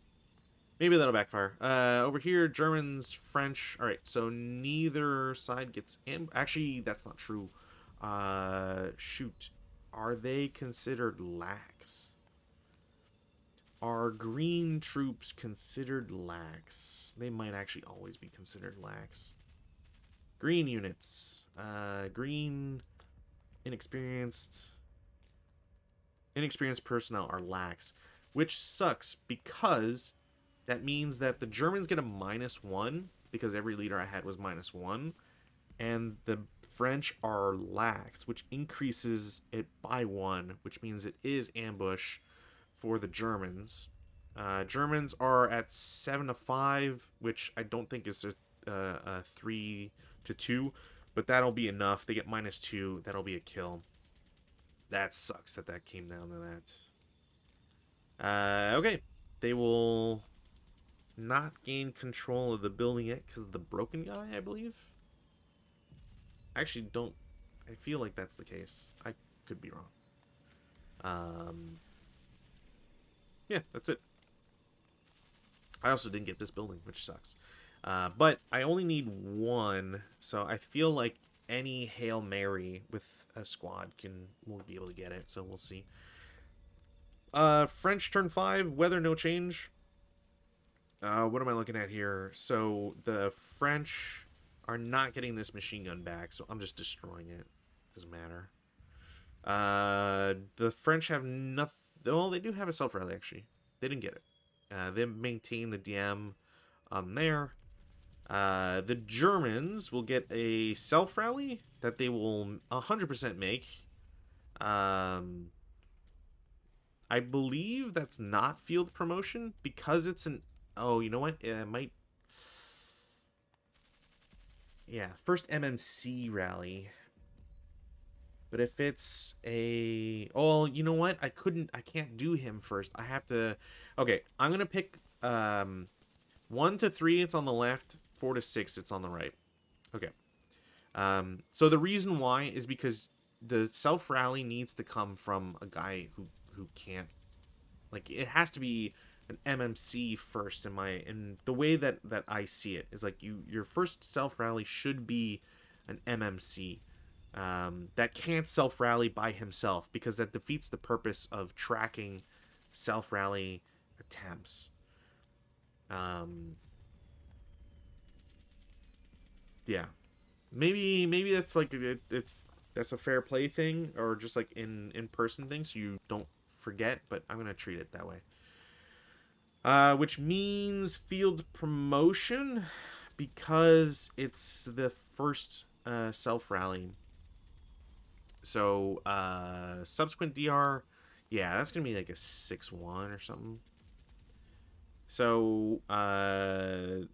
A: Maybe that'll backfire. Over here, Germans, French. All right, so neither side gets actually, that's not true. Shoot. Are they considered lax? Are green troops considered lax? They might actually always be considered lax. Green units. Green inexperienced personnel are lax, which sucks because that means that the Germans get a -1 because every leader I had was -1, and the French are lax, which increases it by 1, which means it is ambush for the Germans. Germans are at 7 to 5, which I don't think is a 3 to 2, but that'll be enough. They get -2. That'll be a kill. That sucks that came down to that. Okay. They will not gain control of the building yet because of the broken guy, I believe. I actually don't... I feel like that's the case. I could be wrong. Yeah, that's it. I also didn't get this building, which sucks. But I only need 1, so I feel like any Hail Mary with a squad will be able to get it, so we'll see. French turn 5, weather no change. What am I looking at here? So the French are not getting this machine gun back, so I'm just destroying it. Doesn't matter. The French have nothing. Well, they do have a self-rally, actually. They didn't get it. They maintain the DM on there. The Germans will get a self-rally that they will 100% make. I believe that's not field promotion because it's an... Oh, you know what? It might... Yeah, first MMC rally. But if it's a... Oh, you know what? I can't do him first. I have to... Okay, I'm going to pick 1 to 3, it's on the left. 4 to 6, it's on the right. Okay. So the reason why is because the self-rally needs to come from a guy who can't... Like, it has to be an MMC first in the way that I see it is like your first self-rally should be an MMC that can't self-rally by himself because that defeats the purpose of tracking self-rally attempts. Yeah, maybe that's like that's a fair play thing or just like in person thing so you don't forget, but I'm gonna treat it that way. Which means field promotion because it's the first self-rally. So, subsequent DR, yeah, that's going to be like a 6-1 or something. So,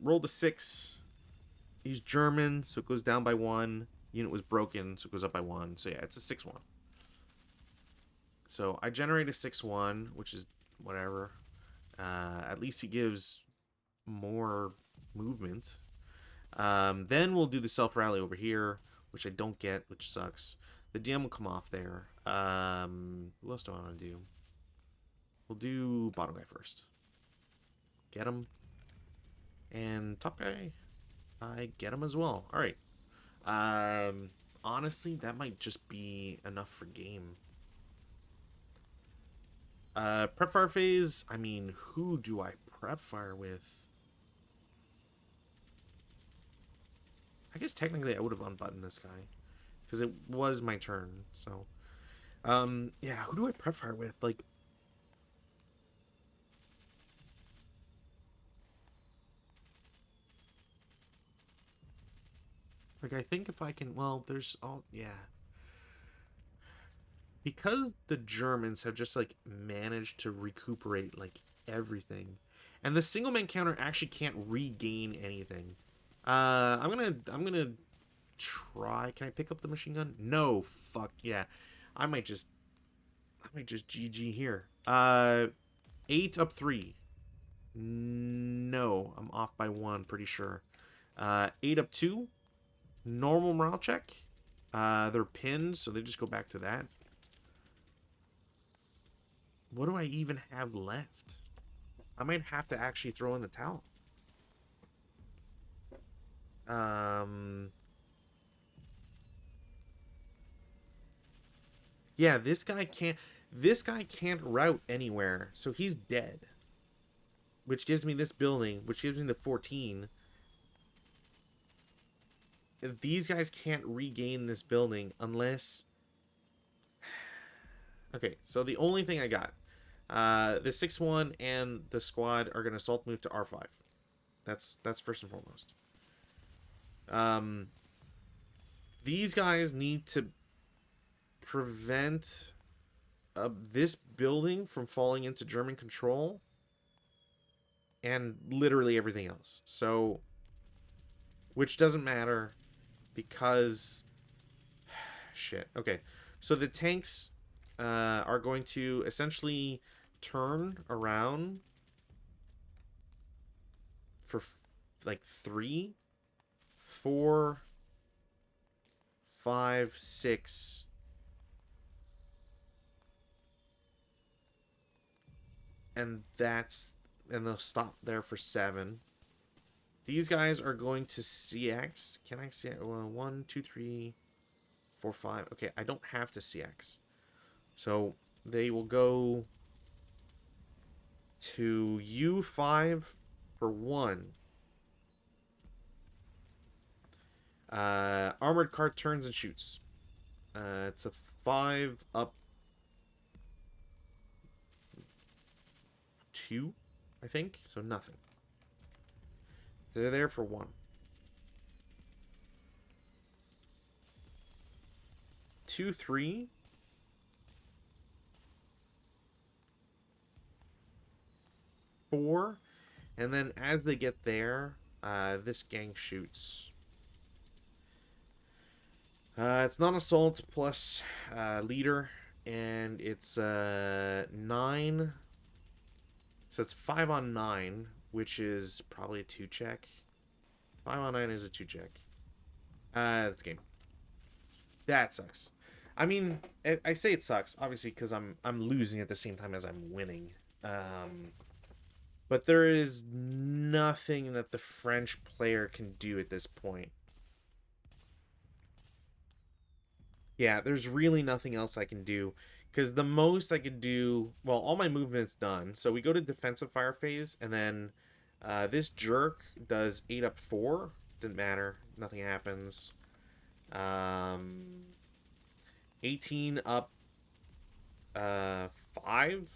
A: roll the 6. He's German, so it goes down by 1. Unit was broken, so it goes up by 1. So, yeah, it's a 6-1. So, I generate a 6-1, which is whatever. At least he gives more movement. Then we'll do the self-rally over here, which I don't get, which sucks. The DM will come off there. What else do I want to do? We'll do bottom guy first. Get him. And top guy, I get him as well. All right. Honestly, that might just be enough for game. Prep fire phase. I mean, who do I prep fire with? I guess technically I would have unbuttoned this guy because it was my turn. So, yeah, who do I prep fire with? Like, I think if I can, well, there's all, yeah. Because the Germans have just like managed to recuperate like everything, and the single man counter actually can't regain anything. I'm gonna try. Can I pick up the machine gun? No. Fuck yeah. I might just GG here. 8 up 3. No, I'm off by 1, pretty sure. 8 up 2. Normal morale check. They're pinned, so they just go back to that. What do I even have left? I might have to actually throw in the towel. Yeah, this guy can't route anywhere, so he's dead. Which gives me this building, which gives me the 14. These guys can't regain this building unless... Okay, so the only thing I got, the 6-1 and the squad are going to assault move to R5. That's first and foremost. These guys need to prevent this building from falling into German control and literally everything else. So, which doesn't matter because shit. Okay, so the tanks are going to essentially turn around for like 3, 4, 5, 6. And they'll stop there for 7. These guys are going to CX. Can I see it? 1, 2, 3, 4, 5. Okay, I don't have to CX. So they will go to U5 for 1. Armored car turns and shoots. It's a 5 up 2, I think. So nothing. They're there for 1. 2, 3. 4. And then as they get there, this gang shoots. It's non-assault plus leader, and it's 9. So it's 5 on 9, which is probably a 2 check. 5 on 9 is a 2 check. That's game. That sucks. I mean, I say it sucks, obviously, because I'm losing at the same time as I'm winning. But there is nothing that the French player can do at this point. Yeah, there's really nothing else I can do. Because the most I could do... Well, all my movement's done. So we go to defensive fire phase. And then this jerk does 8 up 4. Didn't matter. Nothing happens. 18 up 5.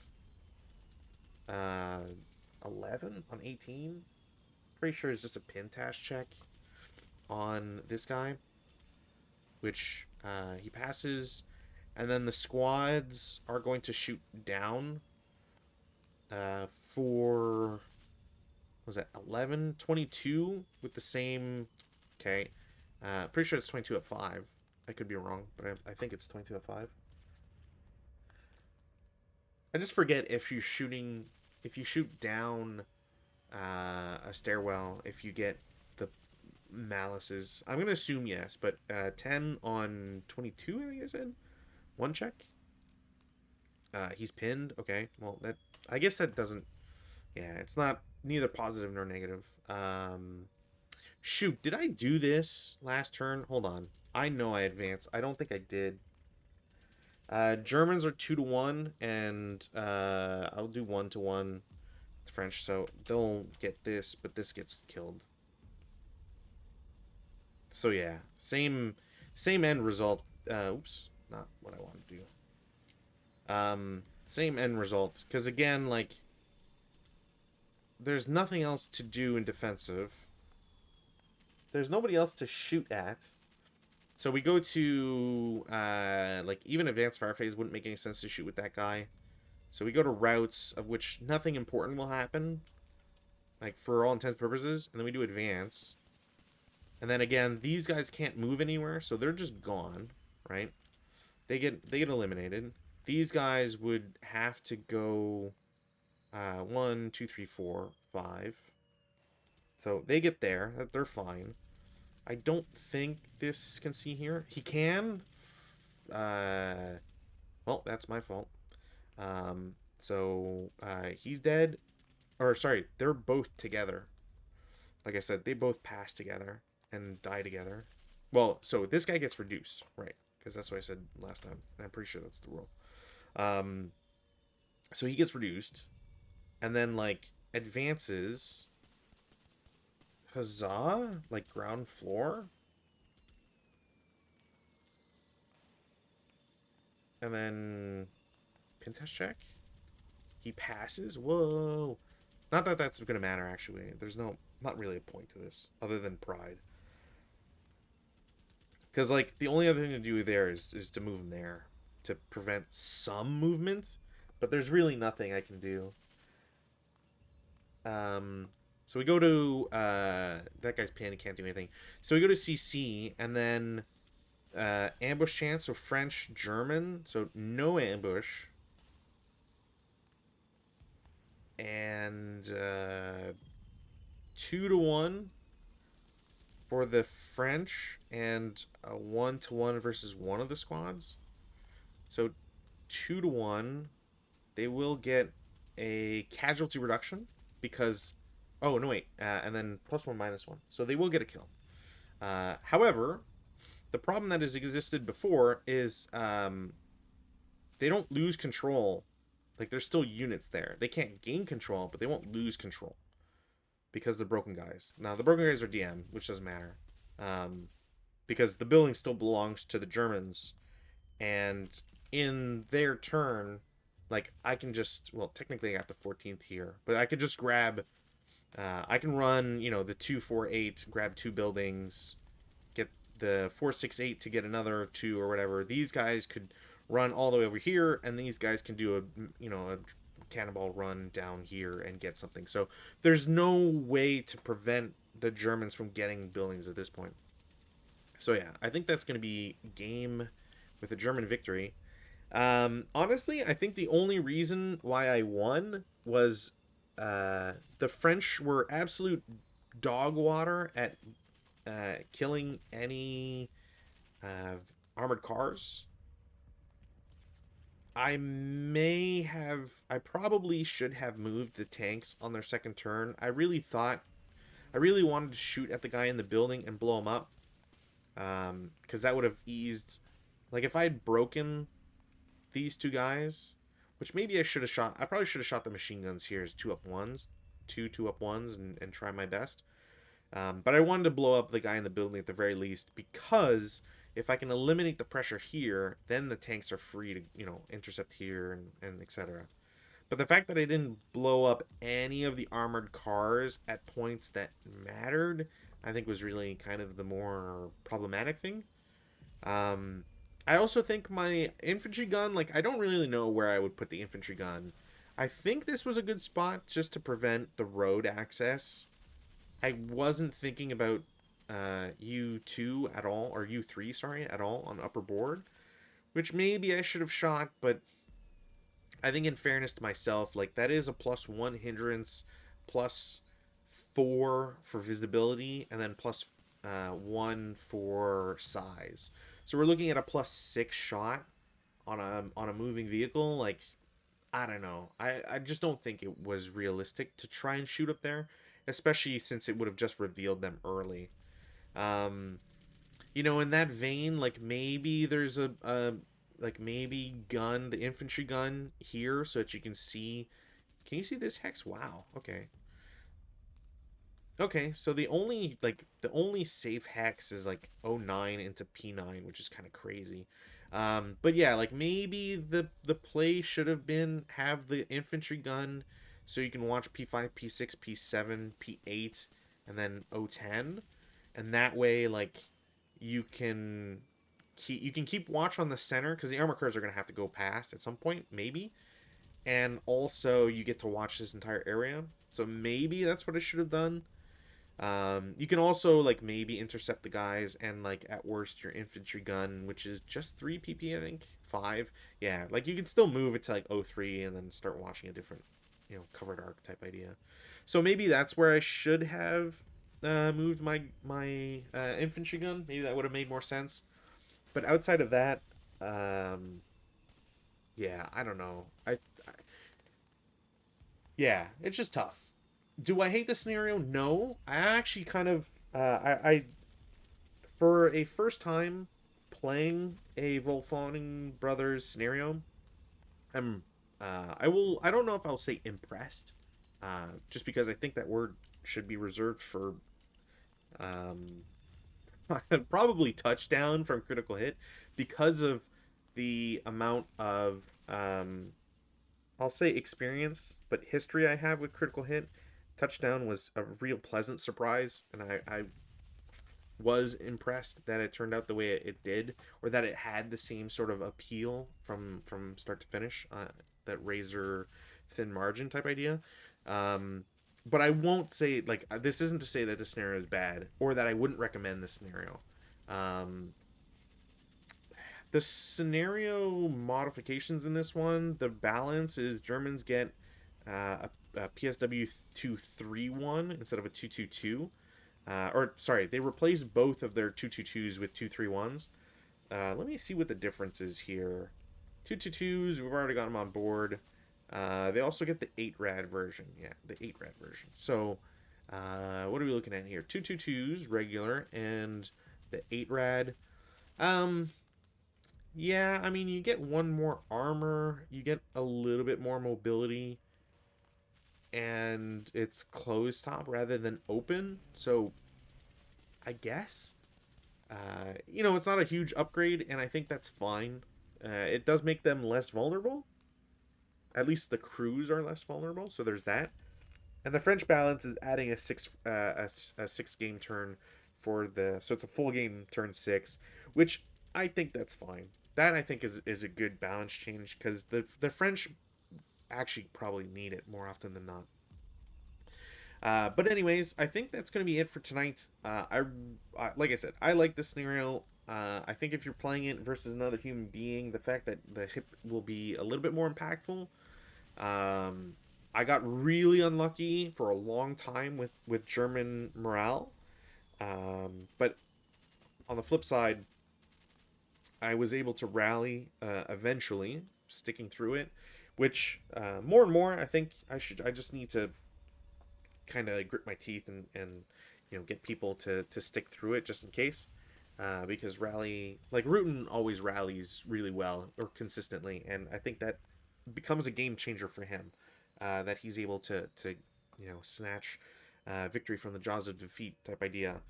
A: 11 on 18. Pretty sure it's just a pin task check on this guy. Which he passes, and then the squads are going to shoot down for, what was that, 11, 22 with the same, okay, pretty sure it's 22 at 5. I could be wrong, but I think it's 22 at 5. I just forget if you shoot down a stairwell, if you get malices. I'm gonna assume yes, but 10 on 22, I think I said. One check. He's pinned. Okay, well that I guess that doesn't. Yeah, it's not neither positive nor negative. Shoot, did I do this last turn? Hold on. I know I advanced. I don't think I did. Germans are 2-1, and I'll do 1-1. French, so they'll get this, but this gets killed. So yeah, same end result. Oops, not what I want to do. Same end result, because again, like, there's nothing else to do in defensive. There's nobody else to shoot at. So we go to, like, even advanced fire phase wouldn't make any sense to shoot with that guy. So we go to routes, of which nothing important will happen, like, for all intents and purposes. And then we do advance. And then again, these guys can't move anywhere, so they're just gone, right? They get eliminated. These guys would have to go 1, 2, 3, 4, 5. So they get there. They're fine. I don't think this can see here. He can. Well, that's my fault. So he's dead. Or sorry, they're both together. Like I said, they both pass together and die together. Well, so this guy gets reduced, right? Because that's what I said last time. And I'm pretty sure that's the rule. So he gets reduced. And then, like, advances. Huzzah? Like, ground floor? And then pin test check. He passes. Whoa. Not that that's going to matter, actually. There's not really a point to this, other than pride. Because, like, the only other thing to do there is to move him there to prevent some movement. But there's really nothing I can do. So we go to, that guy's pinned, he can't do anything. So we go to CC, and then ambush chance, so French, German, so no ambush. And 2-1 for the French, and a 1-1 versus one of the squads. So 2-1, they will get a casualty reduction because, oh no wait, and then +1 -1, so they will get a kill. However, the problem that has existed before is they don't lose control. Like, there's still units there. They can't gain control, but they won't lose control because they're broken guys. Now, the broken guys are DM, which doesn't matter, because the building still belongs to the Germans, and in their turn, like, I can just, well, technically I got the 14th here, but I could just grab, I can run, you know, the 2-4-8, grab 2 buildings, get the 4-6-8 to get another 2 or whatever. These guys could run all the way over here, and these guys can do a cannonball run down here and get something. So there's no way to prevent the Germans from getting buildings at this point. So yeah, I think that's going to be game with a German victory. Honestly, I think the only reason why I won was the French were absolute dog water at killing any armored cars. I probably should have moved the tanks on their second turn. I really wanted to shoot at the guy in the building and blow him up. Because that would have eased, like, if I had broken these 2 guys, which maybe I probably should have shot the machine guns here as 2-up-1s, 2-up-1s, and try my best. But I wanted to blow up the guy in the building at the very least, because if I can eliminate the pressure here, then the tanks are free to, intercept here and etc. But the fact that I didn't blow up any of the armored cars at points that mattered, I think was really kind of the more problematic thing. I also think my infantry gun, like, I don't really know where I would put the infantry gun. I think this was a good spot just to prevent the road access. I wasn't thinking about U2 at all, or U3, sorry, at all on upper board, which maybe I should have shot, but I think in fairness to myself, like, that is a +1 hindrance, +4 for visibility, and then one for size. So we're looking at a +6 shot on a moving vehicle. Like, I don't know. I just don't think it was realistic to try and shoot up there, especially since it would have just revealed them early. Um, in that vein, like maybe there's a like maybe gun, the infantry gun here, so that you can see. Can you see this hex? Wow. Okay. Okay, so the only safe hex is like '09 into P9, which is kind of crazy. But yeah, like maybe the play should have been have the infantry gun so you can watch P5, P6, P7, P8, and then O10, and that way like you can keep watch on the center because the armor cars are gonna have to go past at some point, maybe, and also you get to watch this entire area. So maybe that's what I should have done. You can also like maybe intercept the guys and like at worst your infantry gun, which is just 3 PP, I think 5. Yeah, like you can still move it to like '03 and then start watching a different, covered arc type idea. So maybe that's where I should have moved my infantry gun. Maybe that would have made more sense. But outside of that, um, yeah, I don't know. Yeah, it's just tough. Do I hate the scenario? No, I actually kind of I for a first time playing a Volfoni Brothers scenario, I'm I don't know if I'll say impressed, just because I think that word should be reserved for um probably touchdown from critical hit because of the amount of I'll say experience, but history I have with critical hit. Touchdown was a real pleasant surprise, and I was impressed that it turned out the way it did, or that it had the same sort of appeal from start to finish, that razor thin margin type idea. Um, but I won't say like this isn't to say that the scenario is bad or that I wouldn't recommend the scenario. Um, the scenario modifications in this one, the balance is Germans get a PSW 231 instead of a 222. Or sorry, they replace both of their 222s with 231s. Let me see what the difference is here. 222s, we've already got them on board. They also get the 8 rad version. Yeah, the 8 rad version. So, what are we looking at here? 222s regular and the 8 rad. Um, yeah, I mean, you get one more armor, you get a little bit more mobility, and it's closed top rather than open. So, I guess. It's not a huge upgrade, and I think that's fine. It does make them less vulnerable. At least the crews are less vulnerable, so there's that. And the French balance is adding a 6 game turn for so it's a full game turn 6, which I think that's fine. That I think is a good balance change because the French actually probably need it more often than not. But anyways, I think that's going to be it for tonight. Like I said, I like this scenario. I think if you're playing it versus another human being, the fact that the hit will be a little bit more impactful. I got really unlucky for a long time with German morale. But on the flip side, I was able to rally eventually, sticking through it, which more and more I think I just need to kind of grit my teeth and get people to stick through it just in case, because rally like Rutan always rallies really well or consistently, and I think that becomes a game changer for him, that he's able to snatch victory from the jaws of defeat type idea.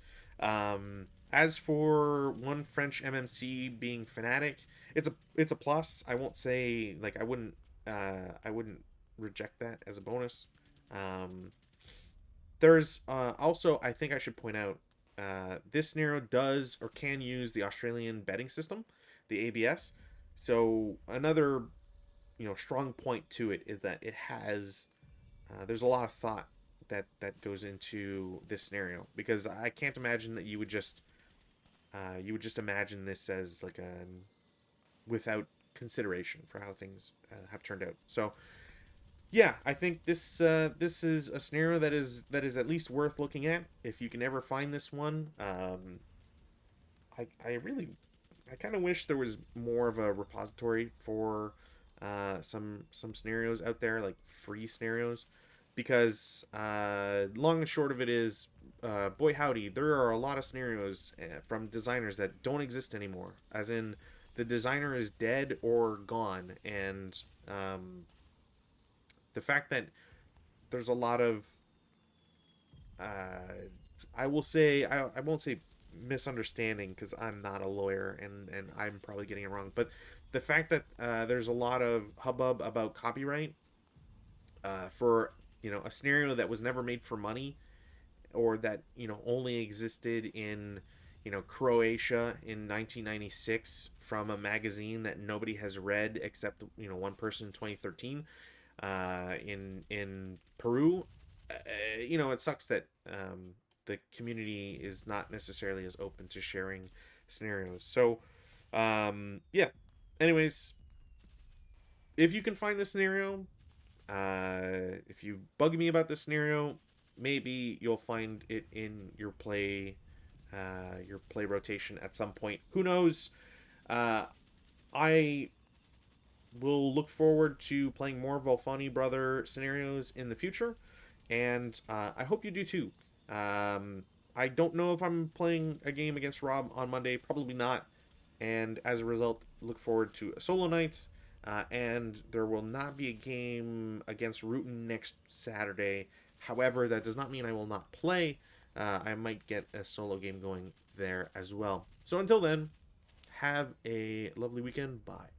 A: As for one French MMC being fanatic, it's a plus. I won't say like I wouldn't reject that as a bonus. There's also, I think I should point out, this scenario does or can use the Australian betting system, the ABS. So another strong point to it is that it has there's a lot of thought that goes into this scenario, because I can't imagine that you would just imagine this as like without consideration for how things have turned out. So Yeah, I think this is a scenario that is at least worth looking at if you can ever find this one. I really I kind of wish there was more of a repository for some scenarios out there, like free scenarios, because long and short of it is, boy howdy, there are a lot of scenarios from designers that don't exist anymore. As in, the designer is dead or gone, and the fact that there's a lot of I will say I won't say misunderstanding because I'm not a lawyer and I'm probably getting it wrong, but the fact that there's a lot of hubbub about copyright for a scenario that was never made for money, or that only existed in Croatia in 1996 from a magazine that nobody has read except one person in 2013, in Peru. It sucks that the community is not necessarily as open to sharing scenarios. So, yeah. Anyways, if you can find the scenario, if you bug me about the scenario, maybe you'll find it in your play rotation at some point. Who knows? I will look forward to playing more Volfoni brother scenarios in the future, and I hope you do too. I don't know if I'm playing a game against Rob on Monday. Probably not. And as a result, look forward to a solo night. And there will not be a game against Rutan next Saturday. However, that does not mean I will not play. I might get a solo game going there as well. So until then, have a lovely weekend. Bye.